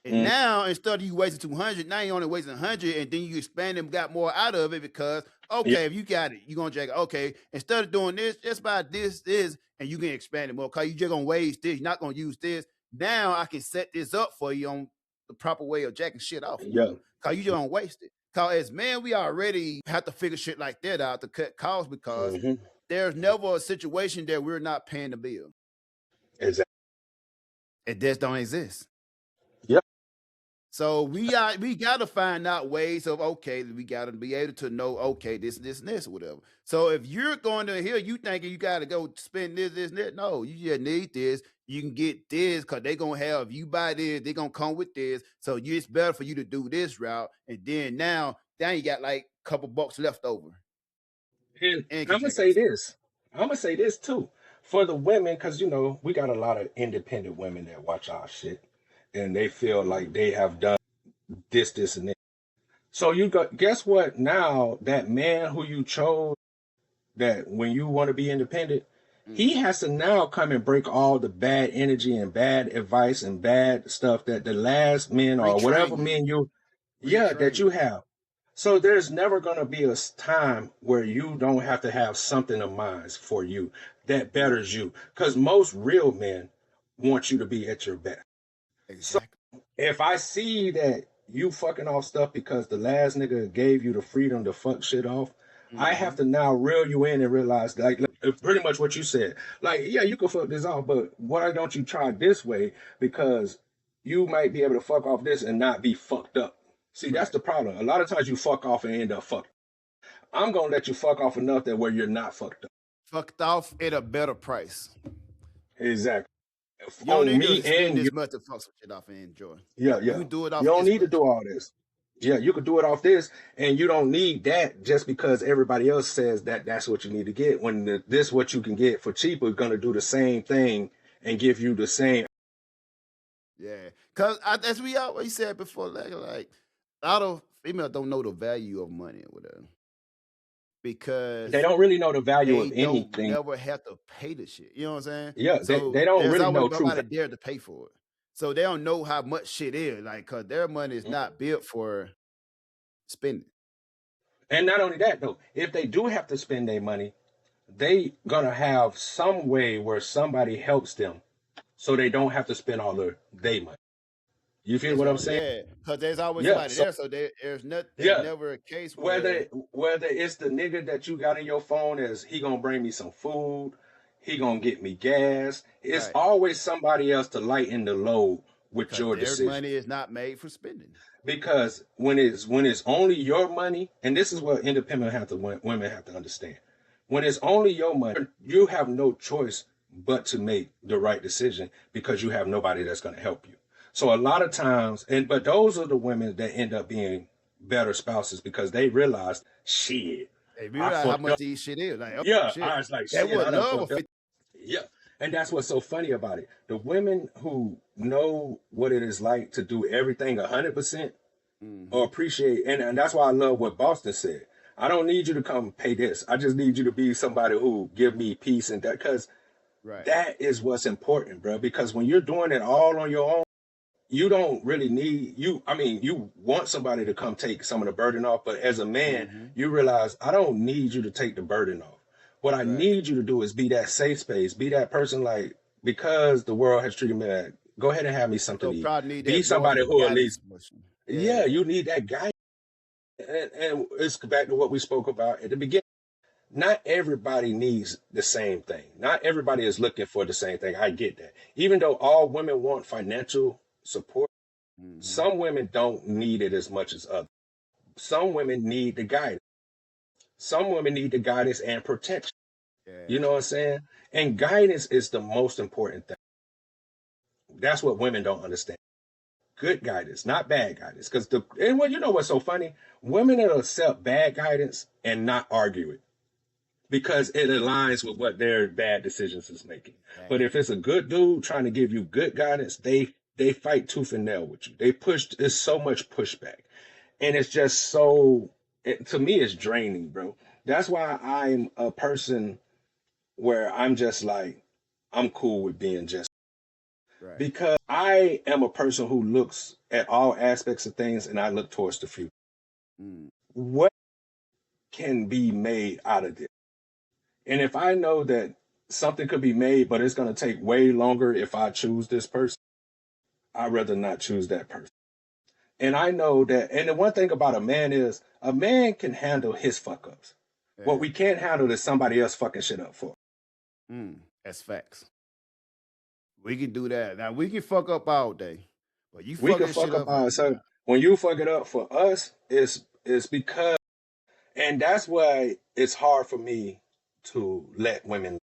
And now instead of you wasting 200, now you only wasting 100, and then you expand and got more out of it because okay, if you got it, you're gonna check. Okay, instead of doing this, just buy this, and you can expand it more. Cause you just gonna waste this, you're not gonna use this. Now I can set this up for you on the proper way of jacking shit off. Yeah. Cause you just don't waste it. Cause as men, we already have to figure shit like that out to cut costs because there's never a situation that we're not paying the bill. Exactly. It just don't exist. Yep. So we got to find out ways of okay, we got to be able to know okay, this, and this, or whatever. So if you're going to here, you thinking you got to go spend this, and that. No, you just need this. You can get this because they're gonna have. If you buy this, they're gonna come with this. So it's better for you to do this route, and then now you got like a couple bucks left over. And I'm gonna say this. I'm gonna say this too for the women, because we got a lot of independent women that watch our shit, and they feel like they have done this, and that. So guess what? Now that man who you chose, that when you want to be independent, he has to now come and break all the bad energy and bad advice and bad stuff that the last men or whatever men that you have. So there's never going to be a time where you don't have to have something of mine for you that betters you, because most real men want you to be at your best. Exactly. So if I see that you fucking off stuff because the last nigga gave you the freedom to fuck shit off, I have to now reel you in and realize like pretty much what you said. Like, yeah, you can fuck this off, but why don't you try this way? Because you might be able to fuck off this and not be fucked up. See, that's the problem. A lot of times you fuck off and end up fucked. I'm gonna let you fuck off enough that where you're not fucked up. Fucked off at a better price. Exactly. You don't need to spend this much to fuck some shit off and enjoy. Yeah. You can do it off. You don't need to do all this. Yeah, you could do it off this, and you don't need that just because everybody else says that that's what you need to get. When this what you can get for cheaper is going to do the same thing and give you the same. Yeah, because as we always said before, like a lot of females don't know the value of money or whatever, because they don't really know the value of anything. They never have to pay the shit. You know what I'm saying? Yeah, so they don't really know truth. Nobody dare to pay for it. So they don't know how much shit is, like, because their money is not built for spending. And not only that, though, if they do have to spend their money, they gonna have some way where somebody helps them, so they don't have to spend all their money. You feel what I'm saying? Yeah, because there's always somebody there, so there's never a case where whether it's the nigga that you got in your phone as he gonna bring me some food. He gonna get me gas. It's always somebody else to lighten the load with your decision. Their money is not made for spending. Because when it's only your money, and this is what independent women have to understand. When it's only your money, you have no choice but to make the right decision because you have nobody that's gonna help you. So a lot of times, but those are the women that end up being better spouses because they realize shit. They realize how much these shit is. Like, shit. I was like, shit, yeah. And that's what's so funny about it. The women who know what it is like to do everything 100% or appreciate, and that's why I love what Boston said. I don't need you to come pay this. I just need you to be somebody who give me peace and that, because that is what's important, bro. Because when you're doing it all on your own, you don't really need you want somebody to come take some of the burden off, but as a man, you realize I don't need you to take the burden off. What I need you to do is be that safe space, be that person, like, because the world has treated me like, go ahead and have me something to eat. Be somebody who at least, you need that guy. And it's back to what we spoke about at the beginning. Not everybody needs the same thing. Not everybody is looking for the same thing. I get that. Even though all women want financial support, some women don't need it as much as others. Some women need the guidance. Some women need the guidance and protection. You know what I'm saying? And guidance is the most important thing. That's what women don't understand. Good guidance, not bad guidance. Because you know what's so funny? Women will accept bad guidance and not argue it, because it aligns with what their bad decisions is making. But if it's a good dude trying to give you good guidance, they fight tooth and nail with you. There's so much pushback. And it's just to me, it's draining, bro. That's why I'm a person where I'm just like, I'm cool with being just, Right. Because I am a person who looks at all aspects of things and I look towards the future. What can be made out of this? And if I know that something could be made, but it's going to take way longer if I choose this person, I'd rather not choose that person. And I know that, and the one thing about a man is a man can handle his fuck ups. Yeah. What we can't handle is somebody else fucking shit up for. That's facts. We can do that. Now we can fuck up all day, but you We can fucking fuck shit up up. so when you fuck it up for us, it's because, and that's why it's hard for me to let women,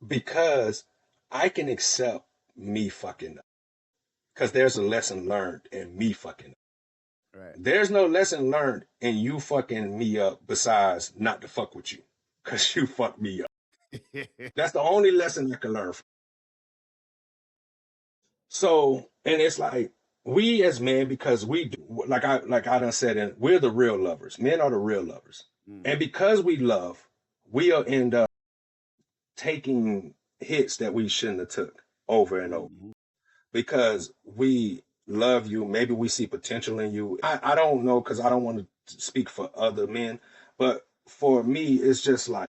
because I can accept me fucking up, because there's a lesson learned in me fucking up. Right. There's no lesson learned in you fucking me up besides not to fuck with you, because you fucked me up. That's the only lesson I can learn from. So, and it's like we as men, because we do, like I done said, and we're the real lovers. Men are the real lovers, and because we love, we'll end up taking hits that we shouldn't have took over and over, because we love you. Maybe we see potential in you. I don't know, because I don't want to speak for other men, but for me, it's just like,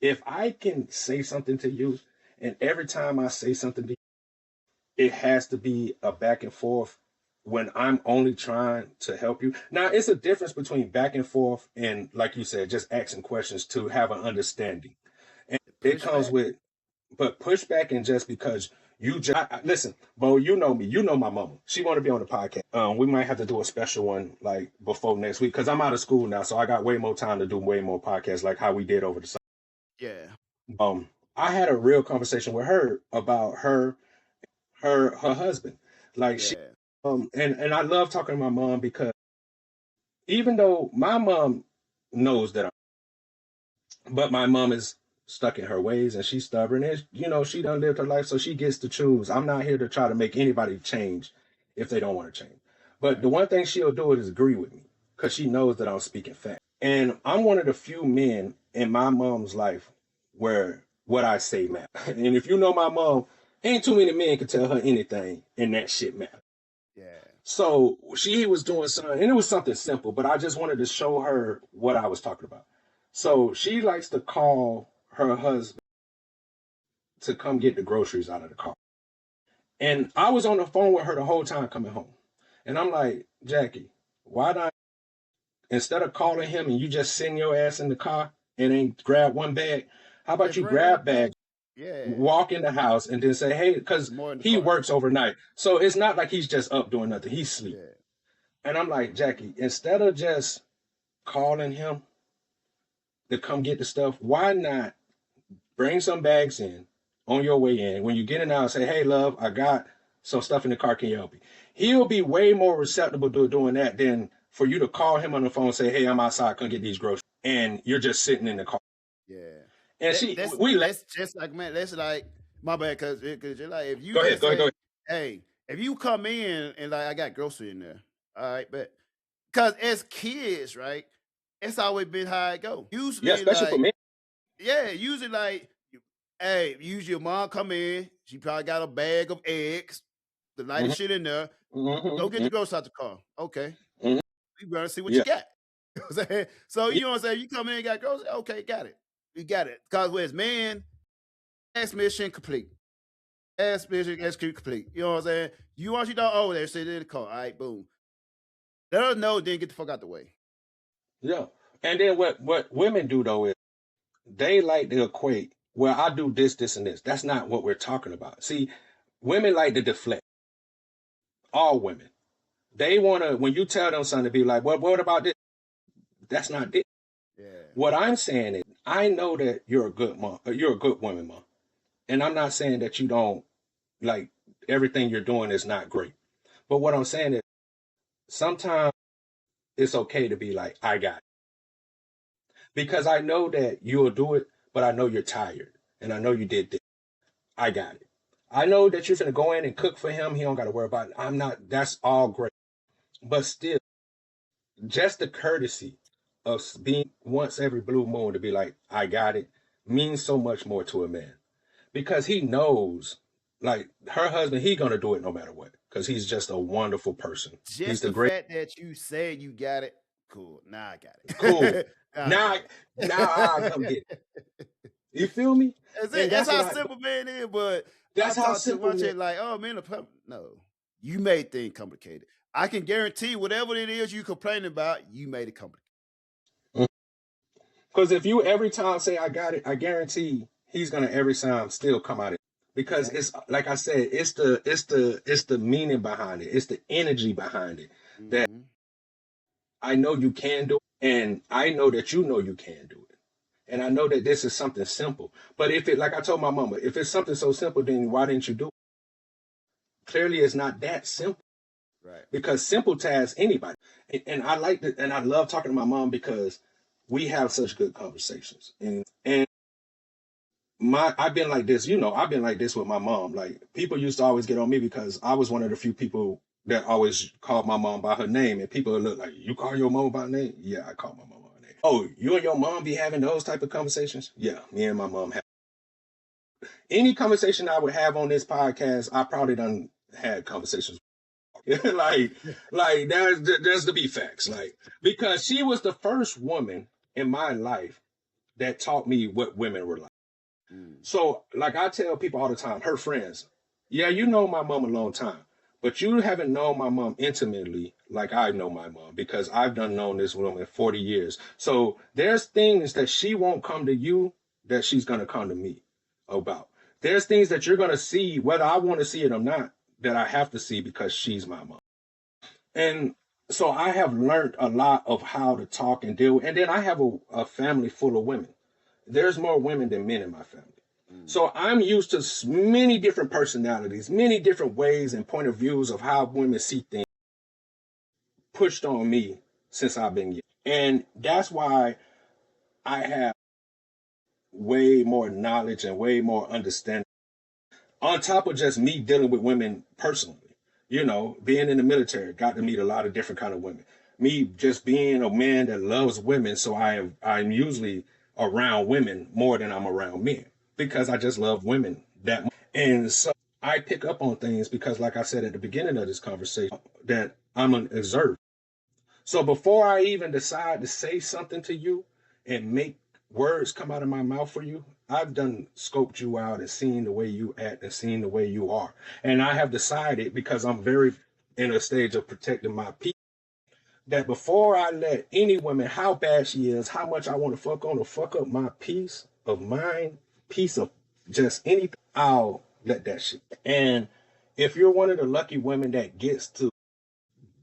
if I can say something to you, and every time I say something to you, it has to be a back and forth when I'm only trying to help you. Now, it's a difference between back and forth and, like you said, just asking questions to have an understanding. And it comes with, but pushback, and just because you just listen, Bo, you know me, you know my mama. She want to be on the podcast. We might have to do a special one like before next week, because I'm out of school now, so I got way more time to do way more podcasts, like how we did over the summer. Yeah. I had a real conversation with her about her husband. Like, she and I love talking to my mom, because even though my mom knows that but my mom is stuck in her ways, and she's stubborn, and she done lived her life, so she gets to choose. I'm not here to try to make anybody change if they don't want to change. But the one thing she'll do is agree with me, because she knows that I'm speaking fact. And I'm one of the few men in my mom's life where what I say matters. And if you know my mom, ain't too many men can tell her anything, and that shit matters. Yeah. So she was doing something, and it was something simple, but I just wanted to show her what I was talking about. So she likes to call her husband to come get the groceries out of the car. And I was on the phone with her the whole time coming home. And I'm like, Jackie, why not, instead of calling him and you just sitting your ass in the car and ain't grab one bag, how about you grab bags, walk in the house, and then say, hey, because he works overnight. So it's not like he's just up doing nothing. He's asleep. Yeah. And I'm like, Jackie, instead of just calling him to come get the stuff, why not bring some bags in on your way in? When you get in out, say, hey, love, I got some stuff in the car. Can you help me? He'll be way more receptive to doing that than for you to call him on the phone and say, hey, I'm outside, come get these groceries. And you're just sitting in the car. Yeah. And that's just like, man, that's like, my bad, because you're like, if you go ahead. Hey, if you come in and like, I got grocery in there, all right, but because as kids, right, it's always been how it go. Usually, especially like, for me. Yeah, usually like, hey, usually your mom come in, she probably got a bag of eggs, the lightest shit in there. Go get the groceries out the car. Okay. We better see what you got. So you know what I'm saying? You come in and got groceries, okay, got it. We got it. Because with man, ass mission complete. Ass mission complete. You know what I'm saying? You want you don't owe there, sit in the car. All right, boom. Let us know, then get the fuck out the way. Yeah. And then what women do though is they like to equate, well, I do this, and this. That's not what we're talking about. See, women like to deflect. All women. They want to, when you tell them something, to be like, well, what about this? That's not it. Yeah. What I'm saying is, I know that you're a good mom. You're a good woman, mom. And I'm not saying that you don't, like, everything you're doing is not great. But what I'm saying is, sometimes it's okay to be like, I got it. Because I know that you'll do it, but I know you're tired. And I know you did this. I got it. I know that you're going to go in and cook for him. He don't got to worry about it. I'm not, that's all great. But still, just the courtesy of being once every blue moon to be like, I got it, means so much more to a man. because he knows, like her husband, he gonna do it no matter what, because he's just a wonderful person. He's Just the the great. fact that you said you got it, cool. Now I got Cool. it. Now I Now, got now I come it. get it. You feel me? That's it. And That's that's what how I. simple man is. But I That's how talk to simple one it is. chick like, oh man, no, you made things complicated. I can guarantee whatever it is you complaining about, you made it complicated. Because if you every time say I got it, I guarantee he's gonna every time still come out of it. Because Exactly. it's like I said, it's the meaning behind it. It's the energy behind it that Mm-hmm. I know you can do, and I know that you know you can do it. And I know that this is something simple. But if it, like I told my mama, if it's something so simple, then why didn't you do it? Clearly, it's not that simple, Right. because simple tasks anybody. And I like that, and I love talking to my mom because we have such good conversations. And my I've been like this, I've been like this with my mom. Like people used to always get on me because I was one of the few people that always called my mom by her name, and people would look like, you call your mom by name? Yeah, I call my mom by name. Oh, you and your mom be having those type of conversations? Yeah, me and my mom have. Any conversation I would have on this podcast, I probably done had conversations. like, like there's to be facts. Like, because she was the first woman in my life that taught me what women were like. Mm. So, like I tell people all the time, her friends, yeah, you know my mom a long time, but you haven't known my mom intimately like I know my mom, because I've done known this woman 40 years. So there's things that she won't come to you that she's gonna come to me about. There's things that you're gonna see, whether I want to see it or not, that I have to see because she's my mom. And so I have learned a lot of how to talk and deal. And then I have a family full of women. There's more women than men in my family. Mm. So I'm used to many different personalities, many different ways and point of views of how women see things pushed on me since I've been young. And that's why I have way more knowledge and way more understanding on top of just me dealing with women personally. Being in the military, got to meet a lot of different kind of women. Me just being a man that loves women, so I'm usually around women more than I'm around men, because I just love women that much. And so I pick up on things because, like I said at the beginning of this conversation, that I'm an observer. So before I even decide to say something to you and make words come out of my mouth for you, I've done scoped you out and seen the way you act and seen the way you are. And I have decided, because I'm very in a stage of protecting my people, that before I let any woman, how bad she is, how much I want to fuck on or fuck up my peace of mind, piece of just anything, I'll let that shit. And if you're one of the lucky women that gets to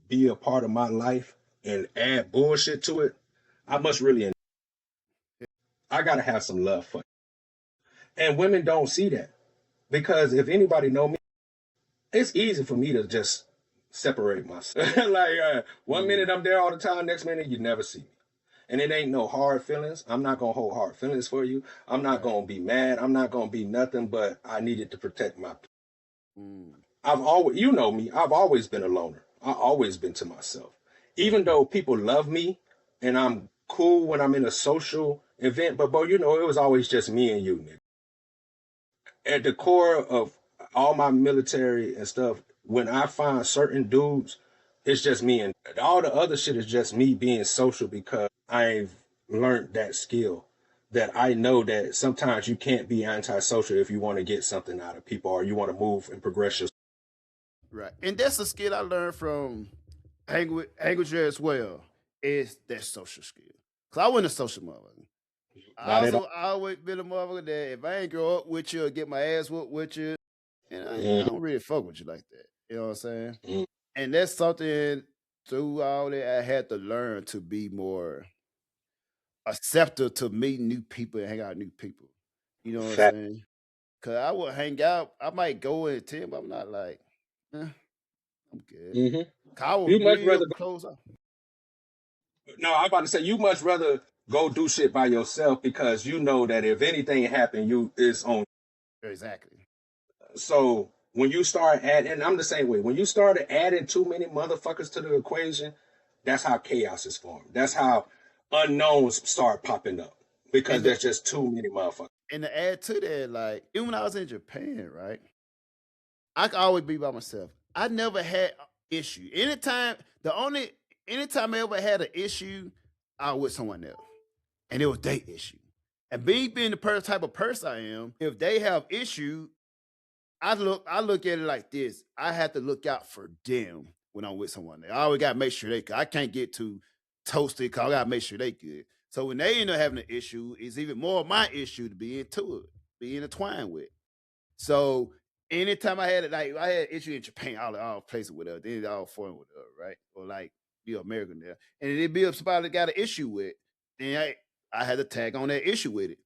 be a part of my life and add bullshit to it, I must really, I gotta have some love for it. And women don't see that, because if anybody know me, it's easy for me to just separate myself. Like one Mm. minute I'm there all the time, next minute you never see me. And it ain't no hard feelings. I'm not gonna hold hard feelings for you. I'm not Right. gonna be mad. I'm not gonna be nothing. But I needed to protect my. Mm. I've always, you know me. I've always been a loner. I've always been to myself. Even though people love me, and I'm cool when I'm in a social event, but bro, it was always just me and you, nigga. At the core of all my military and stuff, when I find certain dudes, it's just me, and all the other shit is just me being social, because I've learned that skill, that I know that sometimes you can't be antisocial if you want to get something out of people or you want to move and progress yourself. Right. And that's a skill I learned from hang with you as well. Is that social skill? Cause I wasn't a social motherfucker. Not at all. I always been a motherfucker that if I ain't grow up with you or get my ass whooped with you, and I Mm-hmm. don't really fuck with you like that. You know what I'm saying? Mm-hmm. And that's something through all that I had to learn to be more accepted to meet new people and hang out with new people. You know what I'm Fact. saying? Cause I would hang out, I might go and attend, but I'm not like, I'm good. Mm-hmm. 'Cause I was You much real rather go. close up. No, I'm about to say you much rather go do shit by yourself, because you know that if anything happen, you is on. Exactly. So when you start adding, and I'm the same way, when you started adding too many motherfuckers to the equation, that's how chaos is formed. That's how unknowns start popping up, because And the there's just too many motherfuckers. And to add to that, like even when I was in Japan, right, I could always be by myself. I never had issue. Anytime I ever had an issue, I was with someone else, and it was their issue. And being the type of person I am, if they have issue, I look at it like this. I have to look out for them when I'm with someone. I always gotta make sure I can't get too toasted because I gotta make sure they good. So when they end up having an issue, it's even more of my issue to be into it, be intertwined with. So anytime I had it, like I had issue in Japan, all places with her, they all foreign with her, right? Or like be American there. And it'd be somebody that got an issue with, then I had to tag on that issue with it.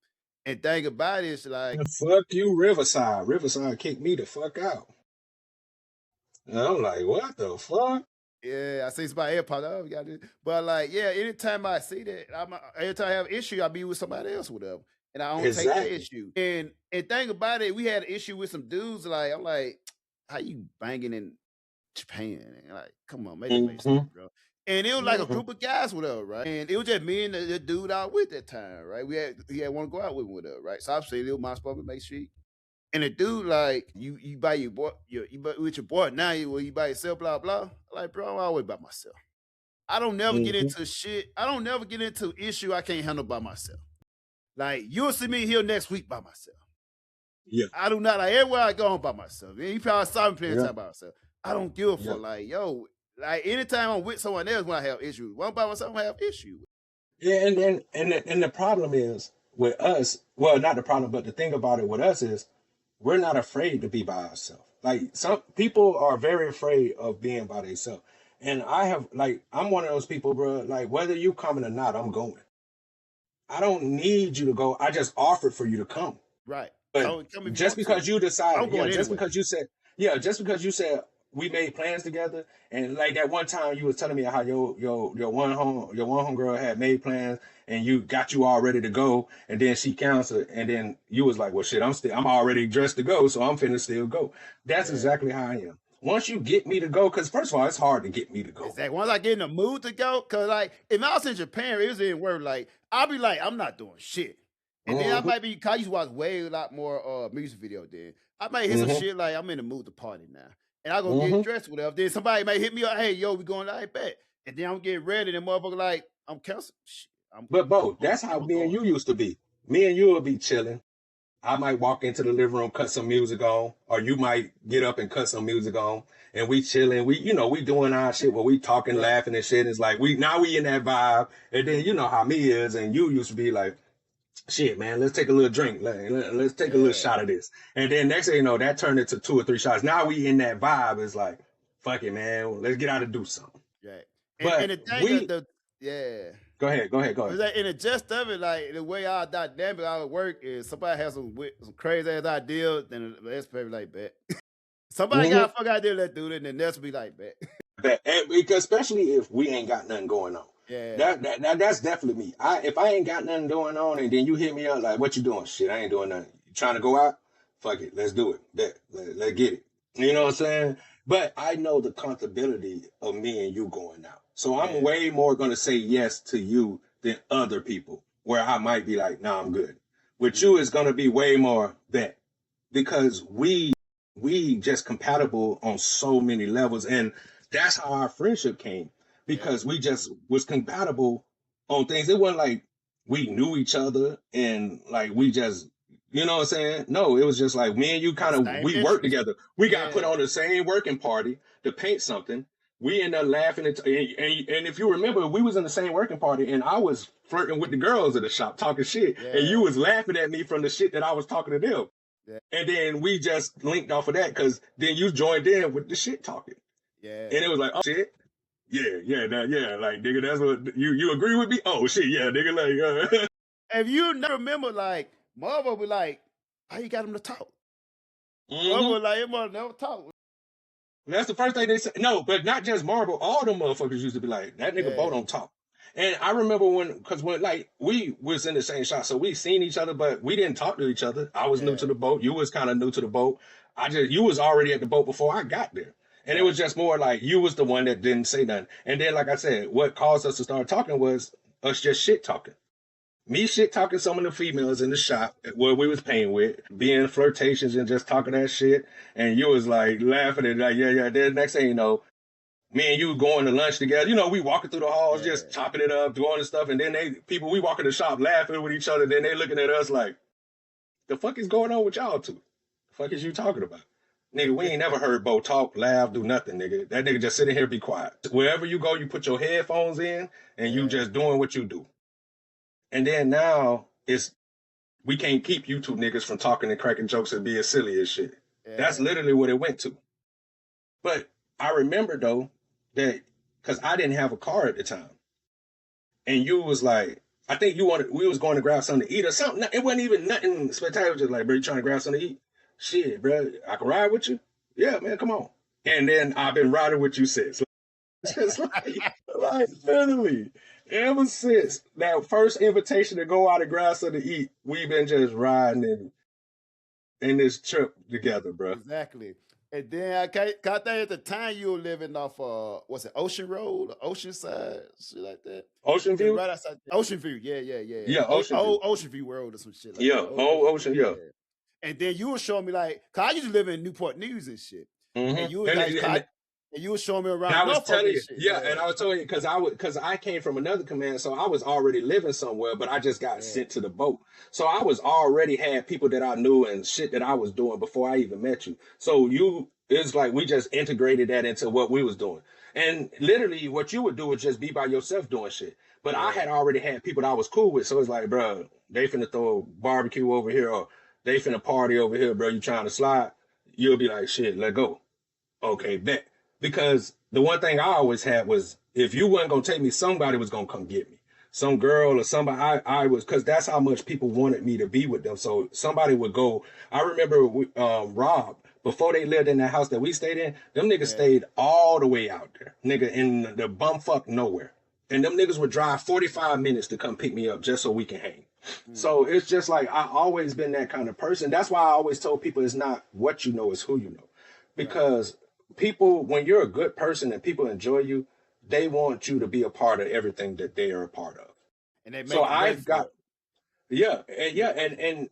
And think about it, it's like, Fuck you, Riverside. Riverside kicked me the fuck out. And I'm like, what the fuck? yeah, I see somebody here pop up. Got this. But like, yeah, anytime I see that, every time I have an issue, I be with somebody else with them. And I don't take that Exactly. issue. And think about it, we had an issue with some dudes. Like, I'm like, how you banging in Japan? And like, come on, make that make sense, bro. And it was like a group of guys with her, right? And it was just me and the dude out with that time, right? He had want to go out with her, right? So I'm saying it was my spot to make sure. And the dude like, you buy your boy, you with your boy now, you by yourself, blah blah. Like, bro, I'm always by myself. I don't never get into shit. I don't never get into issue I can't handle by myself. Like, you'll see me here next week by myself. Yeah. I do not, like, everywhere I go, I'm by myself. And you probably saw me playing time by myself. I don't give a fuck. Like, yo, like anytime I'm with someone else when I have issues, when I'm by myself, I have issues. Yeah, and the problem is with us, well, not the problem, but the thing about it with us is we're not afraid to be by ourselves. Like some people are very afraid of being by themselves. And I'm one of those people, bro, like whether you coming or not, I'm going. I don't need you to go. I just offered for you to come. Right. But just because you decided, just because you said we made plans together, and like that one time you was telling me how your one home girl had made plans and you got you all ready to go, and then she canceled, and then you was like, well, shit, I'm already dressed to go, so I'm finna still go. That's exactly how I am. Once you get me to go, because first of all, it's hard to get me to go. Exactly. Once I get in the mood to go, because like if I was in Japan, it was in word like I'll be like, I'm not doing shit. And then I might be, cause I used to watch way a lot more music video then. I might hit some shit like I'm in the mood to party now. And I go get dressed, whatever. Then somebody might hit me up, hey, yo, we going like bet. And then I'm getting ready, and motherfucker like, I'm canceling. But Bo, that's how me and you used to be. Me and you would be chilling. I might walk into the living room, cut some music on, or you might get up and cut some music on, and we chilling. We doing our shit where we talking, laughing and shit. It's like we in that vibe. And then you know how me is, and you used to be like, shit, man, let's take a little drink. Let's take a little shot of this. And then next thing you know, that turned into 2 or 3 shots. Now we in that vibe. It's like, fuck it, man. Let's get out and do something. Right. But and the thing Go ahead. Like, in the gist of it, like the way our dynamic our work is, somebody has some crazy ass ideas, then let's be like bet. Somebody got a fuck idea, let's do it, and then let's be like bet. Because especially if we ain't got nothing going on. Yeah. That's definitely me. If I ain't got nothing going on, and then you hit me up like, what you doing? Shit, I ain't doing nothing. You trying to go out? Fuck it, let's do it. Let's get it. You know what I'm saying? But I know the comfortability of me and you going out. So I'm way more going to say yes to you than other people, where I might be like, nah, I'm good. With you, it's going to be way more bet, because we just compatible on so many levels. And that's how our friendship came, because we just was compatible on things. It wasn't like we knew each other and like we just, you know what I'm saying? No, it was just like me and you we worked together. We got put on the same working party to paint something. We ended up laughing. And if you remember, we was in the same working party, and I was flirting with the girls at the shop, talking shit. And you was laughing at me from the shit that I was talking to them. And then we just linked off of that, because then you joined in with the shit talking. Yeah. And it was like, oh shit. Yeah, like, nigga, that's what you agree with me? Oh shit, yeah, nigga, like If you never remember, like, mother be like, how you got him to talk? Mother like, your mother never talk. That's the first thing they said. No, but not just Marvel. All the motherfuckers used to be like, that nigga Bo don't talk. And I remember when like we was in the same shop, so we seen each other, but we didn't talk to each other. I was new to the boat. You was kind of new to the boat. You was already at the boat before I got there. And it was just more like you was the one that didn't say nothing. And then, like I said, what caused us to start talking was us just shit talking. Me shit talking some of the females in the shop where we was paying with, being flirtations and just talking that shit. And you was like laughing and like, yeah. Then next thing you know, me and you going to lunch together. You know, we walking through the halls, just chopping it up, doing the stuff. And then we walk in the shop laughing with each other. Then they looking at us like, the fuck is going on with y'all two? The fuck is you talking about? Nigga, we ain't never heard Bo talk, laugh, do nothing, nigga. That nigga just sitting here, be quiet. Wherever you go, you put your headphones in and you just doing what you do. And then now we can't keep you two niggas from talking and cracking jokes and being silly as shit. Yeah. That's literally what it went to. But I remember though that because I didn't have a car at the time, and you was like, I think we was going to grab something to eat or something. It wasn't even nothing spectacular. Just like, bro, you trying to grab something to eat? Shit, bro, I can ride with you. Yeah, man, come on. And then I've been riding with you since. Just like literally. Ever since that first invitation to go out and grab something to eat, we've been just riding in this trip together, bro. Exactly. And then I think at the time you were living off what's it, Ocean Road, Ocean Side, shit like that. Ocean View? Right outside Ocean View, yeah. Yeah, Ocean View. Ocean View Road or some shit like that. Yeah, Ocean, yeah. And then you were showing me like, cause I used to live in Newport News and shit. Mm-hmm. And you was and you were showing me around. And I was telling you, and I was telling you because I came from another command, so I was already living somewhere, but I just got sent to the boat. So I was already had people that I knew and shit that I was doing before I even met you. So it's like we just integrated that into what we was doing. And literally what you would do is just be by yourself doing shit. But I had already had people that I was cool with. So it's like, bro, they finna throw a barbecue over here or they finna party over here, bro. You trying to slide? You'll be like, shit, let go. Okay, bet. Because the one thing I always had was if you wasn't going to take me, somebody was going to come get me. Some girl or somebody, I was, because that's how much people wanted me to be with them. So somebody would go. I remember Rob, before they lived in that house that we stayed in, them niggas stayed all the way out there. Nigga, in the bumfuck nowhere. And them niggas would drive 45 minutes to come pick me up just so we can hang. So it's just like, I always been that kind of person. That's why I always told people it's not what you know, it's who you know. Because people, when you're a good person and people enjoy you, they want you to be a part of everything that they are a part of. And they make so I've got, and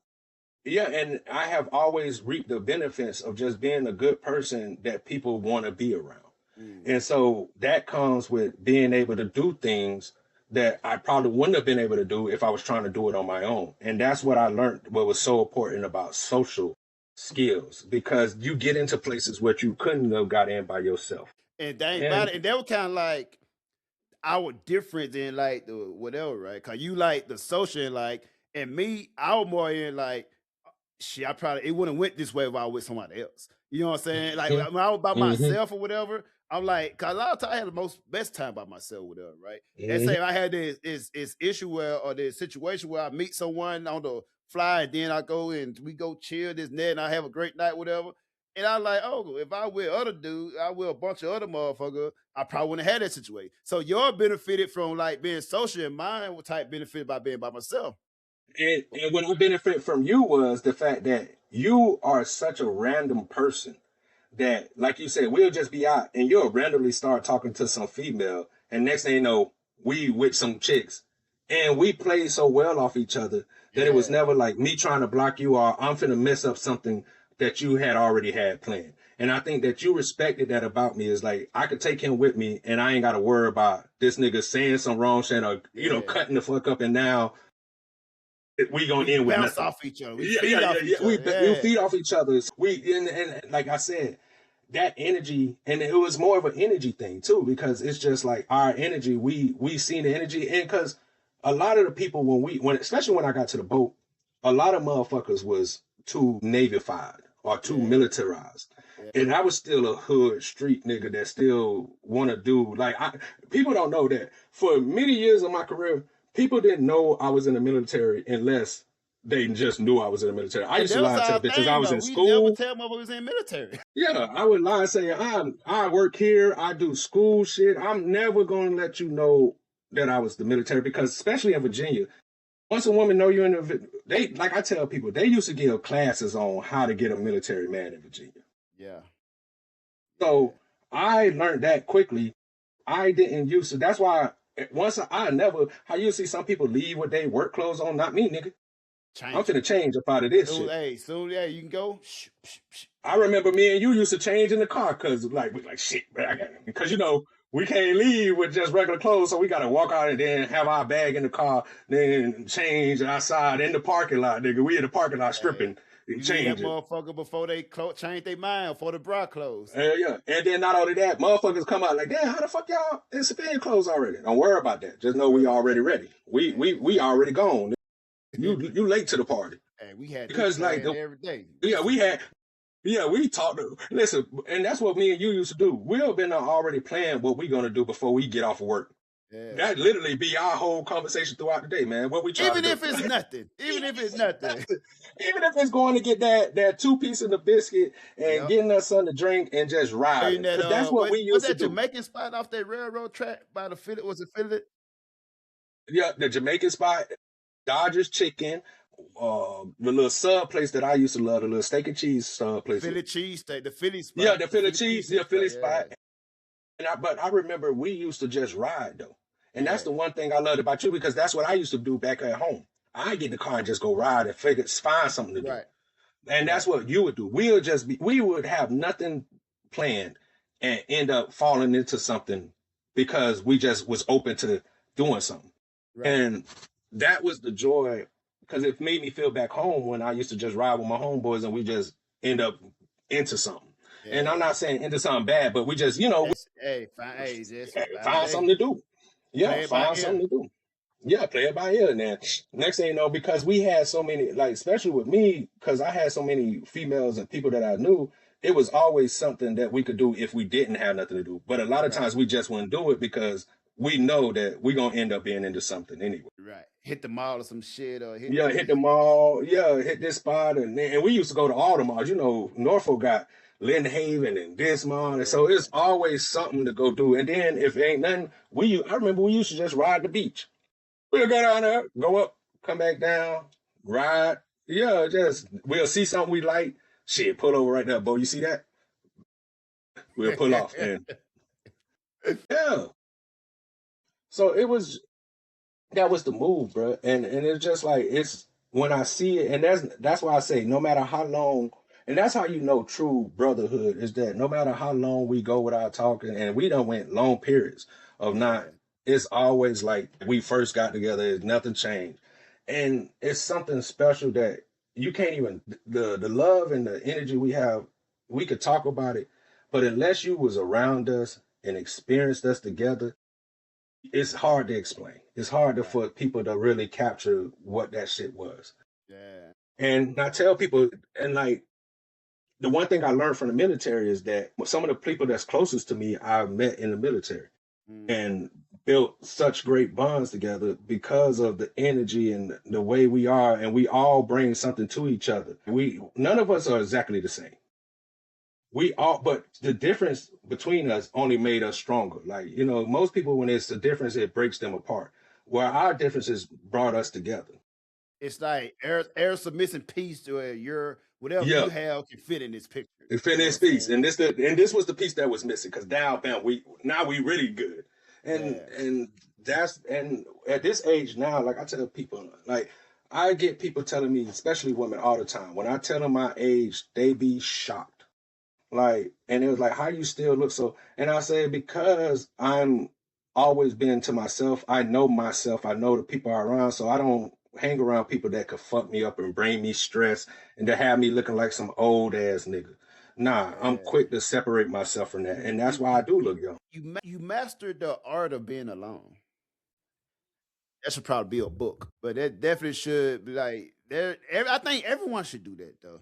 I have always reaped the benefits of just being a good person that people want to be around. And so that comes with being able to do things that I probably wouldn't have been able to do if I was trying to do it on my own. And that's what I learned, what was so important about social skills, because you get into places where you couldn't have got in by yourself. And they were kind of like our difference in like the whatever, right? Cause you like the social and like, and me, I was more in like, shit, it wouldn't have went this way if I was with somebody else. You know what I'm saying? Like when I was by myself or whatever, I'm like, cause a lot of times I had the best time by myself with her, right? And say if I had this issue where, or this situation where I meet someone on the fly and then I go and we go chill this net and I have a great night, whatever. And I'm like, oh, if I with other dudes, I with a bunch of other motherfuckers, I probably wouldn't have had that situation. So you're benefited from like being social, and mine was type benefited by being by myself. And what I benefit from you was the fact that you are such a random person that, like you said, we'll just be out and you'll randomly start talking to some female, and next thing you know, we with some chicks. And we played so well off each other that it was never like me trying to block you or I'm finna mess up something that you had already had planned. And I think that you respected that about me, is like, I could take him with me and I ain't got to worry about this nigga saying some wrong shit or, you know, cutting the fuck up, and now we gonna end with nothing. Off each other. We feed off each other. And like I said, that energy, and it was more of an energy thing too, because it's just like our energy, we seen the energy. And because a lot of the people, especially when I got to the boat, a lot of motherfuckers was too Navified or too militarized. And I was still a hood street nigga that still want to do, like, people don't know that for many years of my career, people didn't know I was in the military unless they just knew I was in the military. I used to lie to the bitches I was in school. We never tell them I was in the military. Yeah, I would lie and say, I work here, I do school shit. I'm never going to let you know that I was the military, because especially in Virginia, once a woman know you're in the, like I tell people, they used to give classes on how to get a military man in Virginia. Yeah. So I learned that quickly. I didn't use it. That's why once I never, how you see some people leave with their work clothes on, not me, nigga. I'm Change it. finna change up out of this Soon, shit. hey, soon, yeah, you can go. I remember me and you used to change in the car because like we like shit, because we can't leave with just regular clothes, so we gotta walk out and then have our bag in the car, then change outside in the parking lot, nigga. We in the parking lot stripping and You leave that changing. motherfucker before they change their mind, before the bra close. Yeah, and then not only that, motherfuckers come out like, damn, how the fuck y'all in civilian clothes already? Don't worry about that. Just know we already ready. We already gone. You late to the party. Hey, we had because like every day. We talked to listen, and that's what me and you used to do. We've been already planning what we're gonna do before we get off of work. Yeah. That literally be our whole conversation throughout the day, man. What we try even to if do. it's nothing, even if it's nothing, even if it's going to get that 2 piece of the biscuit and getting us something to drink and just ride. Because that's what we used to do. Jamaican spot off that railroad track by the Philly, was it Philly? Yeah, the Jamaican spot, Dodgers Chicken, the little sub place that I used to love, the little steak and cheese sub place. Philly cheese steak, the Philly spot. Yeah, the Philly cheese, the Philly spot. But I remember we used to just ride though. And that's the one thing I loved about you, because that's what I used to do back at home. I get in the car and just go ride and find something to do. Right. And that's what you would do. We would have nothing planned and end up falling into something because we just was open to doing something. Right. And that was the joy, because it made me feel back home when I used to just ride with my homeboys and we just end up into something. Yeah. And I'm not saying into something bad, but we just, find something to do. Yeah, find something to do. Yeah, play it by ear. And then next thing you know, because we had so many, like, especially with me, because I had so many females and people that I knew, it was always something that we could do if we didn't have nothing to do. But a lot of times we just wouldn't do it because we know that we're going to end up being into something anyway. Right. Hit the mall or some shit. Or hit the mall. Yeah, hit this spot. And we used to go to all the malls. Norfolk got Lynn Haven and this mall. And so it's always something to go do. And then if it ain't nothing, I remember we used to just ride the beach. We'll go down there, go up, come back down, ride. Yeah, we'll see something we like. Shit, pull over right there, Bo. You see that? We'll pull off. And yeah. So that was the move, bro. And it's just like, it's when I see it, and that's why I say no matter how long, and that's how you know true brotherhood is that no matter how long we go without talking, and we done went long periods of not, it's always like we first got together, nothing changed. And it's something special that you can't even, the love and the energy we have, we could talk about it, but unless you was around us and experienced us together, it's hard to explain. It's hard for people to really capture what that shit was. Yeah. And I tell people, and like, the one thing I learned from the military is that some of the people that's closest to me, I met in the military and built such great bonds together because of the energy and the way we are. And we all bring something to each other. None of us are exactly the same. But the difference between us only made us stronger. Like, most people, when it's the difference, it breaks them apart. Where our differences brought us together. It's like there's a missing piece to it. Whatever you have can fit in this picture. It fit in this piece. And this was the piece that was missing, because now we really good. And at this age now, like I tell people, like I get people telling me, especially women all the time, when I tell them my age, they be shocked. Like, and it was like, how you still look so, and I say, because I'm always been to myself. I know myself. I know the people are around. So I don't hang around people that could fuck me up and bring me stress and to have me looking like some old ass nigga. Nah, I'm quick to separate myself from that. And that's why I do look young. You mastered the art of being alone. That should probably be a book, but that definitely should be like I think everyone should do that though.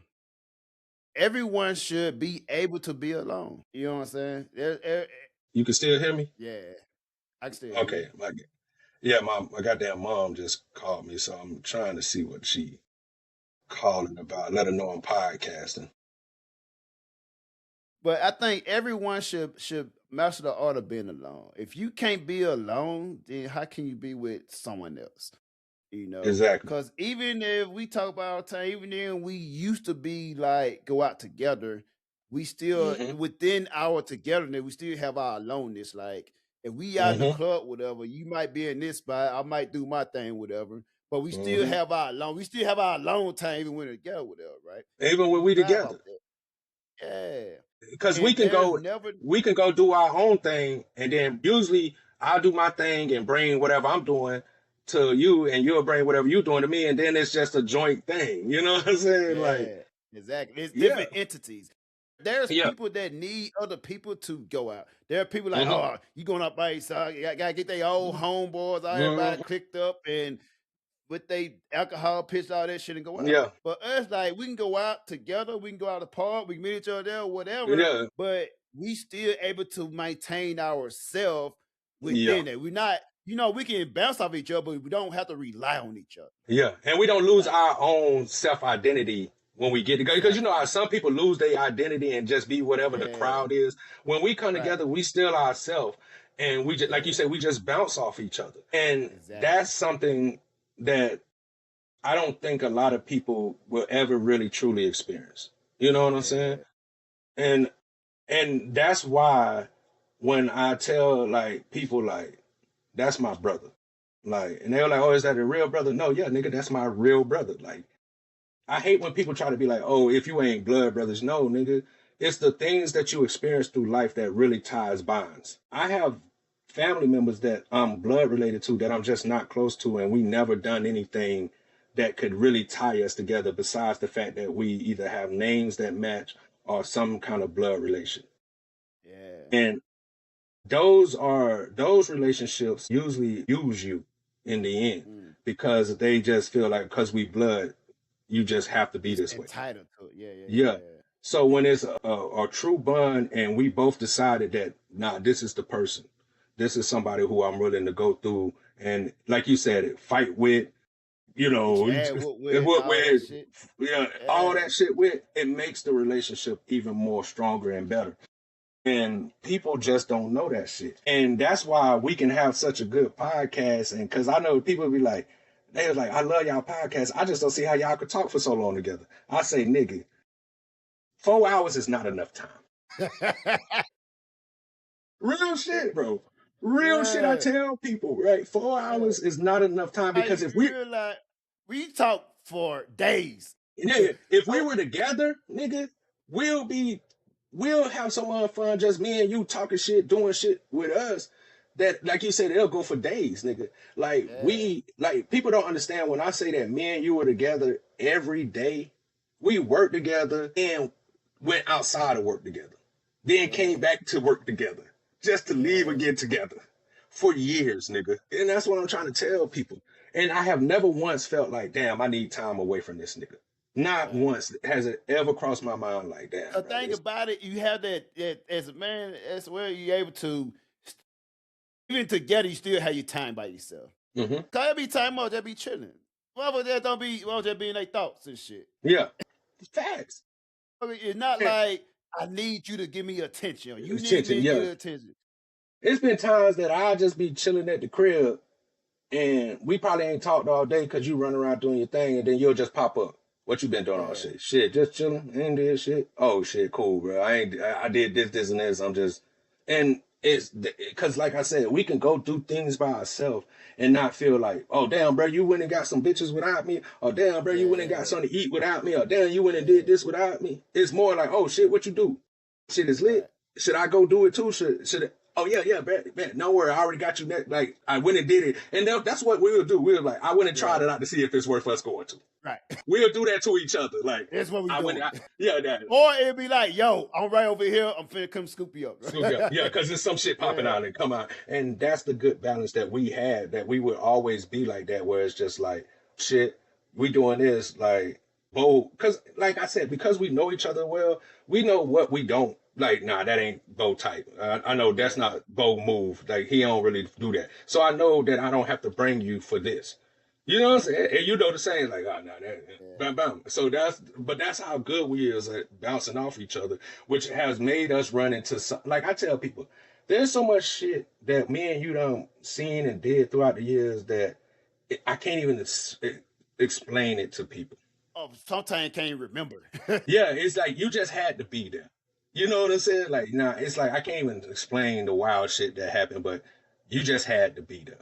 Everyone should be able to be alone. You know what I'm saying? You can still hear me? Yeah, I can still hear you. Okay. My goddamn mom just called me, so I'm trying to see what she calling about. Let her know I'm podcasting. But I think everyone should master the art of being alone. If you can't be alone, then how can you be with someone else? Exactly. Because even if we talk about our time, even then we used to be like go out together, we still within our togetherness, we still have our aloneness. Like If we out in the Mm-hmm. club, whatever, you might be in this spot, I might do my thing, whatever. But we still Mm-hmm. have our alone time, even when we're together, whatever, right? Even And when we we vibe off together, that. Yeah. because And there's never we can go do our own thing, and then usually I'll do my thing and bring whatever I'm doing to you, and you'll bring whatever you're doing to me, and then it's just a joint thing. You know what I'm saying? Like, Yeah, exactly. It's yeah, different entities. There's yeah, people that need other people to go out. There are people like, mm-hmm. oh, you going out by yourself. You gotta get their old homeboys, all everybody Mm-hmm. clicked up and with they alcohol, piss, all that shit and go out. Yeah, But us, like, we can go out together, we can go out to park, we can meet each other there, whatever, yeah, but we still able to maintain ourselves yeah. within it. We're not, we can bounce off each other, but we don't have to rely on each other. Yeah, and we don't lose Like, our own self identity when we get together, because you know exactly. how some people lose their identity and just be whatever the Yeah, crowd is. When we come right. together, we still ourselves, and we just, like you Yeah, said, we just bounce off each other, and exactly. that's something that I don't think a lot of people will ever really truly experience. You know what I'm saying? Yeah. And that's why when I tell like people like that's my brother, like, and they're like, oh, is that a real brother? No, yeah, nigga, that's my real brother. Like, I hate when people try to be like, oh, if you ain't blood brothers. No, nigga. It's the things that you experience through life that really ties bonds. I have family members that I'm blood related to that I'm just not close to, and we never done anything that could really tie us together besides the fact that we either have names that match or some kind of blood relation. Yeah. And those relationships usually use you in the end Mm. because they just feel like because we blood, you just have to be It's this way. entitled to it. Yeah, yeah, Yeah. yeah. So when it's a true bond and we both decided that, nah, this is the person. This is somebody who I'm willing to go through and, like you said, fight with, you Get know, your ass whooped with and what all that with, shit. yeah, all Yeah. that shit with, it makes the relationship even more stronger and better. And people just don't know that shit. And that's why we can have such a good podcast. And because I know people be like, they was like, I love y'all podcast. I just don't see how y'all could talk for so long together. I say, nigga, 4 hours is not enough time. Real shit, bro. Real shit. I Yeah. tell people, right? 4 hours is not enough time because You if we, realize we talk for days. nigga, if we were together, nigga, we'll be, we'll have so much fun, just me and you talking shit, doing shit with us. That, like you said, it'll go for days, nigga. Like Yeah. like people don't understand when I say that me and you were together every day. We worked together and went outside of work together, then Yeah. came back to work together, just to leave Yeah. again together for years, nigga. And that's what I'm trying to tell people. And I have never once felt like, damn, I need time away from this nigga. Not Right. once has it ever crossed my mind like, damn, The bro. thing about it, you have that as a man as well, you're able to even together, you still have your time by yourself. Mm-hmm. Cause there be time out, there be chilling. Whatever there don't be, well, there be in their thoughts and shit. Yeah, facts. I mean, it's not like I need you to give me attention. You need Attention, me to give yeah. you attention. It's been times that I just be chilling at the crib and we probably ain't talked all day because you run around doing your thing and then you'll just pop up. What you been doing all Yeah. shit? Shit, just chilling. Ain't did shit. Oh shit, cool, bro. I did this, and this. I'm just, and it's because like I said, we can go do things by ourselves and not feel like, oh damn, bro, you went and got some bitches without me, or damn, bro, you went and got something to eat without me, or damn, you went and did this without me. It's more like, oh shit, what you do? Shit is lit. Right. Should I go do it too? Should it? Oh yeah, bet. No worry, I already got you. Like I went and did it, and that's what we'll do. We'll like, I went and tried it out to see if it's worth us going to. Right. We'll do that to each other. Like That's what we I doing. went, yeah, that. Or it'd be like, yo, I'm right over here. I'm finna come scoop you up. Yeah, because there's some shit popping out and come out, and that's the good balance that we had. That we would always be like that, where it's just like, shit, we doing this like bold. Because like I said, because we know each other well, we know what we don't. Like, nah, that ain't Bo type. I know that's not Bo move. Like, he don't really do that. So I know that I don't have to bring you for this. You know what I'm saying? And you know the same, like, oh, no, bam, bam. So that's how good we is at bouncing off each other, which has made us run into some, like I tell people, there's so much shit that me and you done seen and did throughout the years that I can't even explain it to people. Oh, sometimes I can't remember. Yeah, it's like you just had to be there. You know what I'm saying? Like, nah, it's like I can't even explain the wild shit that happened, but You just had to be there.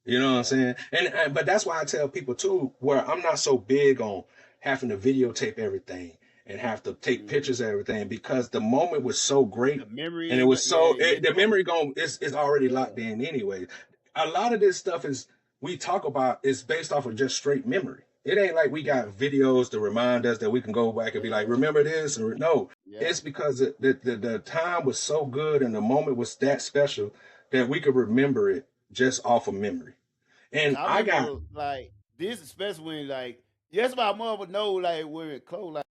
You know what I'm saying? And but that's why I tell people too, where I'm not so big on having to videotape everything and have to take pictures of everything, because the moment was so great The memory and it in was so in the the moment. memory going is already locked in anyway. A lot of this stuff is we talk about is based off of just straight memory. It ain't like we got videos to remind us that we can go back and be like, remember this? Or no, Yeah. it's because the time was so good and the moment was that special that we could remember it just off of memory. And I I got remember like this, especially when like that's why my mother know like wearing clothes. Like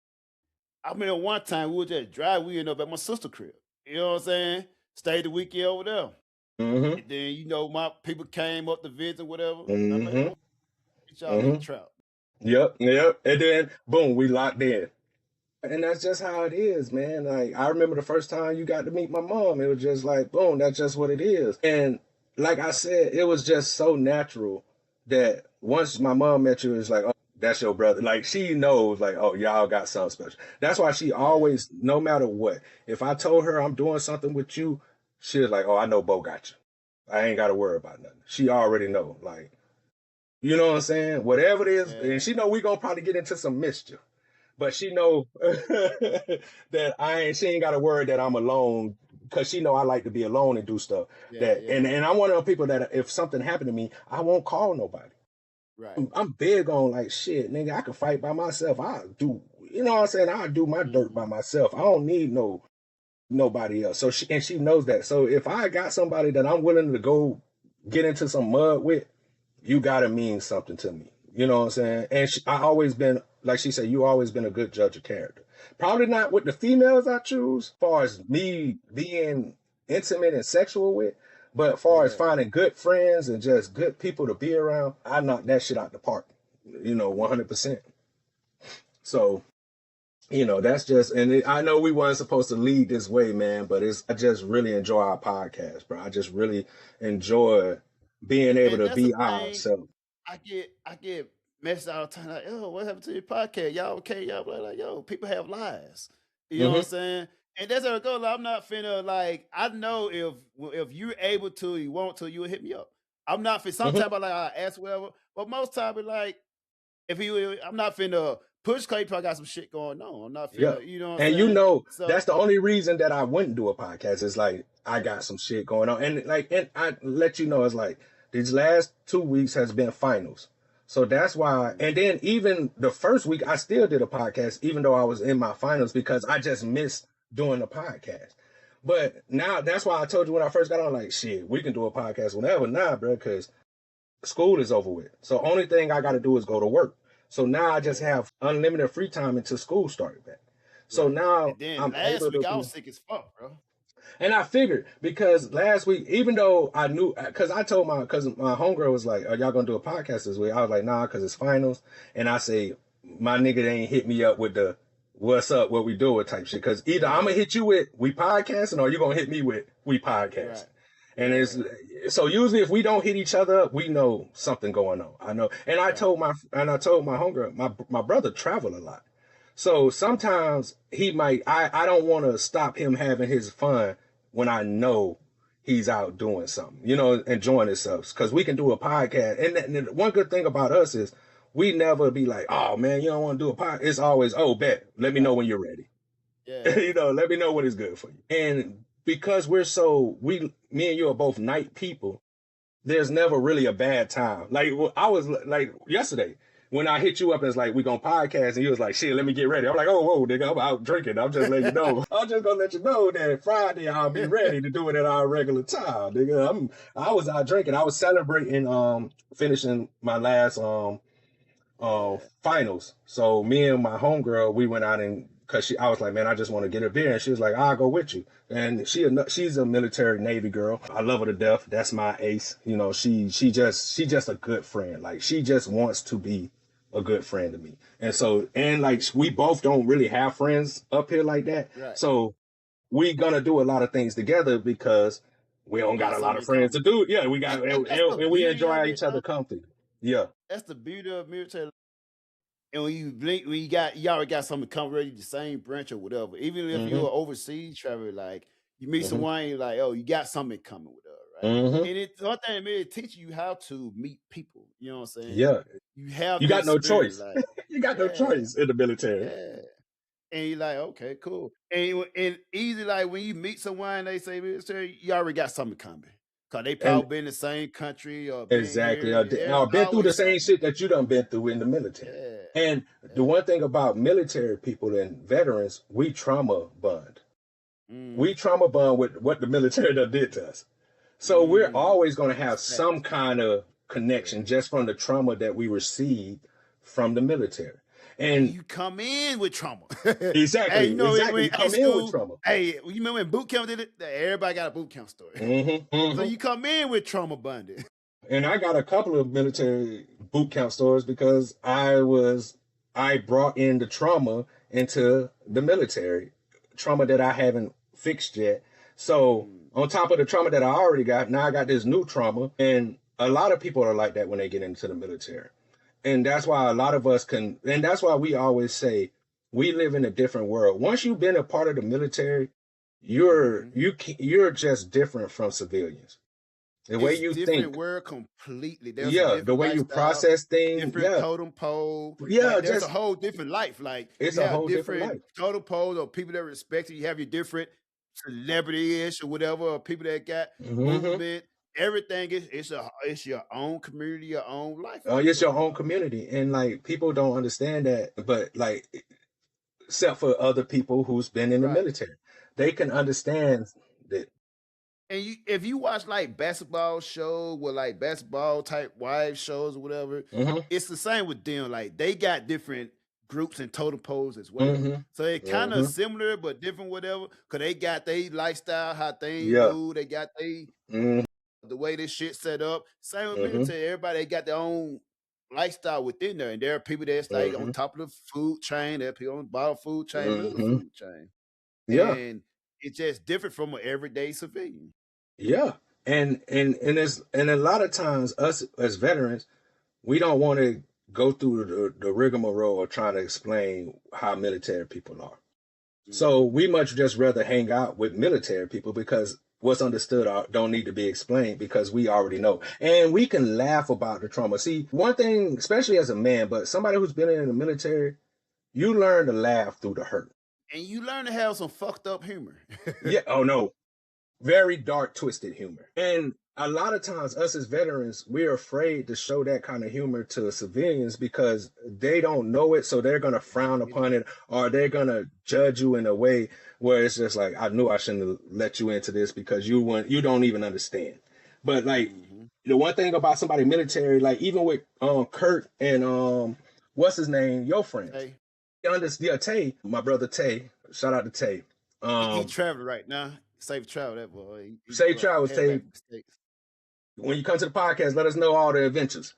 I remember one time we were just drive, we ended up at my sister crib. You know what I'm saying? Stayed the weekend over there. mm-hmm, And then my people came up to visit, whatever. I'm like, mm-hmm, oh, get y'all in the mm-hmm. trap. Yep. And then boom, we locked in. And that's just how it is, man. Like I remember the first time you got to meet my mom, it was just like, boom, that's just what it is. And like I said, it was just so natural that once my mom met you, it's like, oh, that's your brother. Like she knows, like, oh, y'all got something special. That's why she Yeah. always, no matter what, if I told her I'm doing something with you, she was like, oh, I know Bo got you. I ain't got to worry about nothing. She already know, like, you know what I'm saying? Whatever it is, and Yeah. she know we gonna probably get into some mischief. But she know that she ain't got to worry that I'm alone, because she know I like to be alone and do stuff. Yeah. That Yeah. and I'm one of the people that if something happened to me, I won't call nobody. Right. I'm big on like shit, nigga. I can fight by myself. I do, you know what I'm saying? I do my dirt by myself. I don't need nobody else. So she knows that. So if I got somebody that I'm willing to go get into some mud with, you gotta mean something to me. You know what I'm saying? And I always been, like she said, you always been a good judge of character. Probably not with the females I choose, as far as me being intimate and sexual with, but as far as Yeah. finding good friends and just good people to be around, I knock that shit out the park. 100%. So, that's just, and I know we weren't supposed to lead this way, man, but I just really enjoy our podcast, bro. I just really enjoy being able And to that's the be thing. ourselves. I get messages all the time like, "Oh, what happened to your podcast? Y'all okay? Y'all like, yo, people have lives. You know what I'm Mm-hmm. saying? And that's how it goes. Like, I'm not finna like. I know if you're able to, you want to, you will hit me up. I'm not finna. Mm-hmm. Sometimes I ask whatever, but most time it's like if I'm not finna push. Cause you probably got some shit going on. I'm not Yeah. finna. You know what I'm And saying? So that's the only reason that I wouldn't do a podcast is like I got some shit going on. And I let you know it's like these last 2 weeks has been finals. So that's why, and then even the first week I still did a podcast, even though I was in my finals, because I just missed doing the podcast. But now that's why I told you when I first got on, like, shit, we can do a podcast whenever. Nah, bro, because school is over with. So only thing I got to do is go to work. So now I just yeah, have unlimited free time until school started back. So right. now And then I'm last able week to I be, was sick as fuck, bro. and I figured because last week, even though I knew, because I told because my homegirl was like, "Are y'all gonna do a podcast this week?" I was like, "Nah," because it's finals, and I say my nigga ain't hit me up with the "What's up, what we doing" type shit. Because either I'm gonna Yeah, hit you with "We podcasting" or you gonna hit me with "We podcasting." right. And Yeah, it's so usually if we don't hit each other up, we know something going on. I know, and right. I told my homegirl, my brother travel a lot. So sometimes he might, I don't want to stop him having his fun when I know he's out doing something, enjoying himself. Because we can do a podcast. And one good thing about us is we never be like, oh man, you don't want to do a podcast. It's always, oh, bet, let me know Right. when you're ready. Yeah. Let me know when it's good for you. And because me and you are both night people, there's never really a bad time. Like I was like yesterday when I hit you up and it's like we gonna podcast and you was like, shit, let me get ready. I'm like, oh whoa, nigga, I'm out drinking. I'm just letting you know. I'm just gonna let you know that Friday I'll be ready to do it at our regular time, nigga. I was out drinking. I was celebrating finishing my last Yeah. finals. So me and my homegirl, we went out and because I was like, man, I just want to get a beer, and she was like, I'll go with you. And she's a military Navy girl. I love her to death. That's my ace. She just a good friend. Like she just wants to be a good friend to me. And so like we both don't really have friends up here like that. Right. So we gonna do a lot of things together because we don't got Got a lot something of in friends to common. do. Yeah, we got That's the and we beauty enjoy of it, each other dog. company. Yeah. That's the beauty of military. And when you blink, you already got something come ready, the same branch or whatever. Even if Mm-hmm. you're overseas traveling, like you meet Mm-hmm. someone, you're like, oh, you got something coming with her, right? Mm-hmm. And it one thing it teach you how to meet people. You know what I'm saying? Yeah. You have You got this no spirit, choice. like, You got no yeah, choice in the military. yeah. And you're like, okay, cool. And easy, like when you meet someone, they say military, you already got something coming. Cause they And probably been in the same country or been exactly. here. There's I've been through the always same something. shit that you done been through in the military. Yeah, And the yeah. one thing about military people and veterans, we trauma bond. We trauma bond with what the military done did to us. So we're always going to have That's some facts. kind of connection just from the trauma that we received from the military. And And you come in with trauma. Hey, exactly, you know, exactly. when You high come in with school, trauma. hey, you remember when boot camp did it? Everybody got a boot camp story. Mm-hmm, So mm-hmm. you come in with trauma bonded. And I got a couple of military boot camp stories because I brought in the trauma into the military, trauma that I haven't fixed yet. So on top of the trauma that I already got, now I got this new trauma. And a lot of people are like that when they get into the military. And that's why a lot of us can, and that's why we always say we live in a different world. Once you've been a part of the military, you're just different from civilians. The way It's you different think, world completely. There's a yeah, the different way you lifestyle, process things, different yeah, totem pole. yeah, Like there's a just whole different life. Like it's you a have whole different different life. totem poles or people that respect you. You have your different celebrity-ish or whatever, or people that got Mm-hmm. movement. Everything is it's your own community, your own life right It's there. your own community, and like people don't understand that, but like except for other people who's been in the Right. military, they can understand that. And if you watch like basketball shows with like basketball type wives shows or whatever, Mm-hmm. it's the same with them. Like they got different groups and totem poles as well. Mm-hmm. So it kind of Mm-hmm. similar but different, whatever. Cause they got their lifestyle, how things Yeah. move. They got Mm-hmm. the way this shit set up. Same with Mm-hmm. military. Everybody got their own lifestyle within there, and there are people that's like on Mm-hmm. top of the food chain. There are people on the bottom food chain, middle of the Mm-hmm. food chain, Yeah. and it's just different from an everyday civilian. Yeah. And a lot of times us as veterans, we don't want to go through the rigmarole of trying to explain how military people are. So we much just rather hang out with military people because what's understood don't need to be explained because we already know. And we can laugh about the trauma. See, one thing, especially as a man, but somebody who's been in the military, you learn to laugh through the hurt. And you learn to have some fucked up humor. Yeah. Oh, no. Very dark, twisted humor. And a lot of times, us as veterans, we're afraid to show that kind of humor to civilians because they don't know it. So they're going to frown upon it or they're going to judge you in a way where it's just like, I knew I shouldn't have let you into this because you don't even understand. But like the one thing about somebody military, like even with Kurt and what's his name, your friends. Hey, Yeah, Tay, my brother Tay. Shout out to Tay. he traveling right now. Safe travel, that boy. Safe travels, Tay. When you come to the podcast, let us know all the adventures.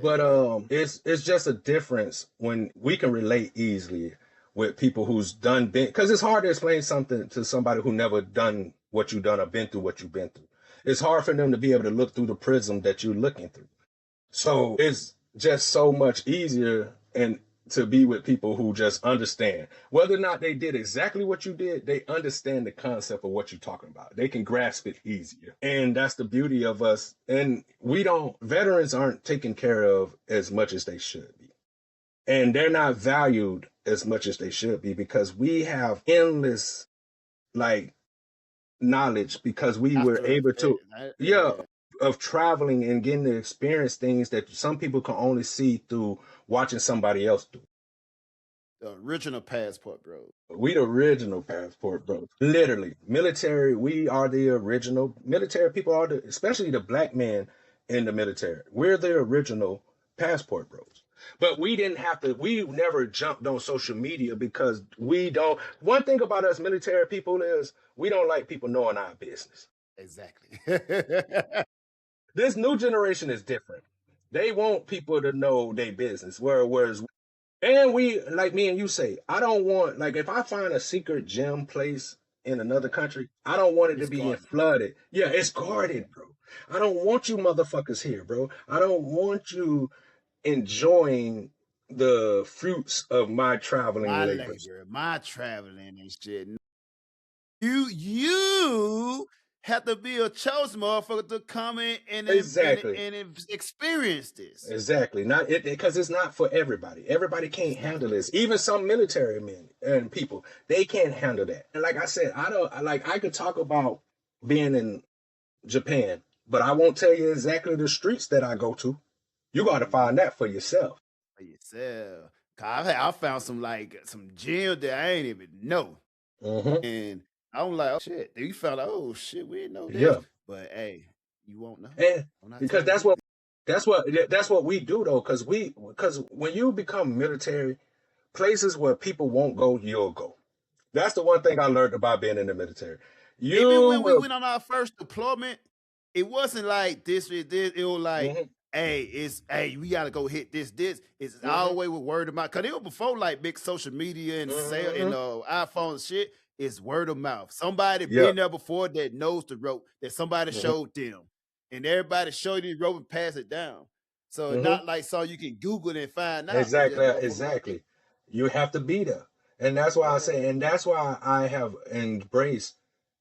But it's just a difference when we can relate easily with people who's done been, because it's hard to explain something to somebody who never done what you've done or been through what you've been through. It's hard for them to be able to look through the prism that you're looking through. So it's just so much easier and to be with people who just understand. Whether or not they did exactly what you did, they understand the concept of what you're talking about. They can grasp it easier. And that's the beauty of us. And veterans aren't taken care of as much as they should be. And they're not valued as much as they should be because we have endless, like, knowledge because we were able to, of traveling and getting to experience things that some people can only see through watching somebody else do. The original passport, bro. We the original passport, bro. Literally, military. We are the original military. People are especially the black men in the military. We're the original passport bros. But we didn't have to. We never jumped on social media because we don't. One thing about us military people is we don't like people knowing our business. Exactly. This new generation is different. They want people to know their business. Whereas, and we, like me and you say, I don't want, like, if I find a secret gem place in another country, I don't want it to be flooded. Yeah, it's guarded, bro. I don't want you motherfuckers here, bro. I don't want you enjoying the fruits of my traveling labors. My traveling and shit. You have to be a chosen motherfucker to come in Exactly. and experience this. Exactly. Not it because it's not for everybody. Everybody can't handle this. Even some military men and people, they can't handle that. And like I said, I could talk about being in Japan, but I won't tell you exactly the streets that I go to. You got to find that for yourself. For yourself. I found some gyms that I ain't even know. Mm-hmm. And I'm like, oh shit. Then you found out, oh shit, we didn't know this. Yeah. But hey, you won't know. And because that's what we do though, because when you become military, places where people won't go, you'll go. That's the one thing I learned about being in the military. Even when we went on our first deployment, it wasn't like this. It was like, hey, we gotta go hit this. It's always with word of mouth. Cause it was before like big social media and sale and iPhone and shit. It's word of mouth. Somebody been there before that knows the rope that somebody showed them, and everybody showed you the rope and pass it down. So not like so you can Google it and find out. Exactly. You have to be there, and that's why I say, and that's why I have embraced.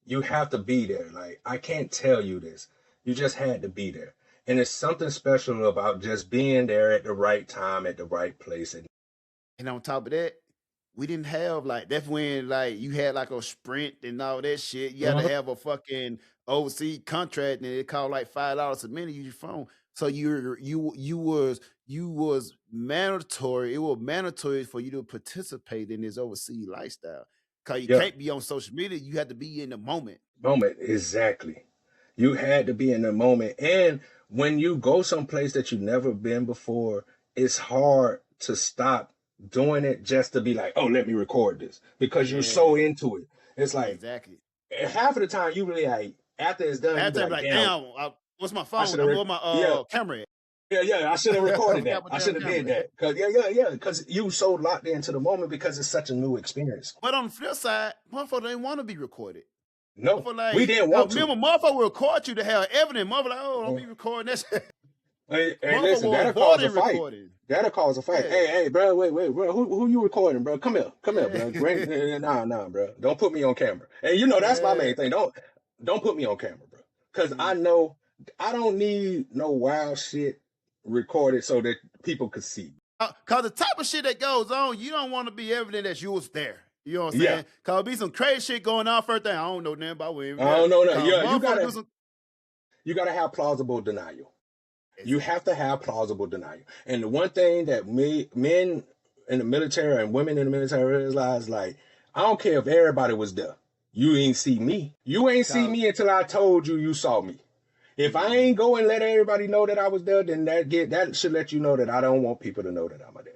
You have to be there. Like I can't tell you this. You just had to be there. And it's something special about just being there at the right time, at the right place. And on top of that, we didn't have like that's when like you had like a Sprint and all that shit. You had to have a fucking overseas contract and it cost like $5 a minute use your phone. So you was mandatory. It was mandatory for you to participate in this overseas lifestyle. Cause you can't be on social media. You have to be in the moment. Exactly. You had to be in the moment. And when you go someplace that you've never been before, it's hard to stop doing it just to be like, oh, let me record this. Because you're so into it. It's like half of the time you really like after it's done, after you be like, damn, what's my phone? I'm on my camera. Yeah, I should have recorded that. I should have did that. Cause because you so locked into the moment because it's such a new experience. But on the flip side, motherfucker didn't want to be recorded. No, we didn't want to. Remember, motherfucker will record you to have evidence. Motherfucker like, oh, don't be recording that shit. Hey, listen, that'll cause a fight. That'll cause a fight. Hey, bro, wait, bro. Who you recording, bro? Come here, bro. Nah, bro. Don't put me on camera. And you know that's my main thing. Don't put me on camera, bro. Because I know I don't need no wild shit recorded so that people could see. Cause the type of shit that goes on, you don't want to be evident that you was there. You know what I'm saying? Cause be some crazy shit going on. First thing, I don't know nothing about women. I don't know nothing. You gotta have plausible denial. Exactly. You have to have plausible denial. And the one thing that men in the military and women in the military realize, like, I don't care if everybody was there. You ain't see me. You ain't see me until I told you saw me. If I ain't go and let everybody know that I was there, then that should let you know that I don't want people to know that I'm there.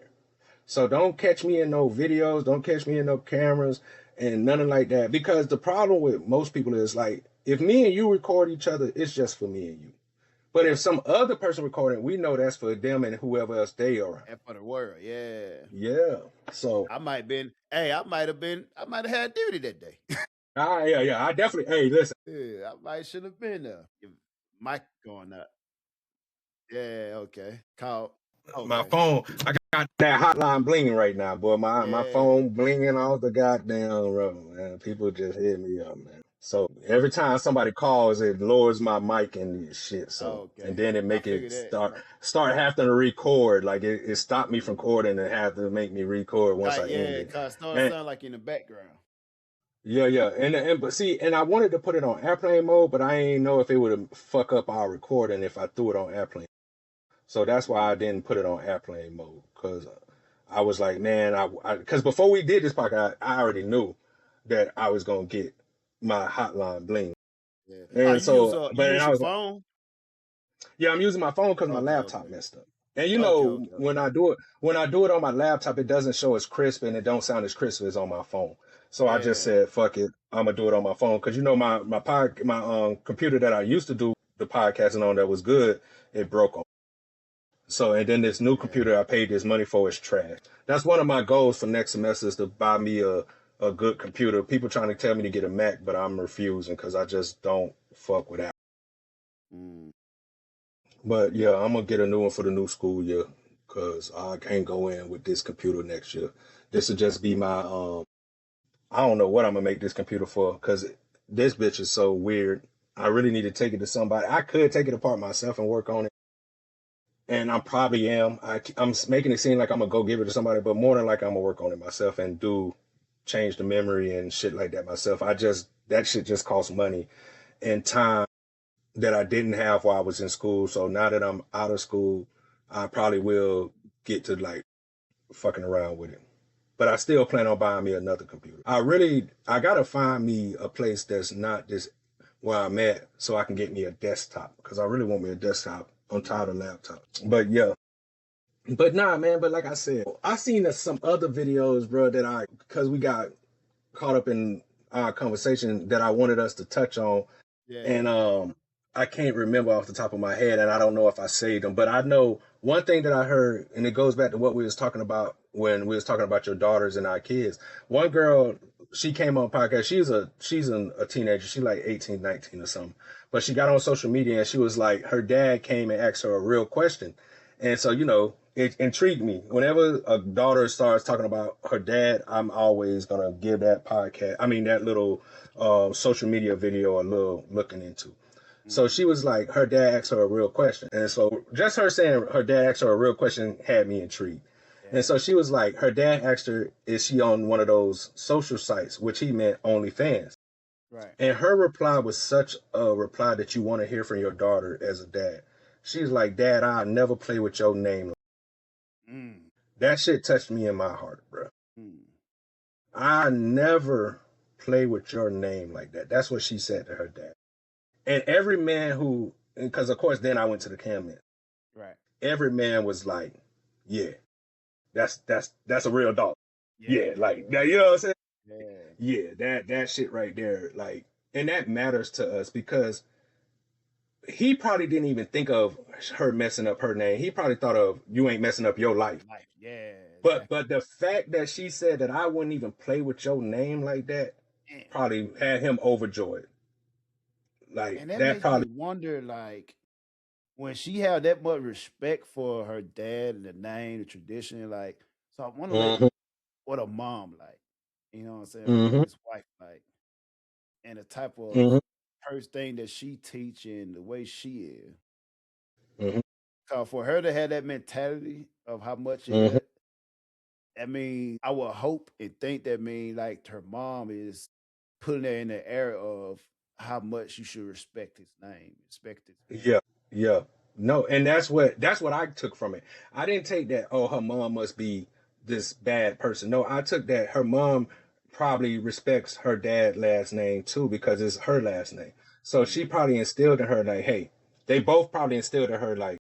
So don't catch me in no videos. Don't catch me in no cameras and nothing like that. Because the problem with most people is like, if me and you record each other, it's just for me and you. But if some other person recording, we know that's for them and whoever else they are. And for the world, yeah. So I might have had duty that day. Yeah. I definitely. Hey, listen. Yeah, I might should have been there. Mic going up. Yeah, okay. Call. Okay. My phone. I got that hotline blinging right now, boy. My phone blinging off the goddamn road, man. People just hit me up, man. So every time somebody calls, it lowers my mic and shit. So and then it make it start having to record. Like it stopped me from recording and have to make me record once I end it. Cause it started sound like in the background. Yeah. And I wanted to put it on airplane mode, but I ain't know if it would fuck up our recording if I threw it on airplane. So that's why I didn't put it on airplane mode, because I was like, man, because before we did this podcast, I already knew that I was gonna get my hotline bling. Yeah. And so, but I was phone. Yeah, I'm using my phone because my laptop messed up. And you know, when I do it on my laptop, it doesn't show as crisp and it don't sound as crisp as on my phone. So I just said, fuck it, I'm gonna do it on my phone, because you know my computer that I used to do the podcasting on that was good, it broke on. So, and then this new computer I paid this money for is trash. That's one of my goals for next semester, is to buy me a good computer. People trying to tell me to get a Mac, but I'm refusing because I just don't fuck with Apple. But yeah, I'm going to get a new one for the new school year, because I can't go in with this computer next year. This will just be my, I don't know what I'm going to make this computer for, because this bitch is so weird. I really need to take it to somebody. I could take it apart myself and work on it, and I probably am. I'm making it seem like I'm gonna go give it to somebody, but more than like I'm gonna work on it myself and do change the memory and shit like that myself. That shit just costs money and time that I didn't have while I was in school. So now that I'm out of school, I probably will get to like fucking around with it. But I still plan on buying me another computer. I gotta find me a place that's not just where I'm at so I can get me a desktop because I really want me a desktop. I'm tired of laptop. But yeah. But nah, man. But like I said, I seen some other videos, bro, because we got caught up in our conversation that I wanted us to touch on. Yeah. And I can't remember off the top of my head, and I don't know if I saved them, but I know one thing that I heard, and it goes back to what we was talking about when we was talking about your daughters and our kids. One girl, she came on podcast. She's a teenager. She's like 18, 19 or something. But she got on social media and she was like, her dad came and asked her a real question. And so, it intrigued me. Whenever a daughter starts talking about her dad, I'm always gonna give that little social media video a little looking into. So she was like, her dad asked her a real question. And so just her saying her dad asked her a real question had me intrigued. And so she was like, her dad asked her, is she on one of those social sites, which he meant OnlyFans. Right. And her reply was such a reply that you want to hear from your daughter as a dad. She's like, Dad, I'll never play with your name. That shit touched me in my heart, bro. I never play with your name like that. That's what she said to her dad. And every man because of course then I went to the comment. Right. Every man was like, yeah, that's a real dog. Yeah, like that, you know what I'm saying? Yeah, that shit right there, like, and that matters to us because he probably didn't even think of her messing up her name. He probably thought of you ain't messing up your life. Yeah. But the fact that she said that I wouldn't even play with your name like that probably had him overjoyed. Like and that that makes probably me wonder, like, when she had that much respect for her dad and the name, the tradition, like, so I wonder like what a mom like, you know what I'm saying, what his wife like, and the type of first thing that she teaching, the way she is. Cause for her to have that mentality of how much it got, I mean, I would hope and think that mean like her mom is putting her in the area of how much you should respect his name, respect his Yeah, yeah. No, and that's what I took from it. I didn't take that, oh, her mom must be this bad person. No, I took that her mom probably respects her dad last name too because it's her last name. So she probably instilled in her like, hey, they both probably instilled in her like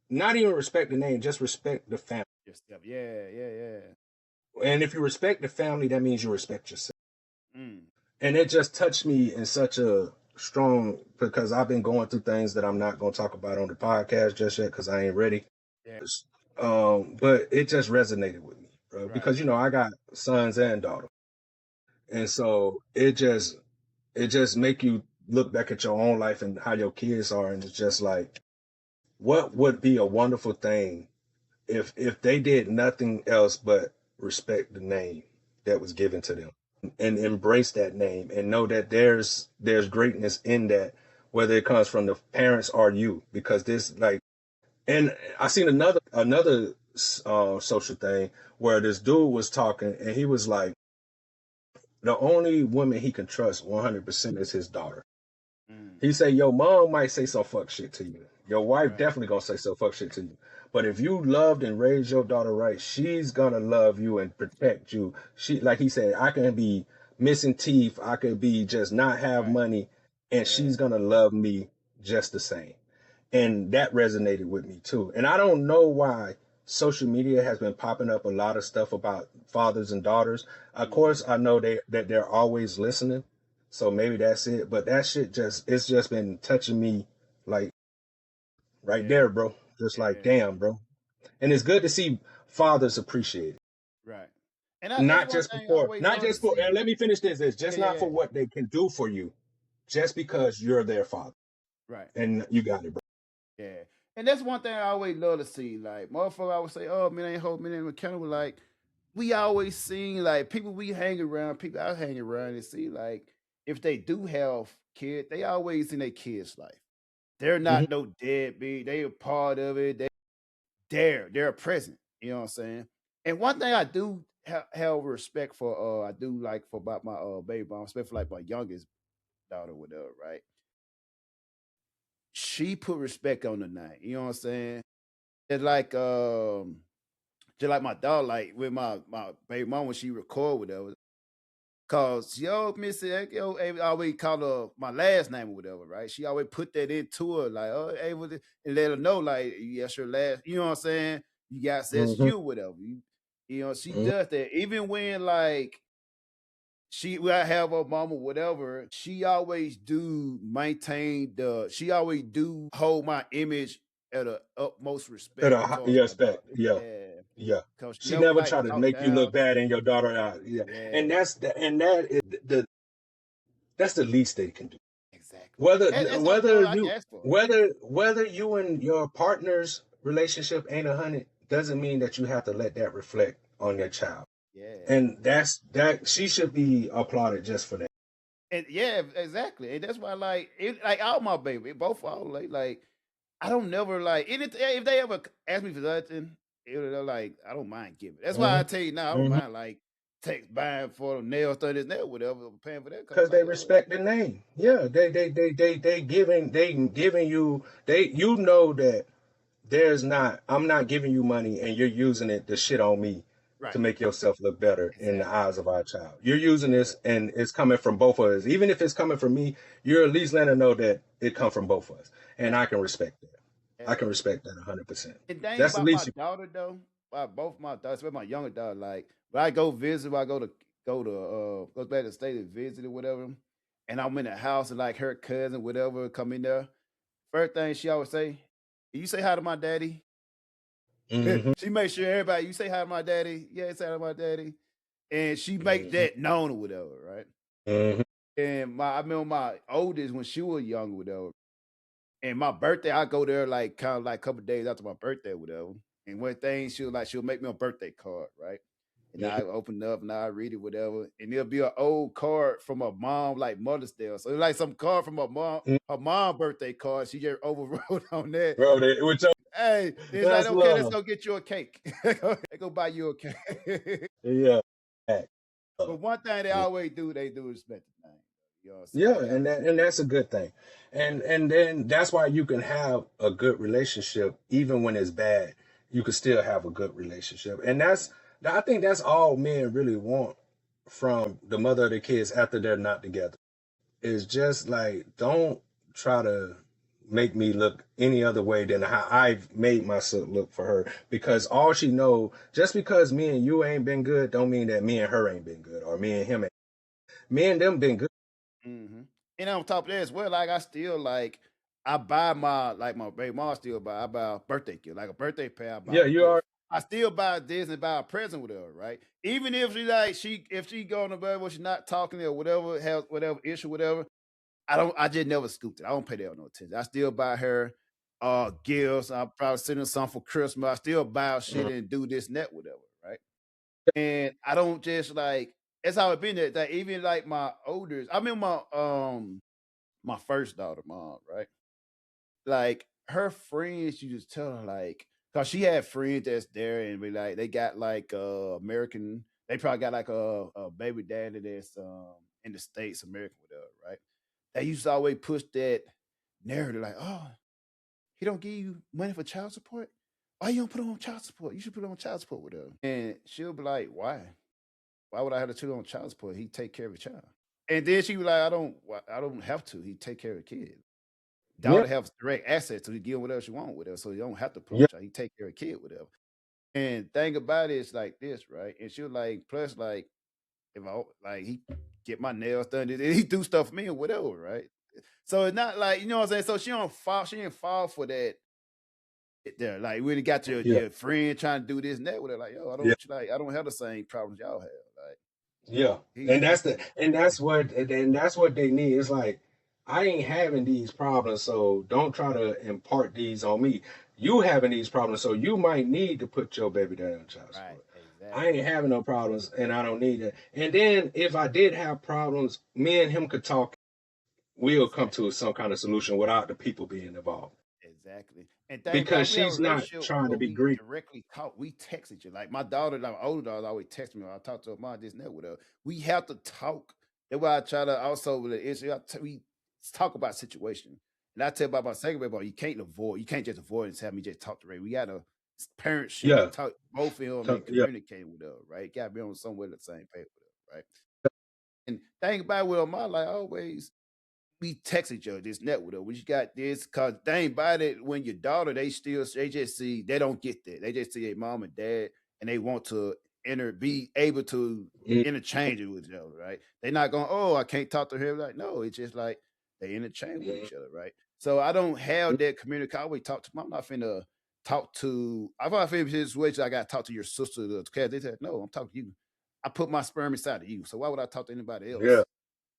not even respect the name, just respect the family. yourself. Yeah. And if you respect the family, that means you respect yourself. Mm. And it just touched me in such a strong because I've been going through things that I'm not going to talk about on the podcast just yet because I ain't ready. Yeah. But it just resonated with me, bro, Right. because I got sons and daughters, and so it just make you look back at your own life and how your kids are, and it's just like, what would be a wonderful thing if they did nothing else but respect the name that was given to them and embrace that name and know that there's greatness in that, whether it comes from the parents or you, because this like, and I seen another social thing where this dude was talking and he was like, the only woman he can trust 100% is his daughter. He said, your mom might say some fuck shit to you. Your wife definitely gonna say some fuck shit to you. But if you loved and raised your daughter right, she's gonna love you and protect you. She, like he said, I can be missing teeth, I could be just not have money, and she's gonna love me just the same. And that resonated with me too. And I don't know why social media has been popping up a lot of stuff about fathers and daughters. Of course, I know that they're always listening, so maybe that's it. But that shit it's just been touching me like right there, bro. Just like, damn, bro. And it's good to see fathers appreciated. Right. And that's Not one just thing I for, always not love to just for, see. and let me finish this. It's just not Yeah. for what they can do for you, just because you're their father. Right. And you got it, bro. Yeah. And that's one thing I always love to see. Like, motherfucker, I would say, oh, man, ain't hope, man, ain't accountable. Like, we always seen, like, people we hang around, people I hang around and see, like, if they do have kid, they always in their kid's life. They're Mhm. not no deadbeat. They a part of it. They're present. You know what I'm saying? And one thing I do have respect for, I do like for about my baby mom, especially for like my youngest daughter, whatever, right? She put respect on the name. You know what I'm saying? It's like just like my dog, like with my baby mom when she record whatever. Cause yo, Missy, yo, I always call her my last name or whatever, right? She always put that into her, like, oh, hey, and let her know, like, yes, your last, you know what I'm saying? You got says Mhm. you, whatever. You know, she Mhm. does that. Even when like she will have her mama, whatever, she always do maintain she always do hold my image at a utmost respect as far as Yeah, my daughter. respect. Yeah. Yeah. Yeah. Cause she She never never like try to talk make you down. look bad and your daughter out. Yeah. And Yeah, that is that's the least they can do. exactly. Whether That's whether all I can you ask for. whether you and your partner's relationship ain't 100 doesn't mean that you have to let that reflect on your child. Yeah. And that she should be applauded just for that. And yeah, exactly. And that's why like like all my baby, both all like I don't never like if they ever ask me for nothing, they're like, I don't mind giving. That's why I Hmm. tell you now, I don't Hmm. mind like take buying for the nails, thirty this, that, whatever, paying for that cause Because like, they yo, respect the name. Yeah, exactly. they giving you they you know that I'm not giving you money and you're using it to shit on me to Right. make yourself look better in the Exactly. eyes of our child. You're using Yeah. this and it's coming from both of us. Even if it's coming from me, you're at least letting her know that it come from both of us. And Right. I can respect that. I can Yeah. respect that 100%. And thing That's the about my least you. daughter though, both my daughters, especially my younger daughter, like when I go visit, when I go back to the state to visit or whatever, and I'm in the house and like her cousin, whatever, come in there. First thing she always say, you say hi to my daddy. Hmm. She makes sure everybody, you say hi to my daddy. Yeah, say hi to my daddy. And she make Hmm. that known or whatever, right? Hmm. And I remember my oldest when she was young, whatever. And my birthday, I go there like kind of like a couple of days after my birthday, whatever. And one thing she'll make me a birthday card, right? And I open it up and I read it, whatever. And it'll be an old card from a mom, like Mother's Day. So it's like some card from her mom birthday card. She just overwrote on that. Bro, which Hey, it's like, that's okay, let's love. go get you a cake. They go buy you a cake. Yeah. Act. But one thing they always do, they do respect the name. You know what I'm saying? Yeah, They got and that's a good thing. And then that's why you can have a good relationship even when it's bad. You can still have a good relationship. And yeah, I think that's all men really want from the mother of the kids after they're not together. Is just like don't try to make me look any other way than how I've made myself look for her because all she know just because me and you ain't been good don't mean that me and her ain't been good or me and him ain't. Me and them been good. hmm. And on top of that as well, like I still like I buy my baby mom still buy I buy a birthday gift, like a birthday pay, I buy Yeah, a you are. gift. I still buy this and buy a present with her, right? Even if she like if she going to bed where she's not talking or whatever, has whatever issue, whatever, I just never scooped it. I don't pay that no attention. I still buy her gifts. I probably send her some for Christmas. I still buy her shit Mhm. and do this and that, whatever, right? And I don't just like that's how it been that even like my oldest, I mean my first daughter mom, right? Like her friends, you just tell her like, cause she had friends that's there and be like, they got like American, they probably got like a baby daddy that's in the States, American whatever, right? They used to always push that narrative like, oh, he don't give you money for child support. Why you don't put on child support? You should put on child support with her. And she'll be like, why? Why would I have to put on child support? He take care of a child. And then she was like, I don't have to. He take care of the kid. Yeah, Daughter has direct access to give whatever she want with her, so you don't have to put on yeah, child. He take care of kid with her. And thing about it is like this, right? And she was like, plus like if I like he get my nails done, he do stuff for me or whatever, right? So it's not like you know what I'm saying. So she didn't fall for that. There, like really got yeah, your friend trying to do this and that with her. Like, yo, yeah, I don't have the same problems y'all have. Like yeah. he And that's what they need. It's like I ain't having these problems, so don't try to impart these on me. You having these problems, so you might need to put your baby daddy on child right, support. I exactly. ain't having no problems, and I don't need it. And then if I did have problems, me and him could talk. we'll come Exactly. to some kind of solution without the people being involved. Exactly. And think about Because it, we have a she's not relationship trying to where be we greedy. directly talk. We text each other. Like my daughter, like my older daughter, always text me. I talk to her mom, this and that with her. We have to talk. That's why I try to also with the issue. We talk about situation. And I tell about my second baby, you can't avoid. You can't just avoid and have me just talk to Ray. We gotta parents should be Yeah. talk both of them and Yeah. communicating with her. Right? Got to be on somewhere the same page with her. Right? And think about it with her mom, like always we text each other this network. We got this because they ain't about it when your daughter, they just see they don't get that. They just see their mom and dad and they want to be able to Mm, interchange it with each other, right? They're not going, oh, I can't talk to her. Like, no, it's just like they interchange with mm, each other, right? So I don't mm. have that communication. I always talk to mom. I'm not finna talk to I've always been in a situation I gotta talk to your sister because they said, no, I'm talking to you. I put my sperm inside of you. So why would I talk to anybody Yeah, else?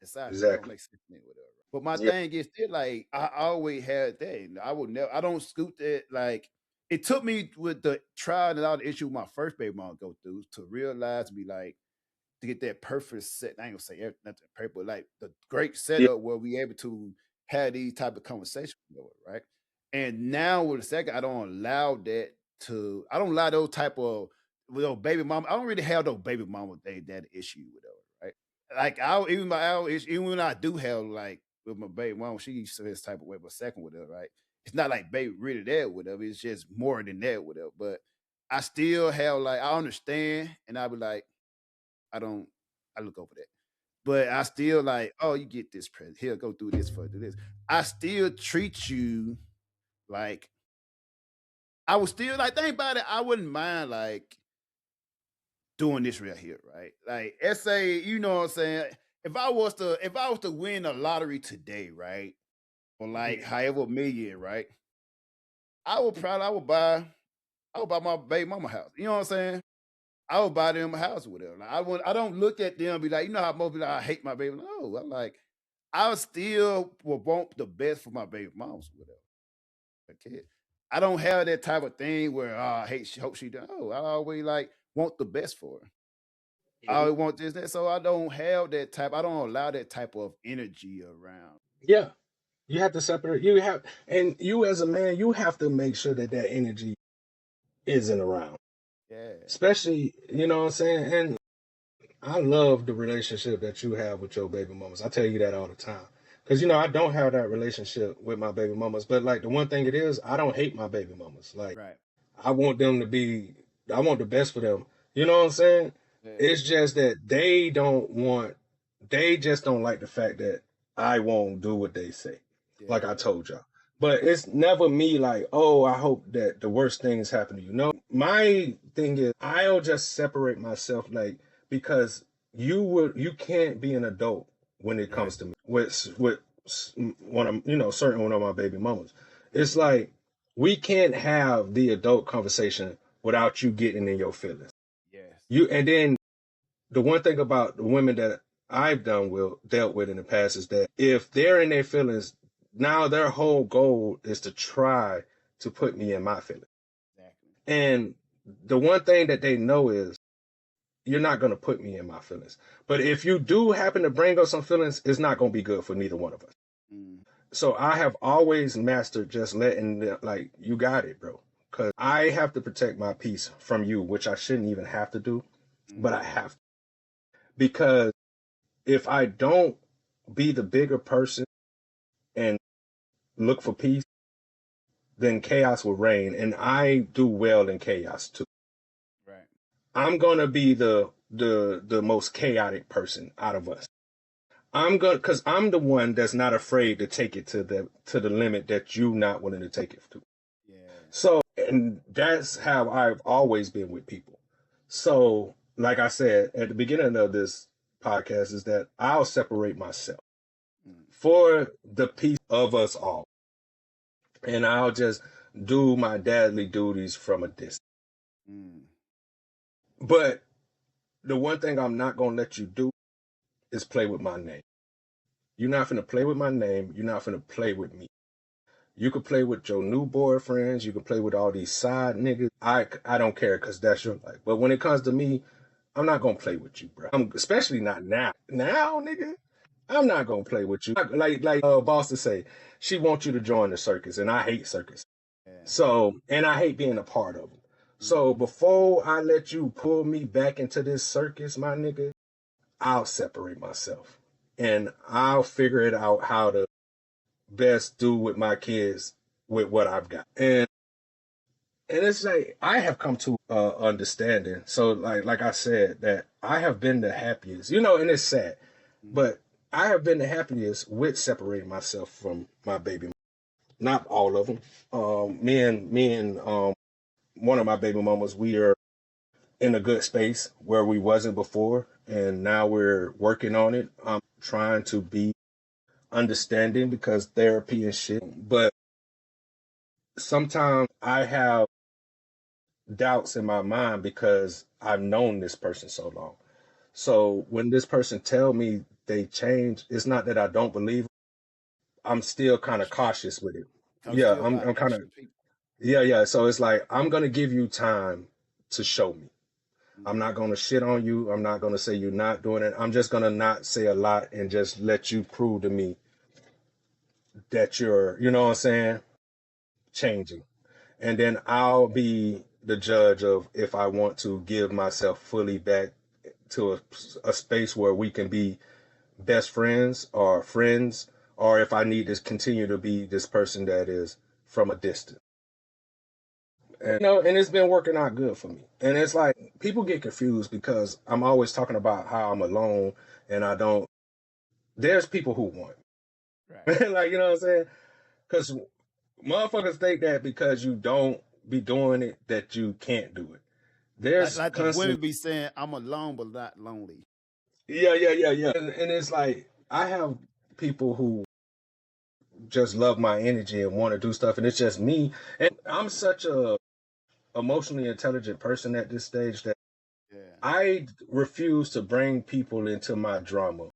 Aside from it don't exactly. make sense to me, whatever. But my Yeah. thing is still like I always had that. And I would never I don't scoot that like it took me with the trial and all the issue with my first baby mom go through to realize be like to get that perfect set. I ain't gonna say nothing perfect, but like the great Yeah. setup where we able to have these type of conversations, right? And now with the second, I don't allow that to. I don't allow those type of with those baby mama. I don't really have those baby mama that issue with those, right? Like I even my even when I do have like with my baby mama, she used to this type of way, but second with her, right? It's not like baby really there with her. It's just more than that with her. But I still have like I understand, and I be like I don't. I look over that, but I still like. Oh, you get this present. Here, go do this for do this. I still treat you like I was still like. Think about it. I wouldn't mind like doing this right here, right? Like, let's say you know what I'm saying. If I was to win a lottery today, right, or like Mhm. however million, right, I would buy my baby mama house. You know what I'm saying? I would buy them a house with them. Like, I don't look at them and be like, you know how most people like, I hate my baby. No, I'm like, I still will want the best for my baby moms with her kid. I don't have that type of thing where I hate hope she does. No, I always like want the best for her. I Mhm. always want this, that. So I don't have that type, I don't allow that type of energy around. Yeah. You have to separate. You have, and you as a man, you have to make sure that that energy isn't around. Yeah. Especially, you know what I'm saying? And I love the relationship that you have with your baby mamas. I tell you that all the time. Because, I don't have that relationship with my baby mamas. But, like, the one thing it is, I don't hate my baby mamas. Like, Right. I want them to be, I want the best for them. You know what I'm saying? Yeah. It's just that they just don't like the fact that I won't do what they say, like I Yeah. told y'all. But it's never me like, oh, I hope that the worst things happen to you. No, my thing is, I'll just separate myself, like, because you can't be an adult when it Yeah. comes to me with one of certain one of my baby mamas. It's Mm-hmm. like we can't have the adult conversation without you getting in your feelings. Yes. And then the one thing about the women that I've dealt with in the past is that if they're in their feelings, now their whole goal is to try to put me in my feelings. Exactly. And the one thing that they know is you're not going to put me in my feelings. But if you do happen to bring up some feelings, it's not going to be good for neither one of us. Mm-hmm. So I have always mastered just letting them, like, you got it, bro. Because I have to protect my peace from you, which I shouldn't even have to do, but I have to. Because if I don't be the bigger person and look for peace, then chaos will reign. And I do well in chaos too. Right. I'm gonna be the most chaotic person out of us. Because I'm the one that's not afraid to take it to the limit that you not willing to take it to. Yeah. So, and that's how I've always been with people. So, like I said at the beginning of this podcast, is that I'll separate myself Mm. for the peace of us all. And I'll just do my dadly duties from a distance. Mm. But the one thing I'm not going to let you do is play with my name. You're not going to play with my name. You're not going to play with me. You could play with your new boyfriends. You could play with all these side niggas. I don't care because that's your life. But when it comes to me, I'm not going to play with you, bro. Especially not now. Now, nigga, I'm not gonna play with you. Like Boston say, she wants you to join the circus, and I hate circus. Yeah. So, and I hate being a part of them. So before I let you pull me back into this circus, my nigga, I'll separate myself, and I'll figure it out how to best do with my kids with what I've got. And it's like I have come to understanding. So like I said, that I have been the happiest, and it's sad, but I have been the happiest with separating myself from my baby. Not all of them. Me and one of my baby mamas, we are in a good space where we wasn't before, and now we're working on it. I'm trying to be understanding because therapy and shit. But sometimes I have doubts in my mind because I've known this person so long. So when this person tell me they change, it's not that I don't believe it. I'm still kind of cautious with it. I'm Yeah, still I'm about kind of extra people. yeah. So it's like I'm gonna give you time to show me. I'm Mm-hmm. not gonna shit on you. I'm not gonna say you're not doing it. I'm just gonna not say a lot and just let you prove to me that you're, you know what I'm saying, changing. And then I'll be the judge of if I want to give myself fully back to a space where we can be best friends, or if I need to continue to be this person that is from a distance. And, and it's been working out good for me. And it's like people get confused because I'm always talking about how I'm alone and I don't. There's people who want, Right. like, you know what I'm saying? Because motherfuckers think that because you don't be doing it that you can't do it. Like, There's like the constantly, women be saying, I'm alone but not lonely. yeah. And it's like I have people who just love my energy and want to do stuff, and it's just me. And I'm such a emotionally intelligent person at this stage that Yeah. I refuse to bring people into my drama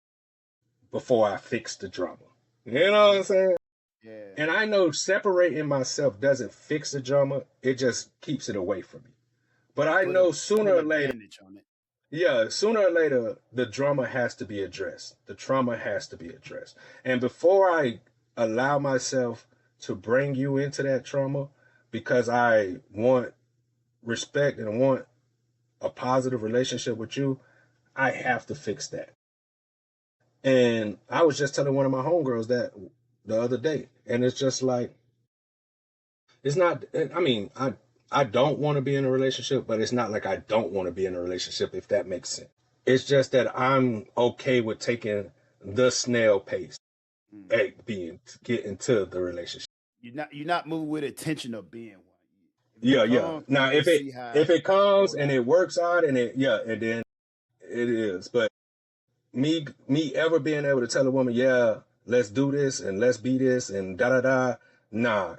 before I fix the drama. You know what I'm saying? Yeah. And I know separating myself doesn't fix the drama, it just keeps it away from me. But I know Put sooner a or later, bandage on it. yeah, sooner or later, the drama has to be addressed. The trauma has to be addressed. And before I allow myself to bring you into that trauma, because I want respect and want a positive relationship with you, I have to fix that. And I was just telling one of my homegirls that the other day. And it's just like, it's not, I mean, I don't want to be in a relationship, but it's not like I don't want to be in a relationship, if that makes sense. It's just that I'm okay with taking the snail pace Mm. at getting to the relationship. You're not moving with intention of being one. If it Yeah. comes, you Now want to if it see how if it it comes go and down. it works out and and then it is. But me ever being able to tell a woman, yeah, let's do this and let's be this and da da da, nah,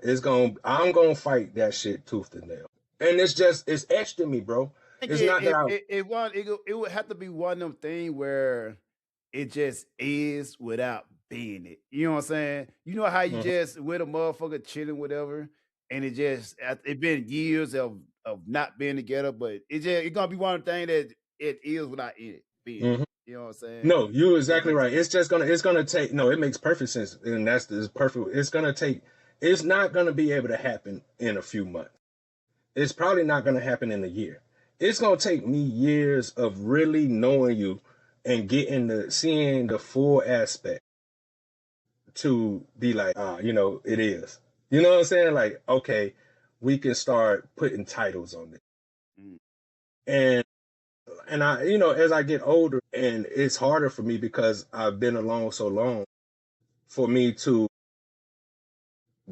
I'm gonna fight that shit tooth and nail. And it's etched in me, bro. I think It's not that I it would have to be one of them things where it just is without being it. You know what I'm saying? You know how you Mhm, just with a motherfucker chilling, whatever, and it been years of not being together, but it's gonna be one of the things that it is without it being it. mhm. You know what I'm saying? No, you're That exactly makes right. sense. It's gonna take, no, it makes perfect sense. And it's perfect. It's not gonna be able to happen in a few months. It's probably not gonna happen in a year. It's gonna take me years of really knowing you and seeing the full aspect to be like, it is. You know what I'm saying? Like, okay, we can start putting titles on it. Mm. And I, as I get older, and it's harder for me because I've been alone so long, for me to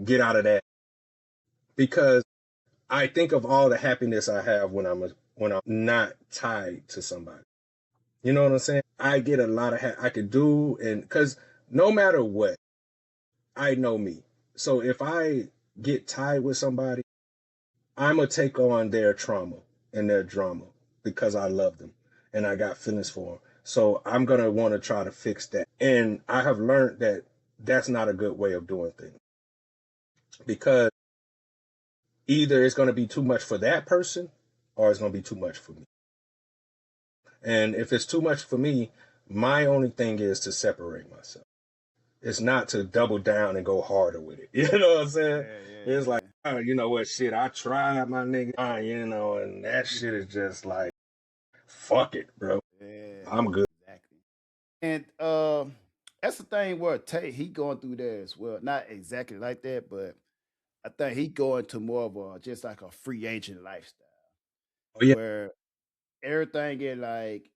get out of that, because I think of all the happiness I have when I'm not tied to somebody. You know what I'm saying? I get a lot of I could do, and because no matter what, I know me. So if I get tied with somebody, I'm gonna take on their trauma and their drama because I love them and I got feelings for them. So I'm gonna want to try to fix that. And I have learned that that's not a good way of doing things, because either it's gonna be too much for that person or it's gonna be too much for me. And if it's too much for me, My only thing is to separate myself. It's not to double down and go harder with it. You know what I'm saying? Yeah, yeah, It's like, yeah. you know what, shit, I tried my nigga, you know, and that shit is just like, fuck it, bro. Yeah, I'm good. exactly. And that's the thing where Tate he going through there as well. Not exactly like that, but I think he going to more of a just like a free agent lifestyle Oh yeah, where everything get like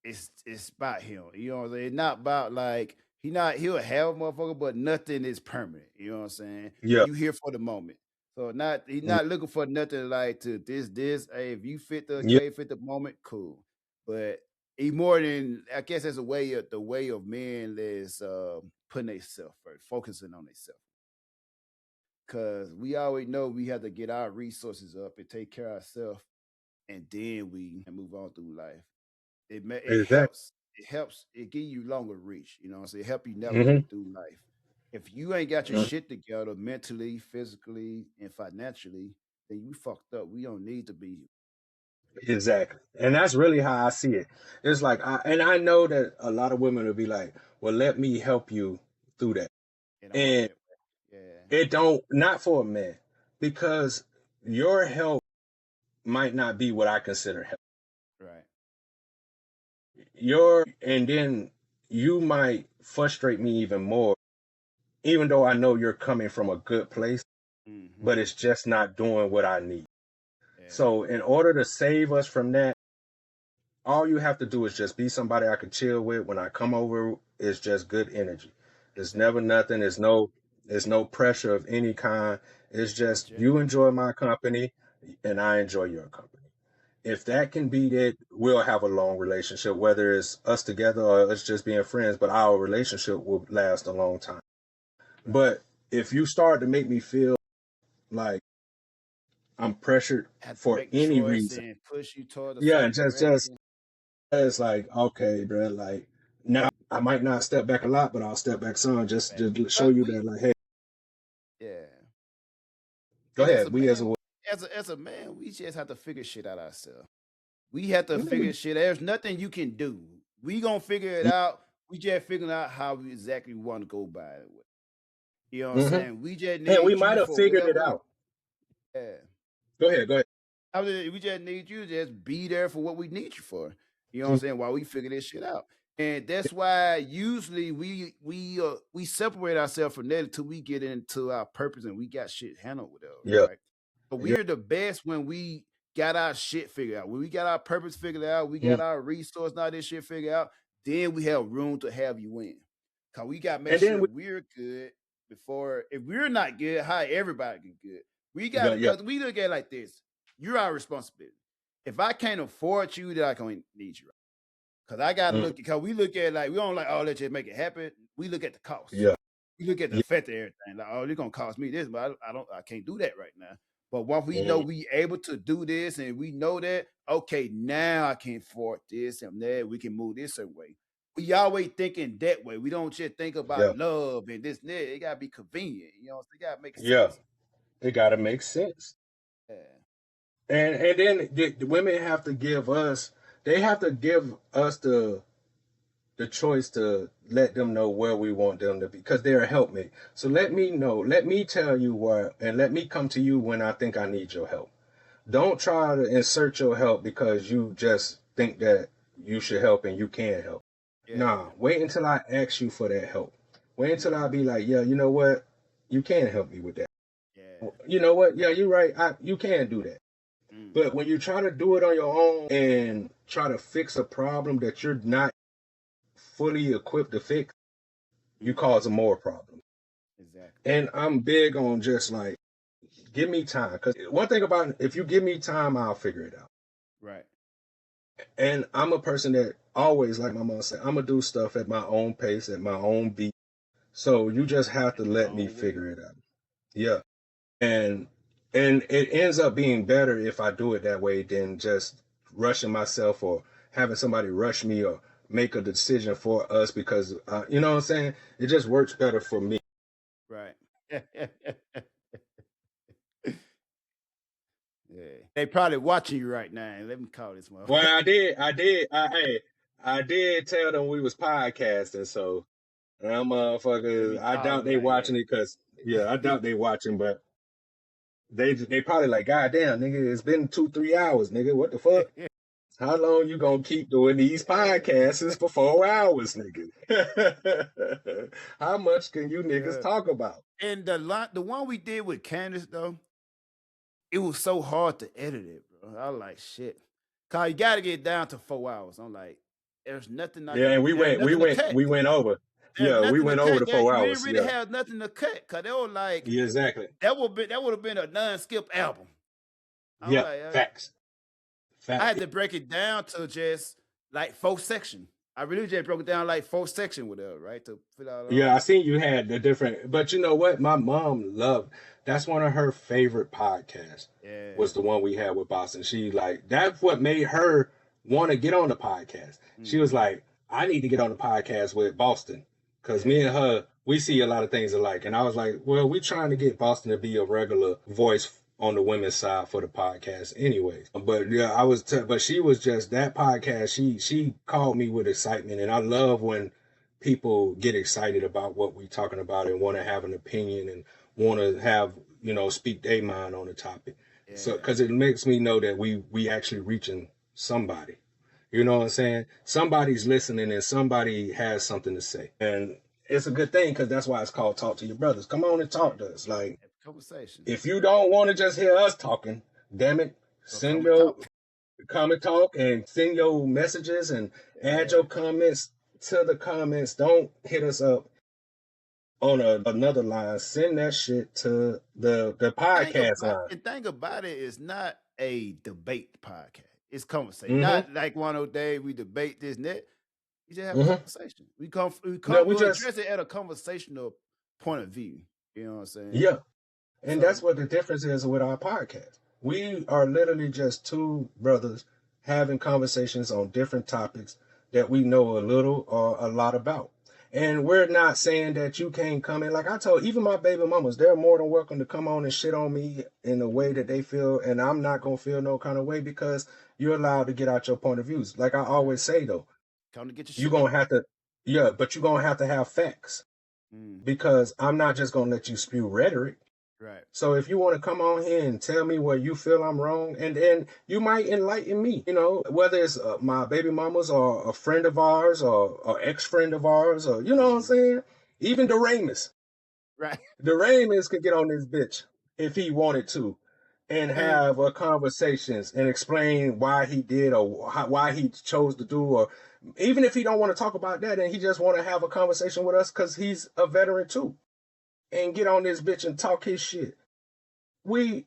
it's about him. You know what I'm saying? It's not about like he'll have a motherfucker, but nothing is permanent. You know what I'm saying? yeah, You here for the moment. So he's mm, not looking for nothing like to this. Hey, if you fit the yeah, occasion, fit the moment, cool. But he more than I guess that's the way of men is putting themselves first, focusing on themselves. Cause we always know we have to get our resources up and take care of ourselves, and then we move on through life. It exactly. helps. It helps. It give you longer reach. You know what I'm saying? It help you Hmm. navigate through life. If you ain't got your shit together mentally, physically, and financially, then you fucked up. We don't need to be Exactly. And that's really how I see it. It's like, and I know that a lot of women will be like, well, let me help you through that. it don't work And that way. Yeah. it don't, not for a man, because your help might not be what I consider help. Right. And then you might frustrate me even more, even though I know you're coming from a good place, but Mm-hmm. it's just not doing what I need. Yeah. So, in order to save us from that, all you have to do is just be somebody I can chill with. When I come over, it's just good energy. It's never Exactly. nothing. There's no pressure of any kind. It's It's just just you enjoy my company and I enjoy your company. If that can beat it, we'll have a long relationship, whether it's us together or us just being friends, but our relationship will last a long time. right. But if you start to make me feel like I'm pressured Have to for make any choice reason, and push you toward a yeah, and certain just direction. it's like, okay, bro, like now I might not step back a lot, but I'll step back some just Right. to show But you we that, like, hey, yeah. go And as a ahead. We as man, a as a man, we just have to figure shit out ourselves. We have to yeah, we figure shit. There's nothing you can do. We gonna figure it out. We just figuring out how we exactly want to go by it. You know what I'm mm-hmm. saying? We just And we need might you have for figured it whatever. out. Yeah. Go ahead. We just need you to just be there for what we need you for. You know what I'm Mhm. saying? While we figure this shit out. And that's why usually we separate ourselves from that until we get into our purpose and we got shit handled with us, Yeah, right? But yeah, we're the best when we got our shit figured out. When we got our purpose figured out, we mhm. got our resource, not this shit figured out, then we have room to have you win. Cause we gotta make And then sure we're good before if we're not good, how everybody get good. We got yeah, because we look at it like this. You're our responsibility. If I can't afford you, then I can need you. Cause I gotta mhm, look because we look at like we don't like, oh, let's just make it happen. We look at the cost. yeah, We look at the yeah, effect of everything. Like, oh, it's gonna cost me this, but I can't do that right now. But once we know mhm, we able to do this and we know that, okay, now I can afford this and that, we can move this away. We always thinking that way. We don't just think about yeah, love and this and that. It gotta be convenient, you know, it gotta make yeah. sense. It got to make sense. Yeah. And then the women have to give us. They have to give us the choice to let them know where we want them to be because they're a helpmate. So let me know, let me tell you where, and let me come to you when I think I need your help. Don't try to insert your help because you just think that you should help and you can help. Nah, Yeah. wait until I ask you for that help. Wait until I Mm-hmm. be like, yeah, you know what? You can help me with that. Yeah. You know what? Yeah, you're right. You can do that. But Mm-hmm. when you try to do it on your own and try to fix a problem that you're not fully equipped to fix, you Mm-hmm. cause more problems. Exactly. And I'm big on just like, give me time. Because one thing about it, if you give me time, I'll figure it out. Right. And I'm a person that always, like my mom said, I'm going to do stuff at my own pace, at my own beat. So you just have to In your let me own way. figure it out. Yeah. And it ends up being better if I do it that way than just rushing myself or having somebody rush me or make a decision for us because you know what I'm saying? It just works better for me. Right. Yeah. They probably watching you right now. And let me call this Well, motherfucker. I did. Hey, I did tell them we was podcasting, so them motherfuckers, I Call doubt them they like watching it because yeah, I doubt they watching, but they probably like, God damn, nigga, it's been 2-3 hours, nigga. What the fuck? that. How long you gonna keep doing these podcasts for 4 hours, nigga? How much can you niggas Yeah. talk about? And the one we did with Candace though, it was so hard to edit it, bro. I was like, shit. Cause you gotta get down to 4 hours. I'm like, there's nothing I Yeah, can and there's nothing to cut. we went over. There's Yeah, we nothing to went over cut. the There, four we didn't hours. really Yeah, have nothing to cut. Cause they were like, yeah, exactly. that would have been a non-skip album. I was Yeah, like, facts. I had to break it down to just like 4 section. I really just broke it down like 4 section with her, right? To put out Yeah, I seen you had the different, but you know what? My mom loved. That's one of her favorite podcasts. Yeah. Was the one we had with Boston. She like that's what made her want to get on the podcast. She was like, I need to get on the podcast with Boston because me and her we see a lot of things alike. And I was like, well, we trying to get Boston to be a regular voice on the women's side for the podcast anyways. But yeah, but she was just that podcast. She called me with excitement, and I love when people get excited about what we're talking about and want to have an opinion and want to have speak their mind on the topic. Yeah. So because it makes me know that we actually reaching somebody. You know what I'm saying? Somebody's listening and somebody has something to say. And it's a good thing because that's why it's called Talk to Your Brothers. Come on and talk to us. Like, conversation. if you don't want to just hear us talking, damn it, come and talk and send your messages and add your comments to the comments. Don't hit us up on another line. Send that shit to the podcast line. The thing about it is not a debate podcast. It's conversation. Not like one of those days we debate this and that. We just have a conversation. We address it at a conversational point of view. You know what I'm saying? Yeah. And that's what the difference is with our podcast. We are literally just two brothers having conversations on different topics that we know a little or a lot about. And we're not saying that you can't come in. Like I told even my baby mamas, they're more than welcome to come on and shit on me in the way that they feel. And I'm not going to feel no kind of way because you're allowed to get out your point of views. Like I always say, though, come to get your you're going to have to, but you're going to have facts because I'm not just going to let you spew rhetoric. Right. So if you want to come on here and tell me where you feel I'm wrong, and then you might enlighten me, whether it's my baby mamas or a friend of ours or ex-friend of ours, or you know what I'm saying? Even the Ramus. Right. The Ramus could get on this bitch if he wanted to and have conversations and explain why he did or why he chose to do, or even if he don't want to talk about that and he just want to have a conversation with us because he's a veteran too. And get on this bitch and talk his shit. We,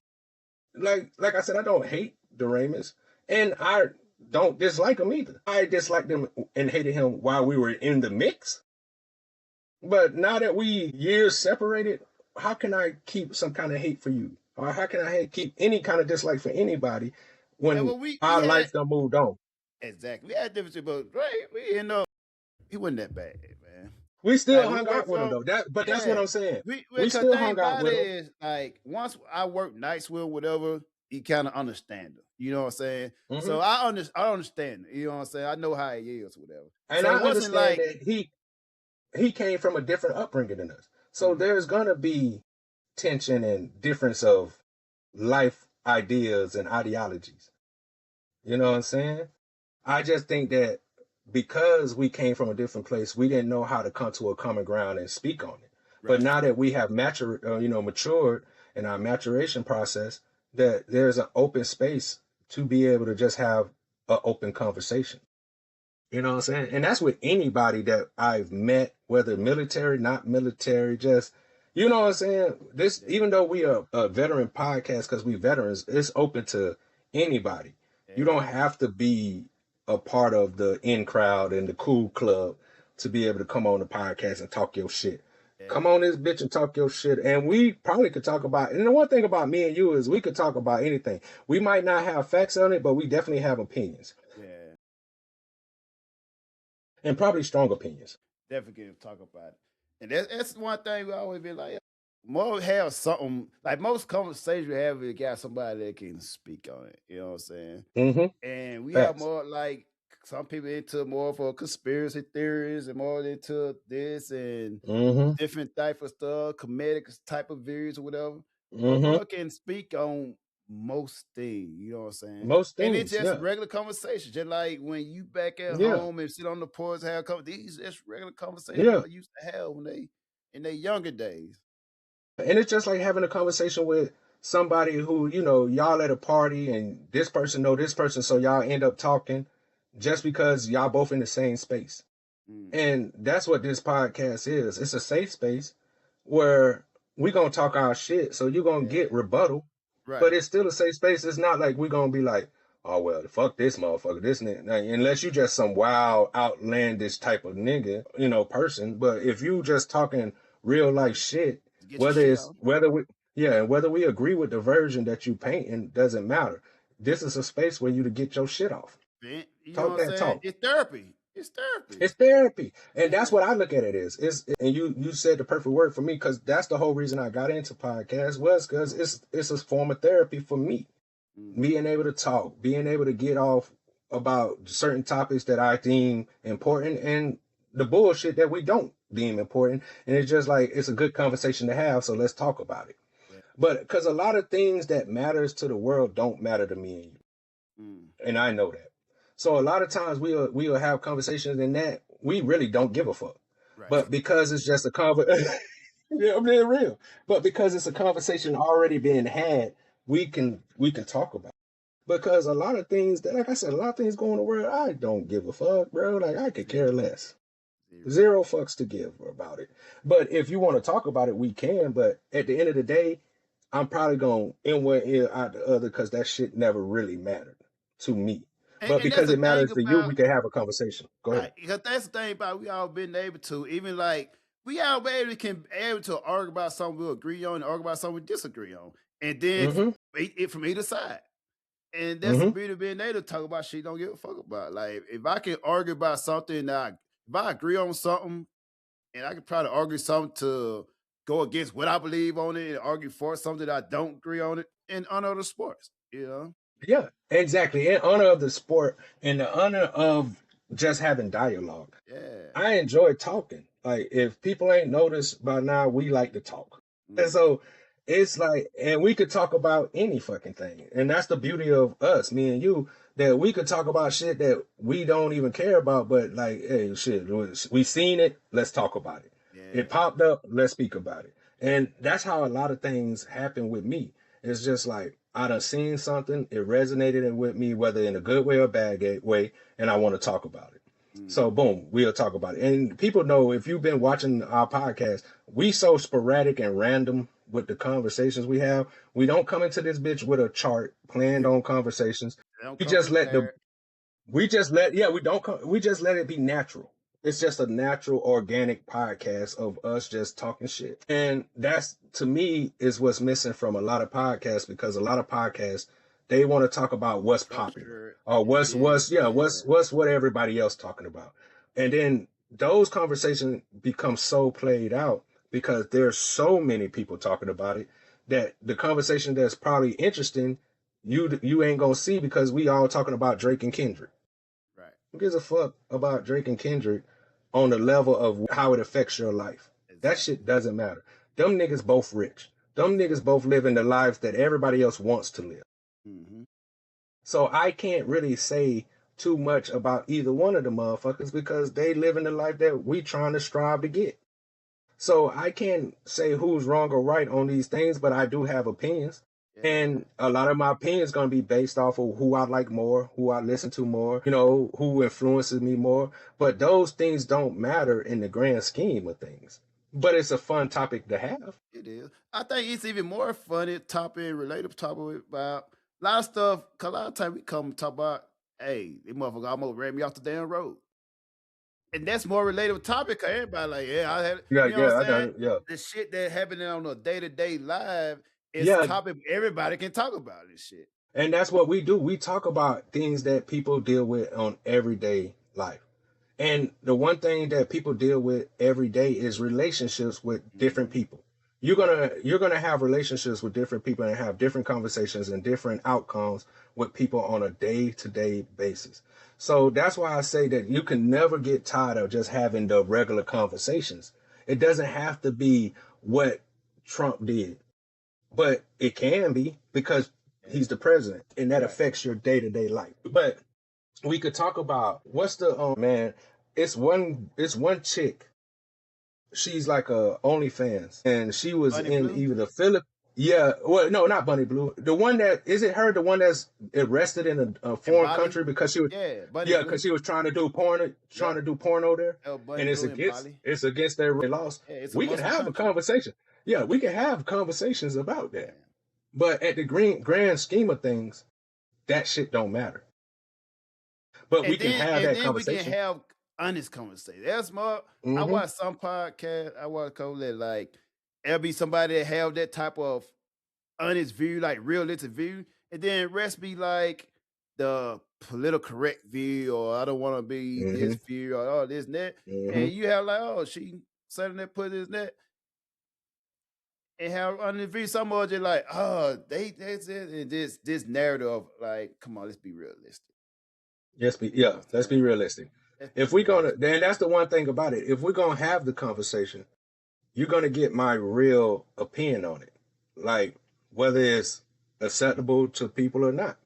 like I said, I don't hate the Raymond's, and I don't dislike him either. I disliked him and hated him while we were in the mix. But now that we years separated, how can I keep some kind of hate for you? Or how can I keep any kind of dislike for anybody when our life done moved on? Exactly. We had differences, but he wasn't that bad, man. We still hung out with him though. That's what I'm saying. We still hung out with him. Like once I worked nights with whatever, he kind of understand him. You know what I'm saying? So I understand. You know what I'm saying? I know how he is, whatever. And so I understand that he came from a different upbringing than us. So there's gonna be tension and difference of life ideas and ideologies. You know what I'm saying? I just think that because we came from a different place, we didn't know how to come to a common ground and speak on it. Right. But now that we have matured in our maturation process, that there's an open space to be able to just have an open conversation. You know what I'm saying? And that's with anybody that I've met, whether military, not military, just, you know what I'm saying? This, even though we are a veteran podcast because we veterans, it's open to anybody. Yeah. You don't have to be a part of the in crowd and the cool club to be able to come on the podcast and talk your shit. Yeah. Come on this bitch and talk your shit. And we probably could talk about, and the one thing about me and you is we could talk about anything. We might not have facts on it, but we definitely have opinions. Yeah. And probably strong opinions. Definitely can talk about it. And that's one thing we always be like, more have something, like most conversations we have, we got somebody that can speak on it. You know what I'm saying? Mm-hmm. And we have more like some people into more for conspiracy theories and more into this and Mm-hmm. different type of stuff, comedic type of views or whatever. But Mm-hmm. bro can speak on most things, you know what I'm saying? Most And it's things, just yeah. regular conversation, just like when you back at Yeah. home and sit on the porch, have these just regular conversations Yeah. people used to have when they in their younger days. And it's just like having a conversation with somebody who, y'all at a party and this person know this person, so y'all end up talking just because y'all both in the same space. Mm. And that's what this podcast is. It's a safe space where we gonna talk our shit, so you're gonna get rebuttal, but Right. it's still a safe space. It's not like we're gonna be like, oh well, fuck this motherfucker, this nigga. Now, unless you just some wild, outlandish type of nigga, person. But if you just talking real life shit, Get your whether shit it's out. whether we agree with the version that you painting doesn't matter. This is a space where you to get your shit off. You know Talk what I'm that saying? talk. It's therapy. It's therapy. It's therapy, and Yeah. that's what I look at it as. And you said the perfect word for me, because that's the whole reason I got into podcasts, was because it's a form of therapy for me. Being able to talk, being able to get off about certain topics that I deem important and the bullshit that we don't deem important, and it's just like it's a good conversation to have. So let's talk about it. Yeah. But because a lot of things that matters to the world don't matter to me and you, and I know that. So a lot of times we'll have conversations in that we really don't give a fuck. Right. But because it's just a conversation, yeah, I'm being real. But because it's a conversation already being had, we can talk about it. Because a lot of things that, like I said, a lot of things go in the world, I don't give a fuck, bro. Like I could care less. Zero fucks to give about it. But if you want to talk about it, we can. But at the end of the day, I'm probably going in one ear out the other, because that shit never really mattered to me. But And that's because the it thing matters to you, about we can have a conversation. Go ahead. right. Because that's the thing about we all been able to, even like we all been able to argue about something we agree on and argue about something we disagree on. And then Mm-hmm. it from either side. And that's the Mm-hmm. beauty of being able to talk about shit you don't give a fuck about. Like if I can argue about something that if I agree on something and I can try to argue something to go against what I believe on it and argue for something that I don't agree on it in honor of the sports, you know? Yeah, exactly. In honor of the sport, in the honor of just having dialogue. Yeah. I enjoy talking. Like if people ain't noticed by now, we like to talk. And so it's like, and we could talk about any fucking thing. And that's the beauty of us, me and you, that we could talk about shit that we don't even care about, but like, hey, shit, we seen it, let's talk about it. Yeah. It popped up, let's speak about it. And that's how a lot of things happen with me. It's just like I done seen something, it resonated with me, whether in a good way or bad way, and I want to talk about it. So boom, we'll talk about it. And people know, if you've been watching our podcast, we so sporadic and random with the conversations we have. We don't come into this bitch with a chart planned on conversations. Don't We come just let prepared. we just let it be natural. It's just a natural, organic podcast of us just talking shit. And that's, to me, is what's missing from a lot of podcasts, because a lot of podcasts, they want to talk about what's popular or what's what everybody else talking about. And then those conversations become so played out because there's so many people talking about it, that the conversation that's probably interesting, you ain't gonna see, because we all talking about Drake and Kendrick. Right. Who gives a fuck about Drake and Kendrick on the level of how it affects your life? Exactly. That shit doesn't matter. Them niggas both rich. Them niggas both living the lives that everybody else wants to live. So I can't really say too much about either one of the motherfuckers, because they living the life that we trying to strive to get. So I can't say who's wrong or right on these things, but I do have opinions. And a lot of my opinions going to be based off of who I like more, who I listen to more, who influences me more. But those things don't matter in the grand scheme of things. But it's a fun topic to have. It is. I think it's even more funny topic, relatable topic about a lot of stuff. Cause a lot of time we come talk about, hey, this motherfucker almost ran me off the damn road. And that's more relatable topic. Cause everybody like, yeah, I had, Yeah, you know what I'm I got saying? it. Yeah. The shit that happening on a day-to-day live is Yeah. topic everybody can talk about this shit. And that's what we do. We talk about things that people deal with on everyday life. And the one thing that people deal with every day is relationships with different people. You're gonna have relationships with different people and have different conversations and different outcomes with people on a day-to-day basis. So that's why I say that you can never get tired of just having the regular conversations. It doesn't have to be what Trump did, but it can be because he's the president and that Right. affects your day-to-day life. But we could talk about what's the man. It's one chick. She's like a OnlyFans, and she was Bunny in Blue? either the Philip. Yeah, well, no, not Bunny Blue. The one that is it her, the one that's arrested in a foreign Bali? country because she was Yeah, Bunny yeah, Blue. because she was trying to do porn, trying to do porno there, Bunny and it's Blue in against Bali. it's against their laws. Yeah, it's a We can Muslim have a country. conversation. Yeah, we can have conversations about that. Yeah. But at the grand scheme of things, that shit don't matter. But we can have that we can conversation. have honest conversation. That's more. I Mhm. watch some podcast. I watch a couple that like there'll be somebody that have that type of honest view, like realistic view, and then rest be like the political correct view, or I don't want to be this Mhm. view, or all this and that. And Mhm. you have like, oh, she selling that, put this and that, and have honest view. Some of it like, oh, that's it, and this narrative of like, come on, let's be realistic. Let's be saying? realistic. Let's be If we're gonna, realistic. then that's the one thing about it. If we're gonna have the conversation, you're gonna get my real opinion on it, like whether it's acceptable to people or not.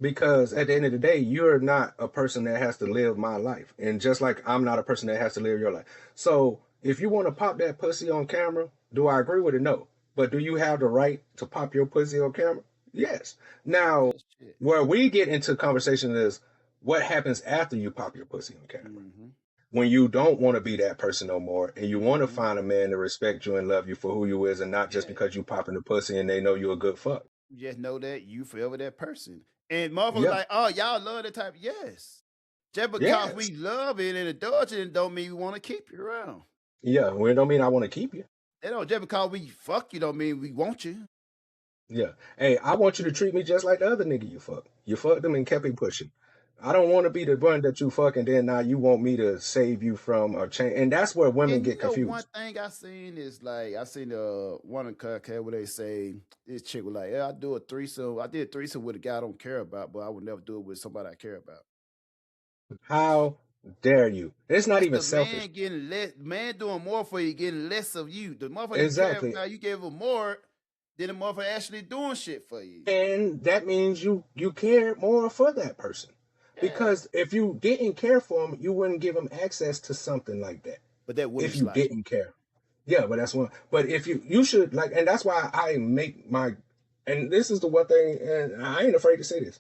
Because at the end of the day, you're not a person that has to live my life, and just like I'm not a person that has to live your life. So if you want to pop that pussy on camera, do I agree with it? No. But do you have the right to pop your pussy on camera? Yes. Now, That shit. where we get into conversation is what happens after you pop your pussy on camera. Mhm. When you don't want to be that person no more, and you want to Mhm. find a man to respect you and love you for who you is, and not just Yeah. because you popping the pussy and they know you're a good fuck. You just know that you forever that person. And motherfuckers Yeah. like, oh, y'all love that type. Yes. Just because Yes. we love it and indulge it don't mean we want to keep you around. Yeah. Well, it don't mean I want to keep you. They don't just because we fuck you don't mean we want you. Yeah. Hey, I want you to treat me just like the other nigga you fuck. You fucked them and kept it pushing. I don't want to be the one that you fuck and then now you want me to save you from a change. And that's where women And get one confused. thing I seen is like I seen one of the podcast where they say this chick was like, yeah, I do a threesome. I did a threesome with a guy I don't care about, but I would never do it with somebody I care about. How dare you? It's not That's even the selfish. man getting less, man doing more for you, getting less of you. The motherfucker Exactly. you care about, you gave him more than the motherfucker actually doing shit for you. And that means you care more for that person. Yeah. Because if you didn't care for him, you wouldn't give him access to something like that. But that would If you like didn't care. Yeah, but that's one. But if you should like, and that's why I make my, and this is the one thing, and I ain't afraid to say this.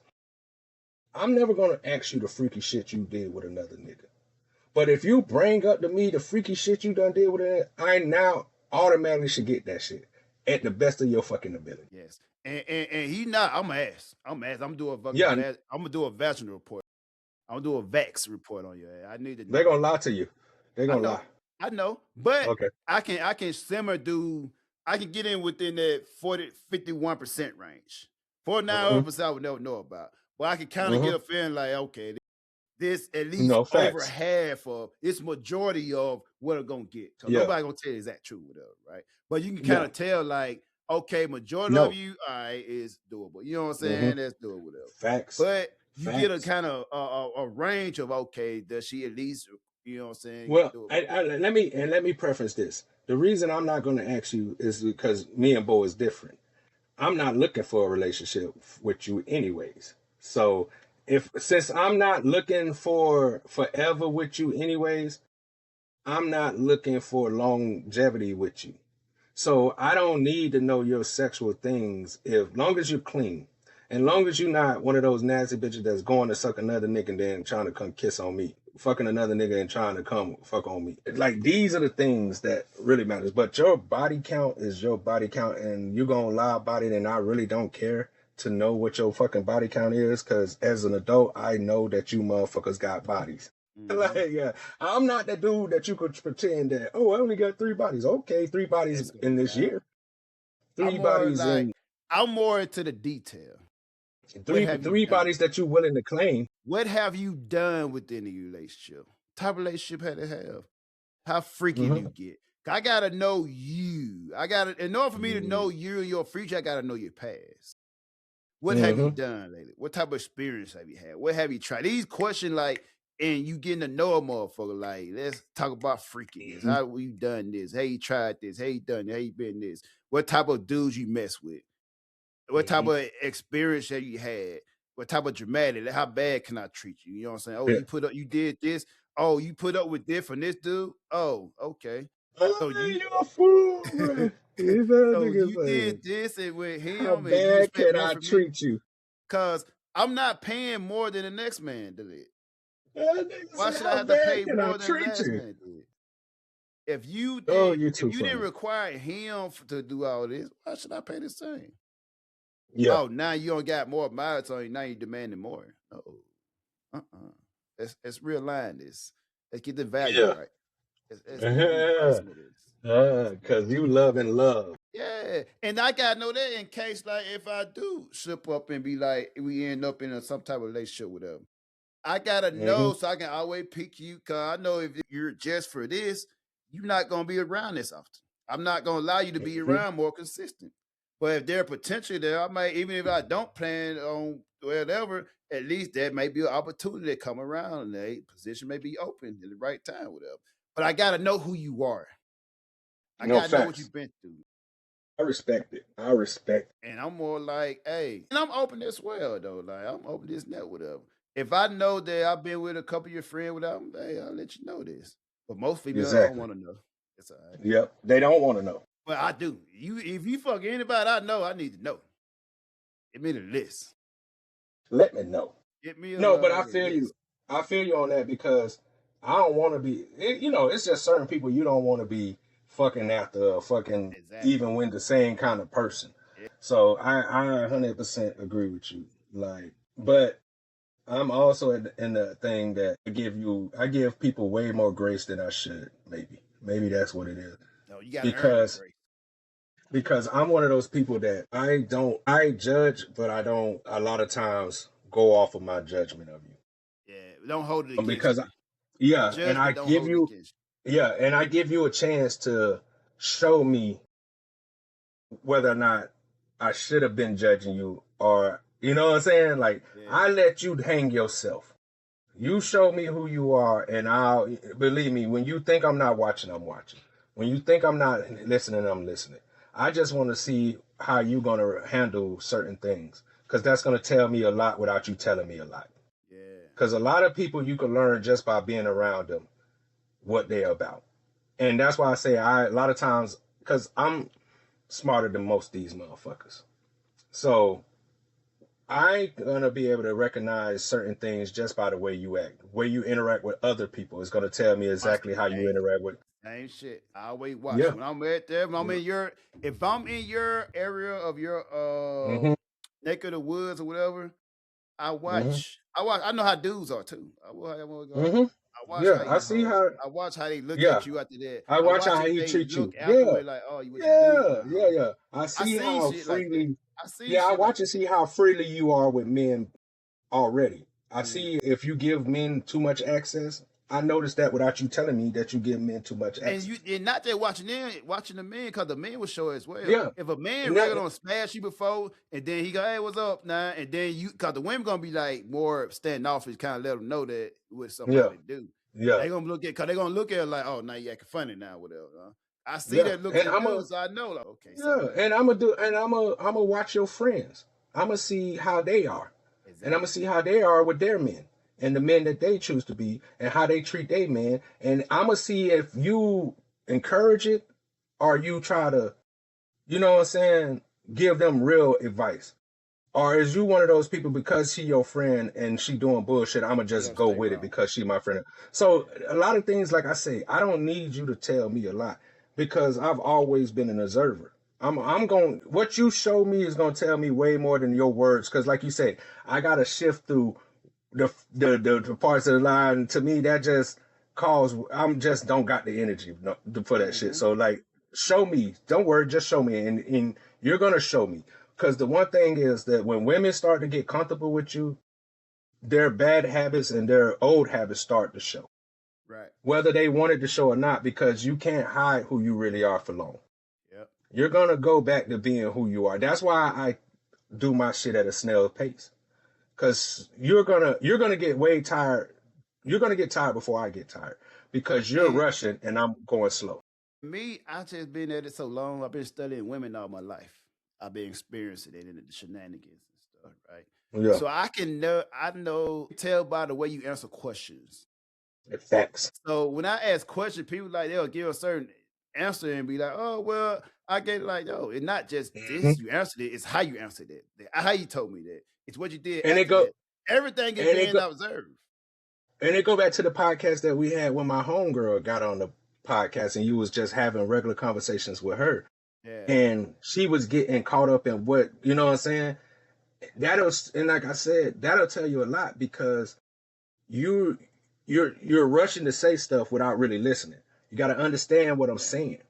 I'm never gonna ask you the freaky shit you did with another nigga. But if you bring up to me the freaky shit you done did with it, I now automatically should get that shit at the best of your fucking ability. Yes. And he not, I'm gonna ask. I'm gonna do a fucking Yeah. I'm gonna do a vaginal report. I'm gonna do a vax report on you. I need to know. They're gonna lie to you. They're I gonna know. lie. I know. But Okay. I can simmer I can get in within that 51% range. 49% I would never know about. But I can kind of get a feeling like, okay, this at least No, over facts. half of it's majority of what I'm gonna get. So Yeah. nobody gonna tell you exact truth, whatever, right? But you can kind of tell, like, okay, majority No. of you, all right, is doable. You know what I'm saying? That's doable, whatever. Facts. But you get a Facts. kind of a range of, okay, does she at least, you know what I'm saying? Well, do it? let me preface this. The reason I'm not going to ask you is because me and Bo is different. I'm not looking for a relationship with you anyways. So since I'm not looking for forever with you anyways, I'm not looking for longevity with you. So I don't need to know your sexual things if long as you're clean. And long as you're not one of those nasty bitches that's going to suck another nigga and then trying to come kiss on me. Fucking another nigga and trying to come fuck on me. Like, these are the things that really matters. But your body count is your body count, and you're gonna lie about it, and I really don't care to know what your fucking body count is, because as an adult, I know that you motherfuckers got bodies. Like, yeah, I'm not that dude that you could pretend that, oh, I only got 3 bodies. Okay, 3 bodies in this year. 3 bodies in I'm more into the detail. three bodies that you're willing to claim. What have you done within the relationship? Type of relationship had to have? How freaky do you get? I gotta know you. In order for me to know you and your future, I gotta know your past. What have you done lately? What type of experience have you had? What have you tried? These questions, like, and you getting to know a motherfucker. Like, let's talk about freakiness. How you done this? How you tried this? How you done? How you been this? What type of dudes you mess with? What type of experience have you had? What type of dramatic? How bad can I treat you? You know what I'm saying? Oh, you did this. Oh, you put up with this from this dude. Oh, okay. So you You're a fool, bro. He's that so nigga you saying, did this and with how him and you bad expect can more I from me? treat you? Cause I'm not paying more than the next man did. That nigga Why said, should I how have to bad pay can I more than the treat last you? man did? If you Oh, did, you're if too you didn't funny. require him to do all this, why should I pay the same? Yeah. Oh, now you don't got more miles on you. Now you're demanding more. No, Let's realign this. Let's get the value Yeah. right. Let's decrease some of this. Cause you love and love. Yeah, and I gotta know that in case, like, if I do slip up and be like, we end up in some type of relationship with them. I gotta know so I can always pick you. Cause I know if you're just for this, you're not gonna be around this often. I'm not gonna allow you to be around more consistent. But if there's potential there, I might, even if I don't plan on whatever, at least there may be an opportunity to come around and the position may be open at the right time, whatever. But I gotta know who you are. I No gotta know what facts. you've been through. I respect it. I respect it. And I'm more like, hey, and I'm open as well though. Like, I'm open to this net, whatever. If I know that I've been with a couple of your friends without them, hey, I'll let you know this. But most females don't Exactly. want to know. It's all right. Yep. They don't want to know. But I do. If you fuck anybody I know, I need to know. Give me the list. Let me know. Get me a No, but I motherfucking feel you. list. I feel you on that because I don't want to be. It's just certain people you don't want to be fucking after, fucking Exactly. even when the same kind of person. Yeah. So I 100% agree with you. Like, but I'm also in the thing that I give people way more grace than I should. Maybe that's what it is. No, you gotta earn that Because grace. because I'm one of those people that I judge, but I don't a lot of times go off of my judgment of you. Yeah, don't hold it against Because you. yeah, and Judge, I but don't give hold it you against I give you a chance to show me whether or not I should have been judging you, or you know what I'm saying? Like, you. Yeah. I let you hang yourself. You show me who you are, and I'll believe me. When you think I'm not watching, I'm watching. When you think I'm not listening, I'm listening. I just want to see how you're gonna handle certain things, because that's gonna tell me a lot without you telling me a lot. Yeah. Because a lot of people you can learn just by being around them what they're about, and that's why I say a lot of times, because I'm smarter than most of these motherfuckers, so I gonna be able to recognize certain things just by the way you act, the way you interact with other people is gonna tell me Watch exactly the how you hey. interact with. Same shit. I always watch. Yeah. When I'm at there, when I'm Yeah. in your, if I'm in your area of your Mhm. neck of the woods or whatever, I Mhm. watch. I know how dudes are too. Mhm. I watch Yeah. how I you see hold. how. I watch how they look Yeah. at you after that. I I watch watch how if he they treats you. look Yeah. afterward like, oh, you what you do? Yeah. Yeah. Yeah. I I see seen how shit like that. freely. I seen Yeah. I shit like watch and see how freely you are with men already. I that. see if you give men too much access. I noticed that without you telling me that you give men too much And you access. and not just watching the men, because the men will show as well. Yeah. If a man And really that. don't smash you before, and then he go, hey, what's up now? And then because the women gonna be like more standoffish, kind of let them know that with Yeah. somebody do. Yeah. They gonna look at, cause they gonna look at it like, oh, now you acting funny now, whatever. I see Yeah. that looks And in I'm a. dudes, so I know, like, okay, Yeah, something ain't and right. I'm gonna watch your friends. I'm gonna see how they are, and I'm gonna Exactly. see how they are with their men and the men that they choose to be, and how they treat their men. And I'm gonna see if you encourage it or you try to, you know what I'm saying, give them real advice. Or is you one of those people because she your friend and she doing bullshit, I'ma You just gotta go stay with it wrong. because she my friend. Yeah. So a lot of things, like I say, I don't need you to tell me a lot because I've always been an observer. I'm going what you show me is gonna tell me way more than your words. Cause like you say, I gotta shift through the parts of the line. To me, that just cause I'm just don't got the energy for that shit. Mm-hmm. So like, show me. Don't worry, just show me, and you're gonna show me. Because the one thing is that when women start to get comfortable with you, their bad habits and their old habits start to show. Right. whether they wanted to show or not, because you can't hide who you really are for long. Yep. You're gonna go back to being who you are. That's why I do my shit at a snail's pace. Cause you're gonna get way tired. You're gonna get tired before I get tired because you're And rushing and I'm going slow. me, I just been at it so long. I've been studying women all my life. I've been experiencing it in the shenanigans and stuff, right? Yeah, So I know, tell by the way you answer questions. facts. So when I ask questions, people like they'll give a certain answer and be like, "Oh, well, I get it." Like, no, it's not just Mhm. this you answered it; it's how you answered it, how you told me that. It's what you did And it after go that. Everything is and it being go observed. and it go back to the podcast that we had when my homegirl got on the podcast and you was just having regular conversations with her Yeah, and she was getting caught up in what you know what I'm saying. That'll and like I said, that'll tell you a lot because you you're rushing to say stuff without really listening. You got to understand what I'm saying,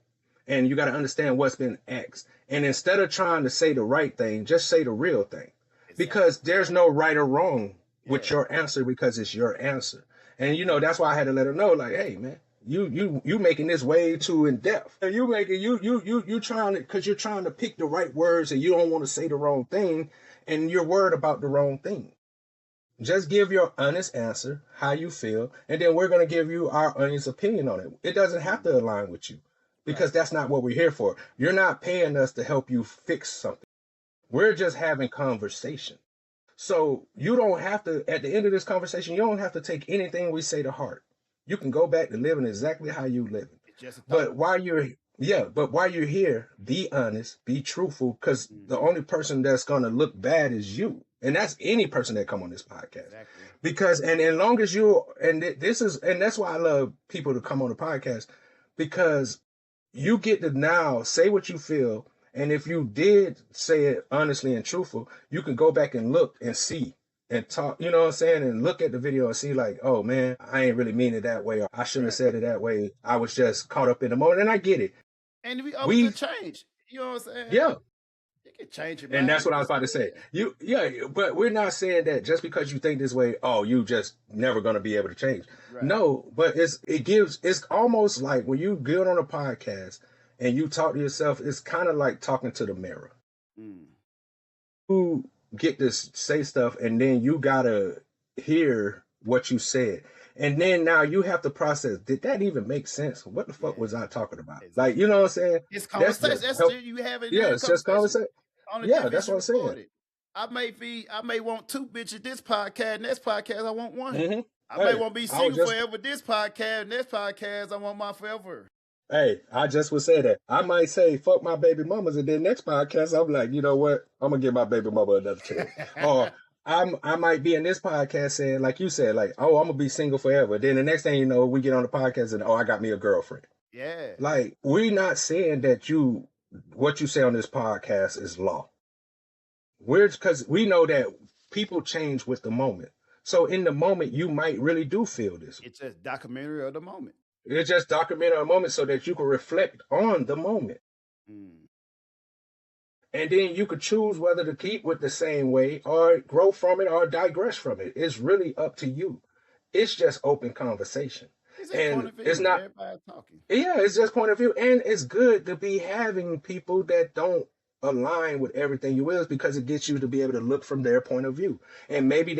and you got to understand what's been asked. And instead of trying to say the right thing, just say the real thing, exactly. because there's no right or wrong with Yeah, your answer because it's your answer. And that's why I had to let her know, like, hey man, you making this way too in depth. You making you trying to because you're trying to pick the right words and you don't want to say the wrong thing, and you're worried about the wrong thing. Just give your honest answer, how you feel, and then we're going to give you our honest opinion on it. It doesn't have to align with you right. because that's not what we're here for. You're not paying us to help you fix something. We're just having conversation. So you don't have to, at the end of this conversation, you don't have to take anything we say to heart. You can go back to living exactly how you live. It's just a thought. But while you're here, be honest, be truthful, because the Mhm. only person that's gonna look bad is you, and that's any person that come on this podcast. Exactly. Because and as long as you this is and that's why I love people to come on the podcast because you get to now say what you feel, and if you did say it honestly and truthful, you can go back and look and see and talk, you know what I'm saying, and look at the video and see like, oh man, I ain't really mean it that way, or I shouldn't have Right. said it that way. I was just caught up in the moment, and I get it. And we open to We change. You know what I'm saying? Yeah, You can change your and that's mind. what You I can was say, about to say. yeah. But we're not saying that just because you think this way, oh, you just never gonna be able to change. Right. No, but it's almost like when you get on a podcast and you talk to yourself, it's kind of like talking to the mirror. Mm. You get to say stuff, and then you gotta hear what you said, and then now you have to process. Did that even make sense? What the fuck Yeah. was I talking about? Like, you Exactly. know what I'm saying? It's That's conversation. just That's help. it. You having Yeah, real it's just conversation. conversation. Only Yeah, difference that's what you I'm saying. record it. I may want two bitches this podcast, next podcast I want one. hmm I may Hey, want to be I was single just forever this podcast, next podcast I want my forever. Hey, I just would say that. I might say fuck my baby mamas, and then next podcast I'm like, you know what? I'm gonna give my baby mama another chance. Or I might be in this podcast saying, like you said, like, oh, I'm gonna be single forever. Then the next thing you know, we get on the podcast and oh, I got me a girlfriend. Yeah. Like, we're not saying that what you say on this podcast is law. We're because we know that people change with the moment. So in the moment, you might really do feel this. It's just documentary of the moment. It's just document a moment so that you can reflect on the moment. Mm. And then you could choose whether to keep with the same way or grow from it or digress from it. It's really up to you. It's just open conversation. It's a point And of it's view. not, Everybody talking. yeah, it's just point of view. And it's good to be having people that don't align with everything you is because it gets you to be able to look from their point of view. And maybe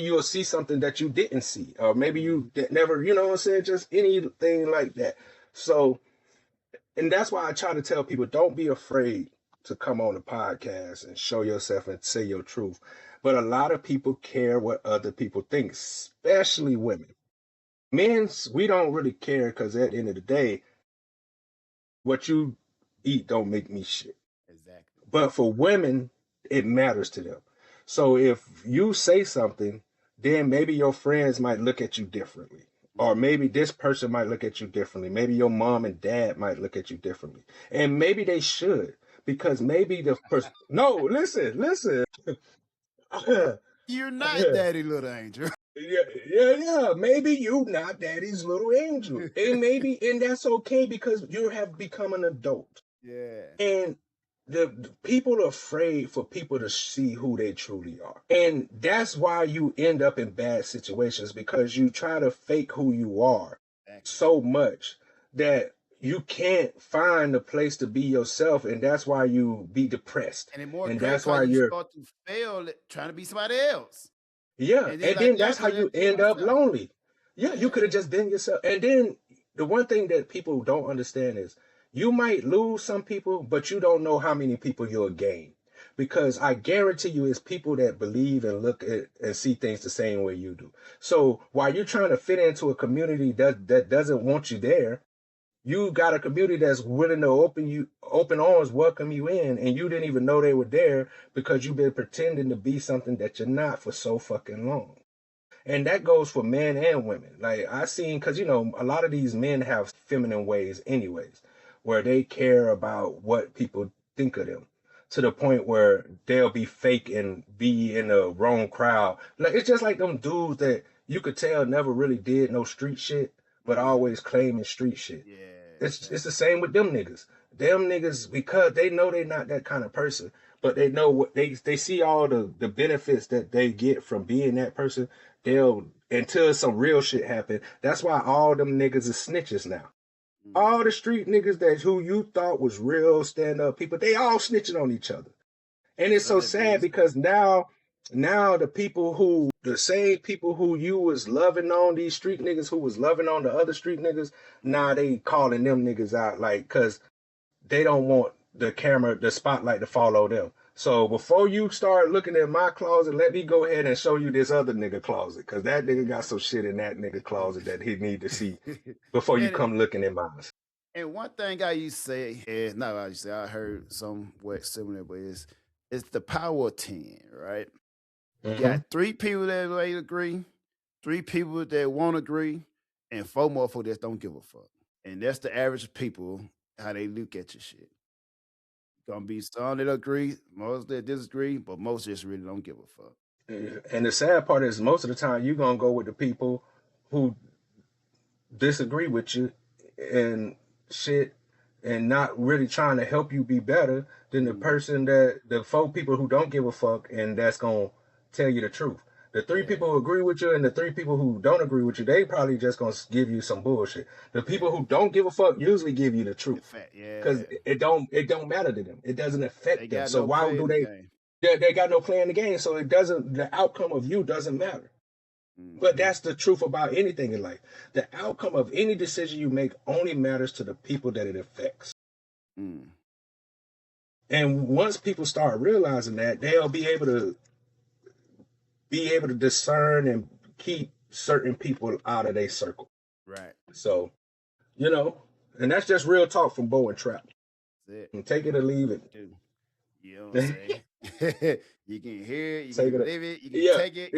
you'll see something that you didn't see, or maybe you never, you know what I'm saying? Just anything like that. So, and that's why I try to tell people don't be afraid to come on the podcast and show yourself and say your truth. But a lot of people care what other people think, especially women. Men's, we don't really care because at the end of the day, what you eat don't make me shit. Exactly. But for women, it matters to them. So if you say something, then maybe your friends might look at you differently. Or maybe this person might look at you differently. Maybe your mom and dad might look at you differently. And maybe they should. Because maybe the person. No, listen. You're not daddy little angel. Yeah. Maybe you not daddy's little angel. And that's okay because you have become an adult. Yeah. And the people are afraid for people to see who they truly are. And that's why you end up in bad situations, because you try to fake who you are so much that you can't find a place to be yourself, and that's why you be depressed. And it's more And crazy that's why because you you're start to fail trying to be somebody else. yeah, And then and like, then damn, that's how could I you be end up myself? lonely. Yeah, you Yeah. could have just been yourself. And then the one thing that people don't understand is you might lose some people, but you don't know how many people you'll gain. Because I guarantee you, it's people that believe and look at and see things the same way you do. So while you're trying to fit into a community that doesn't want you there, you got a community that's willing to open arms, welcome you in, and you didn't even know they were there because you've been pretending to be something that you're not for so fucking long. And that goes for men and women. Like I seen, because a lot of these men have feminine ways, anyways, where they care about what people think of them, to the point where they'll be fake and be in the wrong crowd. Like it's just like them dudes that you could tell never really did no street shit, but always claiming street shit. Yeah. It's the same with them niggas. Them niggas, because they know they're not that kind of person, but they know what they see all the benefits that they get from being that person. They'll, until some real shit happen. That's why all them niggas is snitches now. All the street niggas that who you thought was real stand up people, they all snitching on each other. And it's so sad because now the same people who you was loving on, these street niggas who was loving on the other street niggas, now they calling them niggas out, like, cause they don't want the spotlight to follow them. So before you start looking at my closet, let me go ahead and show you this other nigga closet, cause that nigga got some shit in that nigga closet that he need to see before you come looking at mine. And one thing I used to say is not what I used to say, I heard somewhat similar, but it's the power of 10, right? You got 3 people that may agree, 3 people that won't agree, and 4 motherfuckers that don't give a fuck. And that's the average people, how they look at your shit. Gonna be some that agree, most that disagree, but most just really don't give a fuck. And the sad part is most of the time you're gonna go with the people who disagree with you and shit, and not really trying to help you be better than the person the 4 people who don't give a fuck and that's gonna tell you the truth. The 3 people who agree with you and the 3 people who don't agree with you, they probably just gonna give you some bullshit. The people who don't give a fuck usually give you the truth, because it don't matter to them. It doesn't affect them. So why do they got no play in the game? So the outcome of you doesn't matter. But that's the truth about anything in life. The outcome of any decision you make only matters to the people that it affects. And once people start realizing that, they'll be able to discern and keep certain people out of their circle. Right. So, and that's just real talk from Bo and Trap. That's it. And take it or leave it. You know what I'm saying? You can hear it, you can live it, you can take it.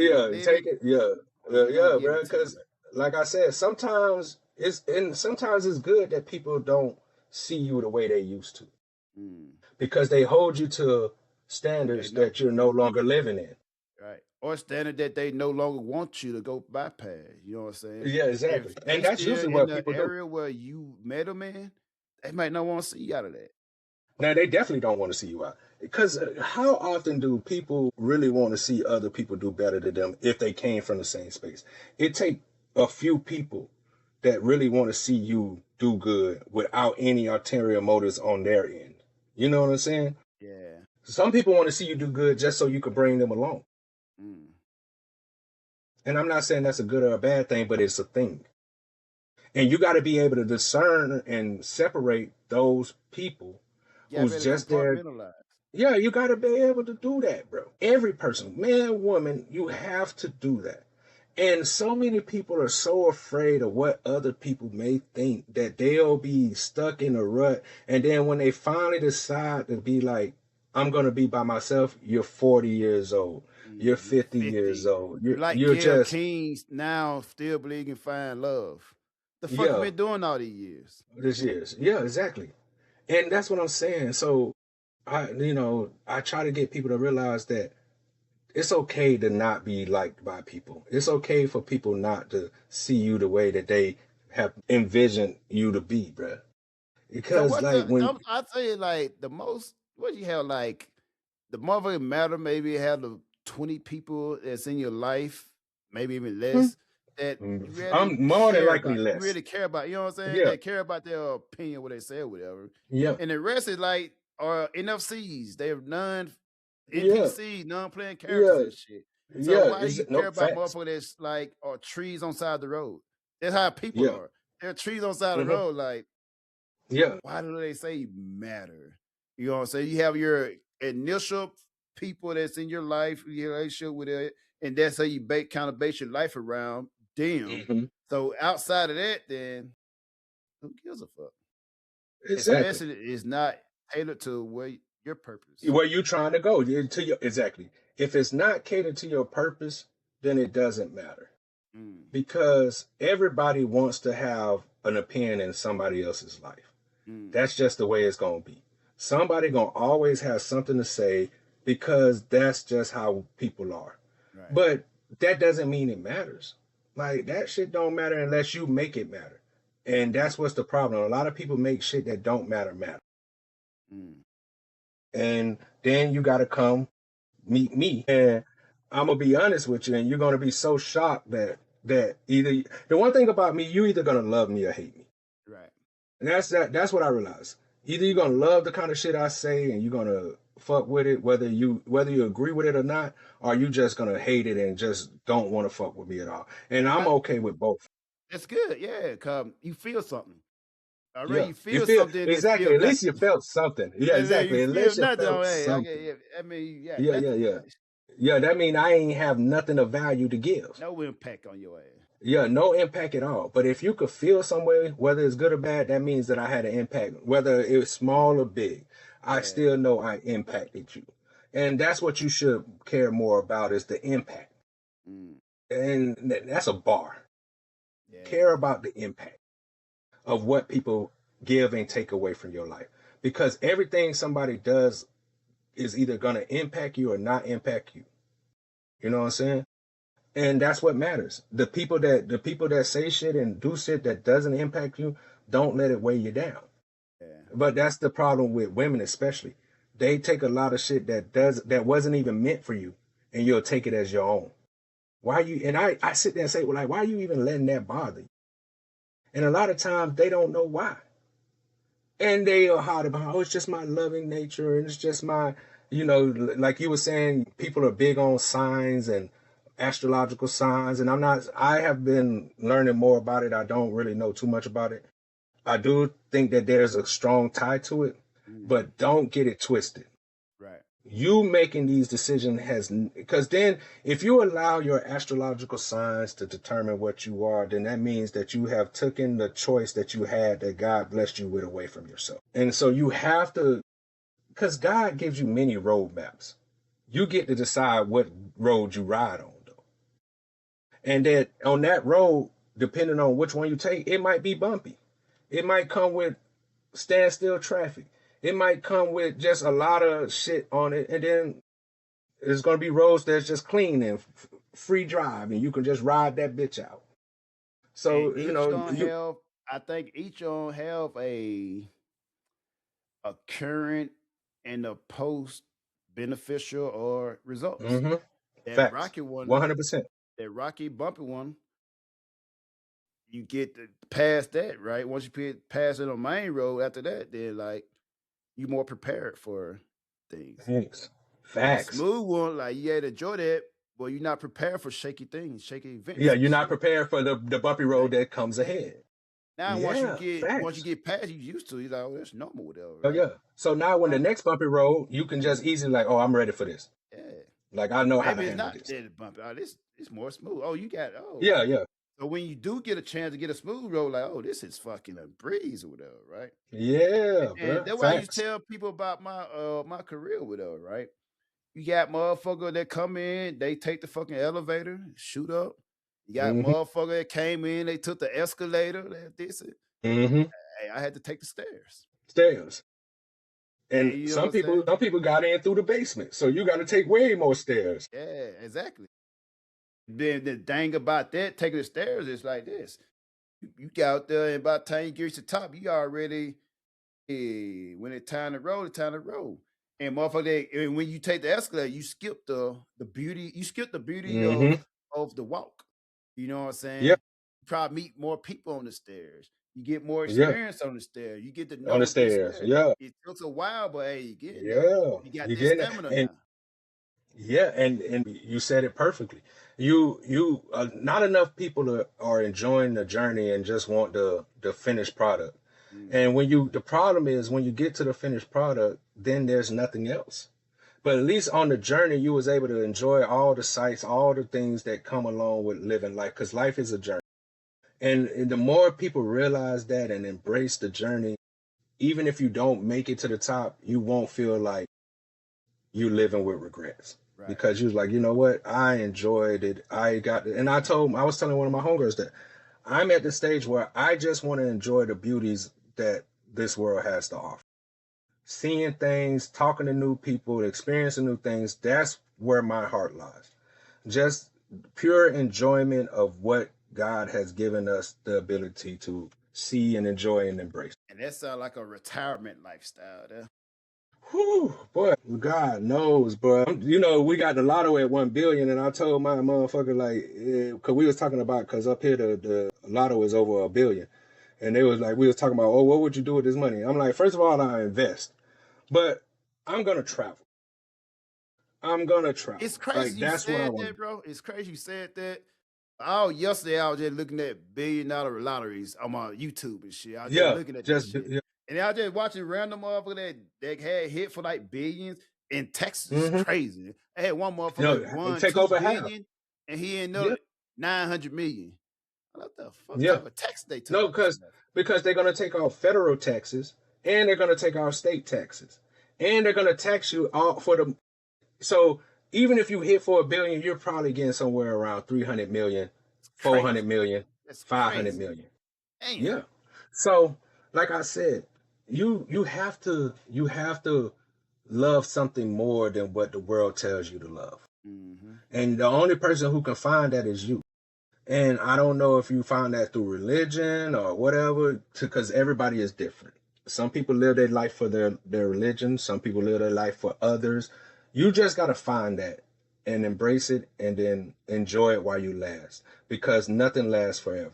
Take it. Yeah, bro. Because, like I said, sometimes it's good that people don't see you the way they used to, because they hold you to standards that you're no longer living in. Right. Or standard that they no longer want you to go bypass. You know what I'm saying? Yeah, exactly. And that's usually what people do. In the area where you met a man, they might not want to see you out of that. Now, they definitely don't want to see you out. Because how often do people really want to see other people do better than them if they came from the same space? It takes a few people that really want to see you do good without any ulterior motives on their end. You know what I'm saying? Yeah. Some people want to see you do good just so you can bring them along. And I'm not saying that's a good or a bad thing, but it's a thing. And you got to be able to discern and separate those people who's just there. Yeah, you got to be able to do that, bro. Every person, man, woman, you have to do that. And so many people are so afraid of what other people may think that they'll be stuck in a rut. And then when they finally decide to be like, I'm going to be by myself, you're 40 years old. You're 50 years old. You're just Kings now still believe you can find love. The fuck you been doing all these years? Yeah, exactly. And that's what I'm saying. So I try to get people to realize that it's okay to not be liked by people. It's okay for people not to see you the way that they have envisioned you to be, bruh. Because I say, like, the most what you have like the motherfucking matter, maybe have the 20 people that's in your life, maybe even less, that you really I'm more than care likely about. You less. really care about, you know what I'm saying? Yeah, They care about their opinion, what they say, or whatever. yeah, And the rest is like are NFCs. They're non yeah, NPCs, non-playing characters yeah, and shit. So yeah. why do Is you no care about facts? motherfuckers that's like or trees on side of the road? That's how people Yeah, are. There are trees on side of the hmm, road, like yeah, why do they say matter? You know what I'm saying? You have your initial people that's in your life, your relationship with it, and that's how you base your life around them. hmm, So outside of that, then who gives a fuck? exactly. Especially it's not tailored to where your purpose. Where you trying to go to your exactly. If it's not catered to your purpose, then it doesn't matter Mm, because everybody wants to have an opinion in somebody else's life. mm, That's just the way it's gonna be. Somebody gonna always have something to say because that's just how people are. right. But that doesn't mean it matters. Like that shit don't matter unless you make it matter. And Mm, that's what's the problem. A lot of people make shit that don't matter matter. mm, And then you gotta come meet me. And I'm gonna be honest with you, and you're gonna be so shocked that either the one thing about me, you either gonna love me or hate me. right. And that's what I realized. Either you're gonna love the kind of shit I say and you're gonna fuck with it, whether you agree with it or not, or you just gonna hate it and just don't want to fuck with me at all. And I'm I, okay with both. that's good. Yeah, cause you feel something. Already Yeah. you You feel feel something that feel exactly. At least you nothing. felt something. Yeah, And then you exactly. At feel least you nothing. Oh, felt hey, something. I mean, yeah, Yeah, yeah, nothing. yeah. Yeah, that mean I ain't have nothing of value to give. No impact on your ass. Yeah, no impact at all. But if you could feel some way, whether it's good or bad, that means that I had an impact. Whether it's small or big, I Yeah. still know I impacted you. And that's what you should care more about is the impact. Mm, And that's a bar. yeah. Care about the impact of what people give and take away from your life. Because everything somebody does is either going to impact you or not impact you. You know what I'm saying? And that's what matters. The people that say shit and do shit that doesn't impact you, don't let it weigh you down. Yeah. But that's the problem with women, especially. They take a lot of shit that wasn't even meant for you, and you'll take it as your own. Why you? And I sit there and say, well, like, why are you even letting that bother you? And a lot of times they don't know why, and they are hard about, oh, it's just my loving nature, and it's just my, like you were saying, people are big on signs and astrological signs, and I have been learning more about it. I don't really know too much about it. I do think that there's a strong tie to it, Mm, but don't get it twisted. right. You making these decisions because then if you allow your astrological signs to determine what you are, then that means that you have taken the choice that you had that God blessed you with away from yourself. And so you have to, because God gives you many roadmaps. You get to decide what road you ride on, though. And that on that road, depending on which one you take, it might be bumpy. It might come with standstill traffic. It might come with just a lot of shit on it. And then there's going to be roads that's just clean and free drive, and you can just ride that bitch out. And So, each gonna have, I think each gonna have a current and a post beneficial or results. hmm, That facts. rocky one, 100%. that rocky bumpy one, you get past that, right? Once you pass it on main road after that, then like you more prepared for things. Thanks. The Facts. smooth one, like you had to enjoy that, but you're not prepared for shaky things, shaky events Yeah, and you're not shit. prepared for the bumpy road Like, that comes yeah. ahead. Now Yeah, once you facts. get past, you used to, you're like, oh, that's normal, whatever, Oh, right? yeah. So now when the Now, next bumpy road, you can just easily like, oh, I'm ready for this. yeah. Like, I know how to Maybe it's handle not this. that bumpy. Oh, this it's more smooth. Oh, you got Yeah, yeah. So when you do get a chance to get a smooth road, like, oh, this is fucking a breeze or whatever, right? Yeah, And bruh. that's why I used to Facts. tell people about my career with her, right? You got motherfucker that come in, they take the fucking elevator, shoot up. You got Hmm, motherfucker that came in, they took the escalator, this it. hmm. Hey, I had to take the stairs. Stairs. And And you know what some I'm people, saying? some people got in through the basement. So you got to take way more stairs. Yeah, exactly. Then the thing about that, taking the stairs is like this. You got out there and by the time you get to the top, you already when it's time to roll, it's time to roll. And motherfucker, and when you take the escalator, you skip the beauty. You skip the beauty Mm-hmm. of the walk. You know what I'm Yeah. saying? You probably meet more people on the stairs. You get more Yeah. experience on the stairs. You get to On the know this and stairs. that. Yeah. It took a while, but hey, you getting there. Yeah. You got You this getting it. stamina And now. yeah, and you said it perfectly. You not enough people are enjoying the journey and just want the finished product. And when the problem is when you get to the finished product, then there's nothing else. But at least on the journey, you was able to enjoy all the sights, all the things that come along with living life, because life is a journey. And the more people realize that and embrace the journey, even if you don't make it to the top, you won't feel like you living with regrets. Right. Because you was like, you know what? I enjoyed it. And I was telling one of my homegirls that I'm at the stage where I just want to enjoy the beauties that this world has to offer. Seeing things, talking to new people, experiencing new things, that's where my heart lies. Just pure enjoyment of what God has given us the ability to see and enjoy and embrace. And that sounds like a retirement lifestyle there. Whew, boy, God knows, bro. You know, we got the lotto at 1 billion, and I told my motherfucker like, cause we was talking about, cause up here the lotto is over 1 billion, and they was like, we was talking about, oh, what would you do with this money? I'm like, first of all, I invest, but I'm gonna travel. I'm gonna travel. It's crazy Like you that's what I said want to that, do. bro. It's crazy you said that. Oh, yesterday I was just looking at $1 billion lotteries on my YouTube and shit. I was just Yeah, looking at that just shit. yeah. And I was just watching random motherfucker that had hit for like billions in Texas. It's Mm-hmm. crazy. I had one You know, motherfucker won take two over half. billion and he ended Yeah, up 900 million. What the fuck yeah. type of tax they took No, out this because they're gonna take off federal taxes and they're gonna take off state taxes and they're gonna tax you all for the. So even if you hit for 1 billion, you're probably getting somewhere around 300 million, It's 400 crazy. million, That's 500 crazy. million. Damn. Yeah. So, like I said, you have to love something more than what the world tells you to love. Mm-hmm. And the only person who can find that is you. And I don't know if you found that through religion or whatever, because everybody is different. Some people live their life for their religion. Some people live their life for others. You just got to find that and embrace it and then enjoy it while you last, because nothing lasts forever.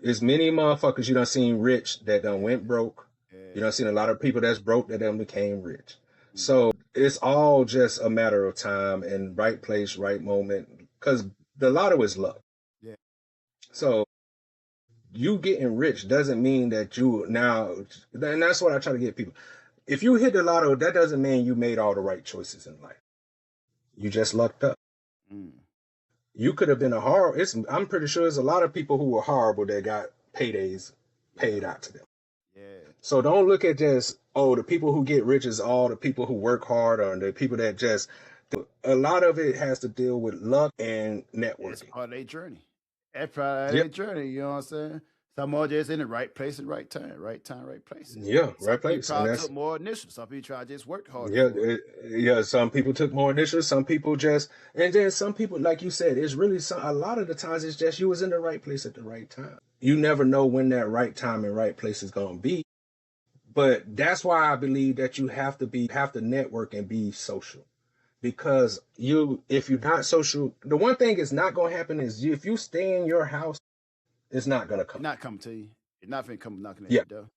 There's many motherfuckers you done seen rich that done went broke. You done seen a lot of people that's broke that done became rich. So it's all just a matter of time and right place, right moment, because the lotto is luck. Yeah. So you getting rich doesn't mean that you now, and that's what I try to get people. If you hit the lotto, that doesn't mean you made all the right choices in life. You just lucked up. Mm. You could have been a horrible. I'm pretty sure there's a lot of people who were horrible that got paydays paid out to them. Yeah. So don't look at just, oh, the people who get rich is all the people who work hard or the people that just. A lot of it has to deal with luck and networking. It's part of their journey. That's part of their journey. You know what I'm saying? Some more just in the right place at the right time, right place. Yeah, Some right place. people probably took more initiative. Some people try to just work harder. Yeah, yeah. Some people took more initiative. Some people just, and then some people, like you said, it's really a lot of the times it's just you was in the right place at the right time. You never know when that right time and right place is gonna be. But that's why I believe that you have to network and be social. Because if you're not social, the one thing is not gonna happen is if you stay in your house, it's not gonna come. It's not coming to you. It's not finna come knocking at Yeah. your door.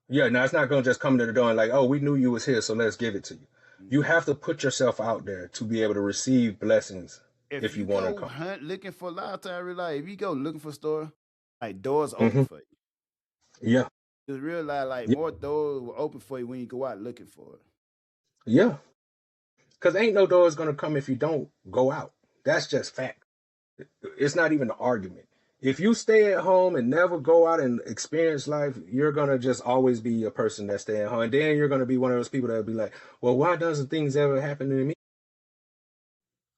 Yeah, now it's not gonna just come to the door and like, oh, we knew you was here, so let's give it to you. You have to put yourself out there to be able to receive blessings if you want to go come. hunt looking for a lot of time, realize if you go looking for a store, like doors open for you. Yeah, Just realize like more doors will open for you when you go out looking for it. yeah. Because ain't no doors gonna come if you don't go out. That's just fact. It's not even an argument. If you stay at home and never go out and experience life, you're gonna just always be a person that stay at home. And then you're gonna be one of those people that'll be like, well, why doesn't things ever happen to me?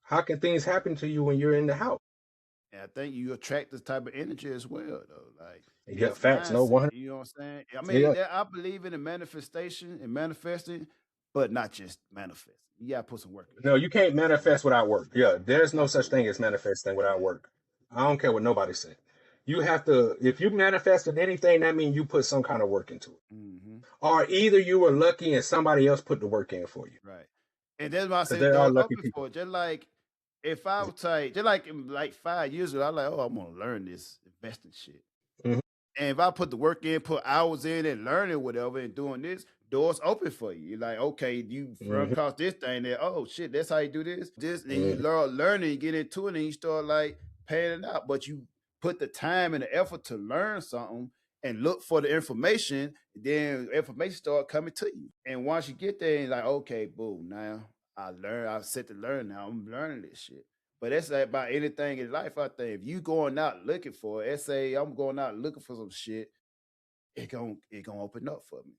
How can things happen to you when you're in the house? And I think you attract this type of energy as well, though. Like, Yeah, facts. No one. you know what I'm saying? I mean, Yeah. I believe in the manifestation and manifesting, but not just manifesting. You gotta put some work in. No, you can't manifest without work. Yeah, there's no such thing as manifesting without work. I don't care what nobody say. You have to. If you manifested anything, that means you put some kind of work into it. or either you were lucky and somebody else put the work in for you. Right. And that's why I Because said there are doors lucky open people. for it. Just like if I would say, just like 5 years ago, I was like, oh, I'm gonna learn this investing shit. Mhm. And if I put the work in, put hours in and learning whatever and doing this, doors open for you. You're like, okay, you run Mhm. across this thing there. Oh shit, that's how you do this. This, and you Mhm. learn and you get into it and you start like paying it out. But you put the time and the effort to learn something and look for the information, then information start coming to you. And once you get there, you're like, okay, boom, now I set to learn now. I'm learning this shit. But that's like about anything in life. I think if you going out looking for it, let's say I'm going out looking for some shit, it gonna open up for me.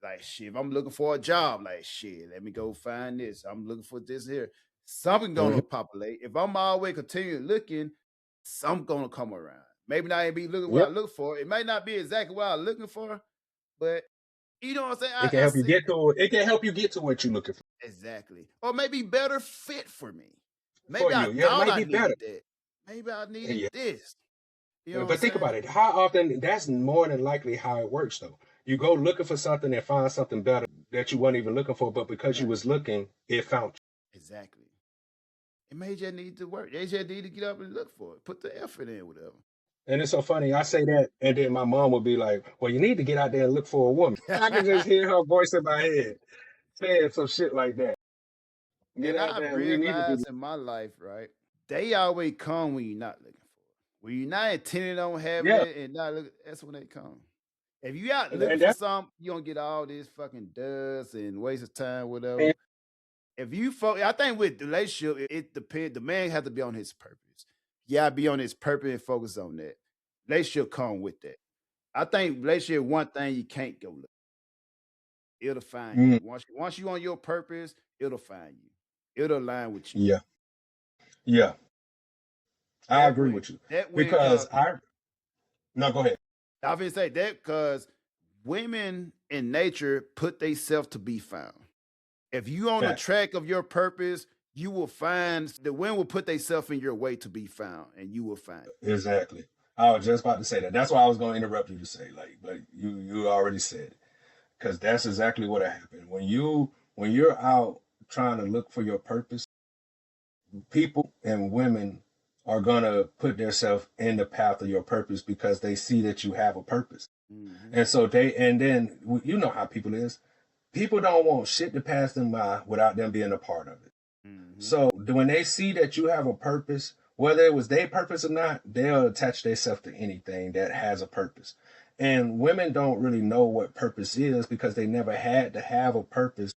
Like shit, if I'm looking for a job, like shit, let me go find this. I'm looking for this here. Something Mhm. gonna populate. If I'm always continue looking, something gonna come around. Maybe not even be looking what I Yep. look for. It might not be exactly what I'm looking for, but you know what I'm saying? It can I help you see get to it. It can help you get to what you're looking exactly. Or maybe better fit for me. for Maybe I you. Yeah, it thought might I be better. needed that. Maybe I needed Yeah. this. You know what I'm But think saying? about it. How often, that's more than likely how it works, though. You go looking for something and find something better that you weren't even looking for, but because you Right. was looking, it found you. Exactly. It may just need to work. They just need to get up and look for it. Put the effort in, whatever. And it's so funny. I say that, and then my mom would be like, "Well, you need to get out there and look for a woman." I can just hear her voice in my head saying some shit like that. Get And out I there, and we need to be. realized in my life, right? They always come when you're not looking for it. When you're not intending on having Yeah, it and not looking, that's when they come. If you out looking and for that's something, you don't get all this fucking dust and waste of time, whatever. and, If you I think with the relationship, it depends. The man has to be on his purpose. Yeah, be on his purpose and focus on that. Relationship come with that. I think relationship one thing you can't go look. It'll find you. mm, Once you on your purpose, it'll find you. It'll align with you. yeah, yeah, I That agree way. with you That way, because I no, go ahead. I will say that because women in nature put themselves to be found. If you on the Facts. track of your purpose, you will find the women will put themselves in your way to be found, and you will find it. Exactly. I was just about to say that. That's why I was going to interrupt you to say, like, but you already said it, because that's exactly what happened when you're out trying to look for your purpose. People and women are gonna put themselves in the path of your purpose because they see that you have a purpose, Mm-hmm. and so and then you know how people is. People don't want shit to pass them by without them being a part of it. Mm-hmm. So when they see that you have a purpose, whether it was their purpose or not, they'll attach themselves to anything that has a purpose. And women don't really know what purpose is because they never had to have a purpose,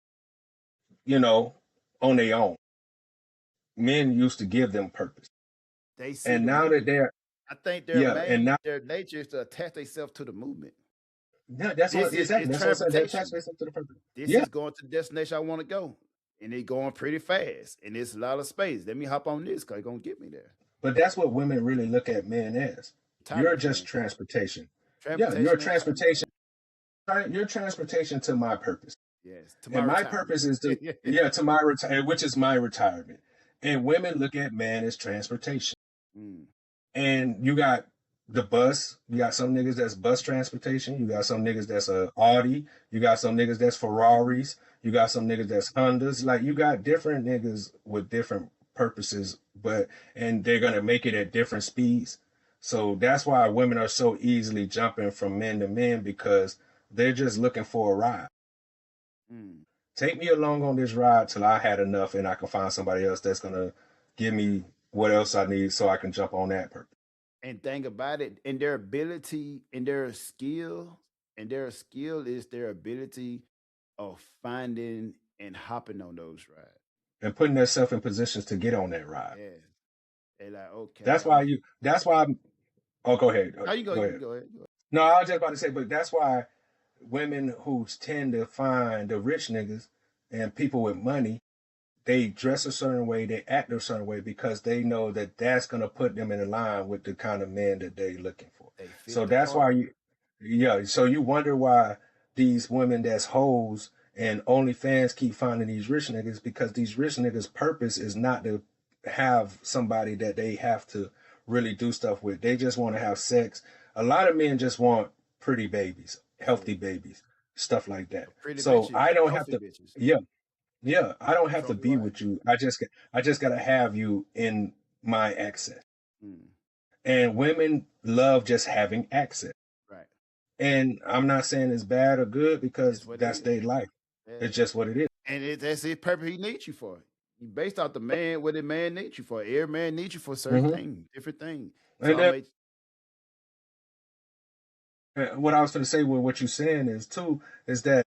you know, on their own. Men used to give them purpose. They see And the now that movement. they're, I think yeah, and now, their nature is to attach themselves to the movement. yeah, that's what, This is exactly, that's what I said. They attach transportation. themselves to the purpose. This Yeah, is going to the destination I want to go. And they going pretty fast. And it's a lot of space. Let me hop on this because it's gonna get me there. but that's what women really look at men as. Time You're just machine. transportation. Yeah, you're Transportation and time transportation. machine. You're transportation to my purpose. Yes. To my And my retirement. purpose is to, yeah, to my retire, which is my retirement. And women look at man as transportation. Mm. And you got the bus. You got some niggas that's bus transportation. You got some niggas that's a Audi. You got some niggas that's Ferraris. You got some niggas that's Hondas. Like you got different niggas with different purposes, and they're gonna make it at different speeds. So that's why women are so easily jumping from men to men because they're just looking for a ride. Mm. Take me along on this ride till I had enough and I can find somebody else that's gonna give me what else I need so I can jump on that purpose. And think about it, and their ability and their skill is their ability of finding and hopping on those rides. And putting themselves in positions to get on that ride. Yeah. They like, okay, That's why oh go ahead. how you go? Go You ahead. can go ahead. No, I was just about to say, but that's why women who tend to find the rich niggas and people with money, they dress a certain way, they act a certain way because they know that that's going to put them in line with the kind of men that they're looking for. They fit So the that's why part. yeah. So you wonder why these women that's hoes and OnlyFans keep finding these rich niggas because these rich niggas' purpose is not to have somebody that they have to really do stuff with. They just want to have sex. A lot of men just want pretty babies, Yeah. healthy babies. stuff like that. Pretty So bitches, I don't have trophy to. bitches, Yeah, I don't have to trophy be wives. with you. I just gotta have you in my access. Mm, And women love just having access. right. And I'm not saying it's bad or good That's because what it that's is. their life. Yeah. It's just what it is. And that's his purpose he needs you for. You based off the man, what the man needs you for. Every man needs you for certain hmm things, different things. So And I made what I was going to say with what you're saying is too is that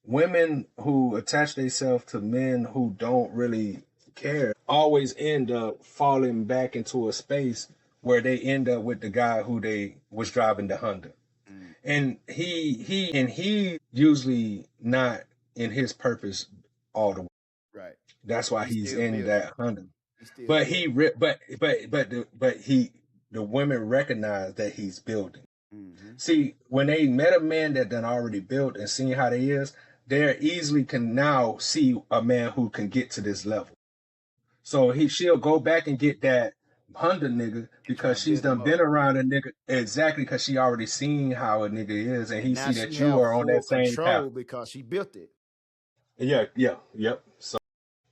women who attach themselves to men who don't really care always end up falling back into a space where they end up with the guy who they was driving the Honda. mm, And he usually not in his purpose all the way. right. That's why He's he's still in building. that Honda. He's still But building. the women recognize that he's building. Mm-hmm. See, when they met a man that done already built and seen how they is, they easily can now see a man who can get to this level. So she'll go back and get that Honda nigga And try because to she's build him done up. been around a nigga exactly because she already seen how a nigga is and And he now see she that you have are on full that same path. control because she built it. Yep.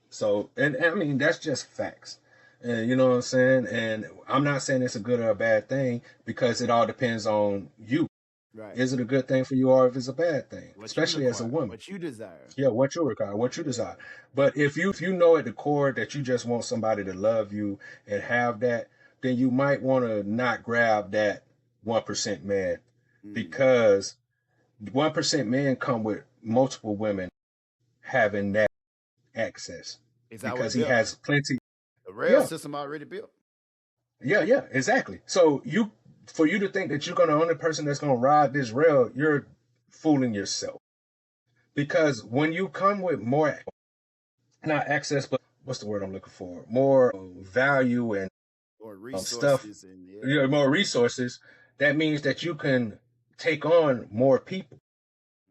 So and I mean that's just facts. And you know what I'm saying? And I'm not saying it's a good or a bad thing because it all depends on you. Right. Is it a good thing for you or if it's a bad thing? What Especially you as a require, woman. what you desire. Yeah, what you require, what you desire. But if you know at the core that you just want somebody to love you and have that, then you might want to not grab that 1% man because 1% men come with multiple women having that access It's already because he built. has plenty. The rail Yeah, system already built. yeah, exactly. So for you to think that you're gonna only person that's gonna ride this rail, you're fooling yourself. Because when you come with more, not access, but what's the word I'm looking for? More value and Or stuff, resources and more resources, that means that you can take on more people.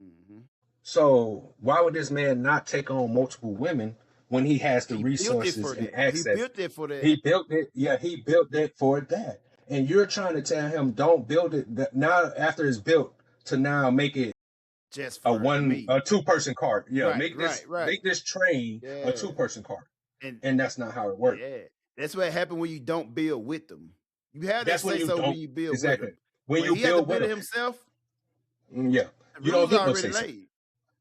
Mm-hmm. So why would this man not take on multiple women when he has the He built it resources for and that. He access? built it for that. He built it. Yeah, he built it for that. And you're trying to tell him don't build it now after it's built to now make it Just for me. a 2-person cart. Yeah, Right. make this train a Yeah. 2-person cart. And And that's not how it works. yeah, that's what happened when you don't build with them. You have that That's when say you so when don't you build exactly. with them. When When you he had to build build with it them, himself, yeah, the you don't rules get no already say so. laid.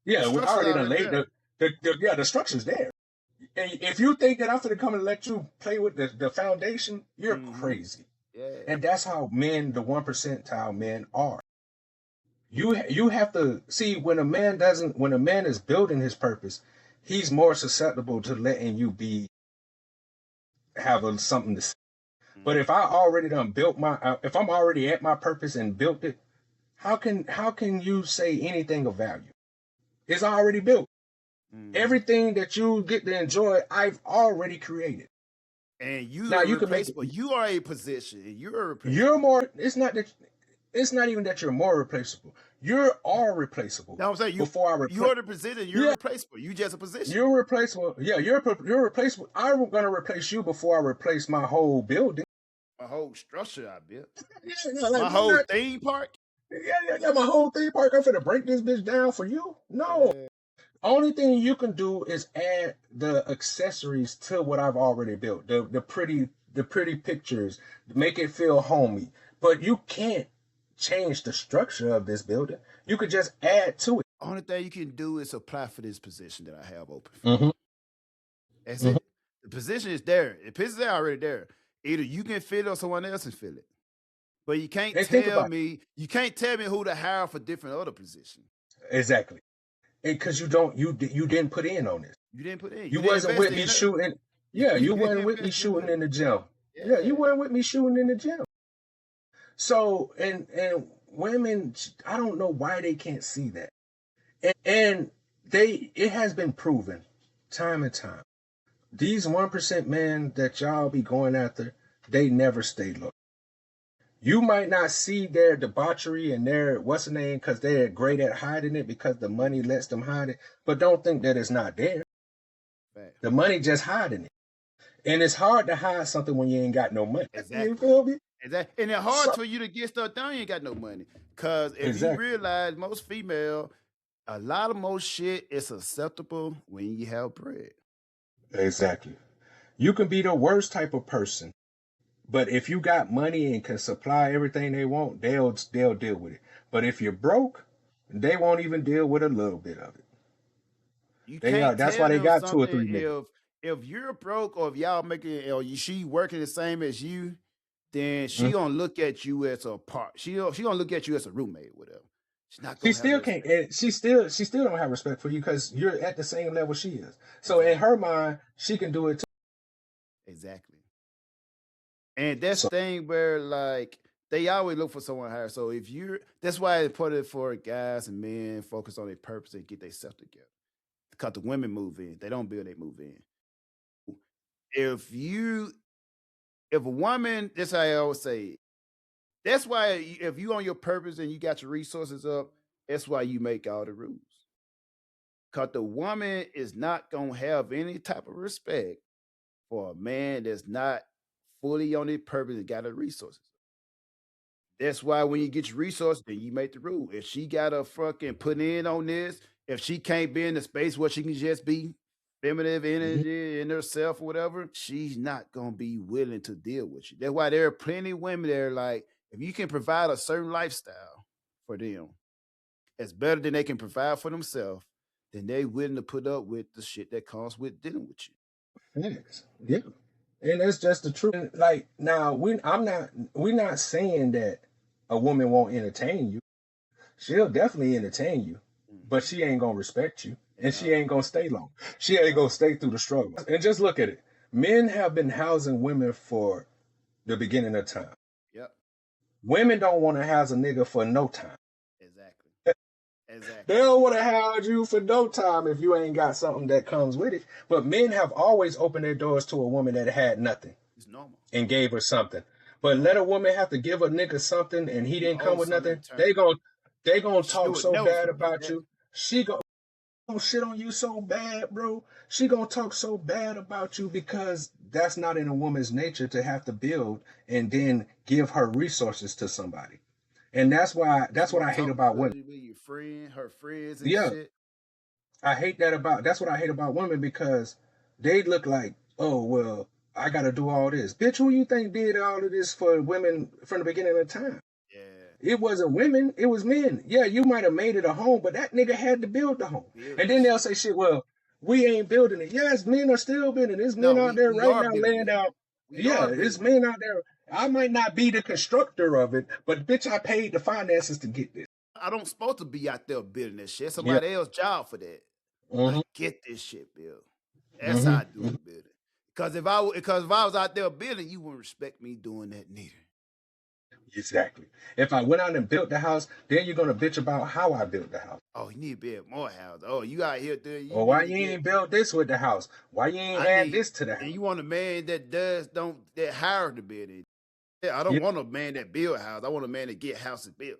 Yeah, The we structure's already done already laid there. the structure's there. And if you think that I'm gonna come and let you play with the foundation, you're crazy. Yeah. And that's how men, the 1%, men are. You have to see when a man is building his purpose, he's more susceptible to letting you something to say. But if I already done built if I'm already at my purpose and built it, how can you say anything of value? It's already built. Everything that you get to enjoy, I've already created. And you Now are you can make replaceable. You are a position. You're a replaceable. you're more. It's not even that you're more replaceable. You are replaceable. No, I'm saying you are the position. You're replaceable. You just a position. You're replaceable. Yeah, you're replaceable. I'm gonna replace you before I replace my whole building. My whole structure I built. Like, my whole theme park. Yeah, my whole theme park. I'm finna break this bitch down for you. No. Only thing you can do is add the accessories to what I've already built. The pretty pictures, make it feel homey. But you can't change the structure of this building. You could just add to it. Only thing you can do is apply for this position that I have open. Mm-hmm. That's it. The position is there. The position is already there. Either you can fill it or someone else can fill it. But you can't tell me who to hire for different other positions. Exactly. Because you didn't put in on this. You didn't put in. You wasn't with me shooting. Yeah, you wasn't with me shooting in the gym. Yeah, you weren't with me shooting in the gym. So and women, I don't know why they can't see that. And it has been proven time and time. These 1% men that y'all be going after, they never stay low. You might not see their debauchery and their what's the name because they're great at hiding it because the money lets them hide it. But don't think that it's not there. Right. The money just hiding it. And it's hard to hide something when you ain't got no money. Exactly. You feel me? Exactly. And it's hard for you to get stuff done. You ain't got no money. Because if you realize most female, A lot of more shit is acceptable when you have bread. Exactly. You can be the worst type of person, but if you got money and can supply everything they want, they'll deal with it. But if you're broke, they won't even deal with a little bit of it. You They can't that's why tell they them got two or something three niggas. if you're broke or if y'all making or she working the same as you, then she Mhm. gonna look at you as a part. She gonna look at you as a roommate, whatever. She's not She gonna have still no can't. respect. She still don't have respect for you because you're at the same level she is. So in Exactly. her mind, she can do it too. Exactly. And that's So the thing where like they always look for someone higher. So if you're that's why it's important for guys and men focus on their purpose and get themselves together. Because the women move in. They don't build, they move in. If you if a woman, that's how I always say, that's why if you on your purpose and you got your resources up, that's why you make all the rules. Cause the woman is not gonna have any type of respect for a man that's not fully on his purpose and got the resources. That's why when you get your resources, then you make the rule. If she gotta fucking put in on this, if she can't be in the space where she can just be feminine mhm, energy in herself or whatever, she's not gonna be willing to deal with you. That's why there are plenty of women that are like, if you can provide a certain lifestyle for them, it's better than they can provide for themselves, then they willing to put up with the shit that comes with dealing with you. facts. Yeah, and that's just the truth. Like now, we're not saying that a woman won't entertain you. She'll definitely entertain you, but Mhm. she ain't gonna respect you, and she No, ain't gonna stay long. She ain't no. gonna stay through the struggle. And just look at it. Men have been housing women for the beginning of time. Yep. Women don't want to house a nigga for no time. Exactly. They Exactly. don't want to house you for no time if you ain't got something that comes with it. But men have always opened their doors to a woman that had nothing It's normal. and gave her something. But let Normal. a woman have to give a nigga something and he You didn't owe come with something in nothing. return. They gonna She talk would so never bad forget about that. you. She gonna shit on you so bad, bro. She gonna talk so bad about you because that's not in a woman's nature to have to build and then give her resources to somebody. And She that's what gonna I hate talk about because women. you be your friend, her friends and Yeah, shit. that's what I hate about women because they look like, oh well, I gotta do all this. Bitch, who you think did all of this for women from the beginning of time? Yeah, It wasn't women, it was men. Yeah, you might have made it a home, but that nigga had to build the home. build And that then they'll shit. say shit, well, we ain't building it. Yes, men are still building it. There's men No, out we there we right are now building laying it. out. We Yeah, are it's building it. men out there. I might not be the constructor of it, but bitch, I paid the finances to get this. I don't supposed to be out there building that shit. Yeah. Somebody else's job for that. I Mm-hmm. get this shit built. That's how I do Mm-hmm. the building. Because if I was out there building, you wouldn't respect me doing that neither. Exactly. If I went out and built the house, then you're gonna bitch about how I built the house. Oh, you need to build more houses. Oh, you out here doing you Or why need to you get ain't built this with the house? Why you ain't I add need this to the and house? you want a man that does don't that hire the building. Yeah, I don't Yeah, want a man that build a house. I want a man that get houses built.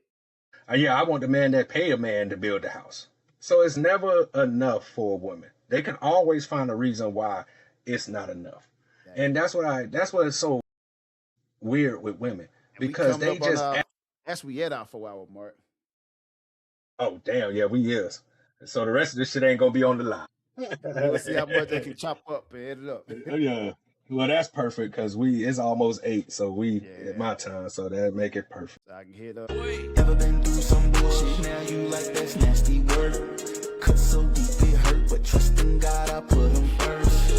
yeah, I want the man that pay a man to build the house. So it's never enough for a woman. They can always find a reason why it's not enough. And Exactly. that's what is so weird with women And we because coming they up on just our act, that's we at our 4 hour mark. oh damn, yeah, we is. So the rest of this shit ain't gonna be on the line. We'll see how much they can chop up and edit up. Yeah. Well, that's perfect because it's almost 8, so we at Yeah. my time, so that make it perfect. So I can hit up. Ever been through some bullshit? Now you like that's nasty word. Cut so deep it hurt, but trust in God I put him first.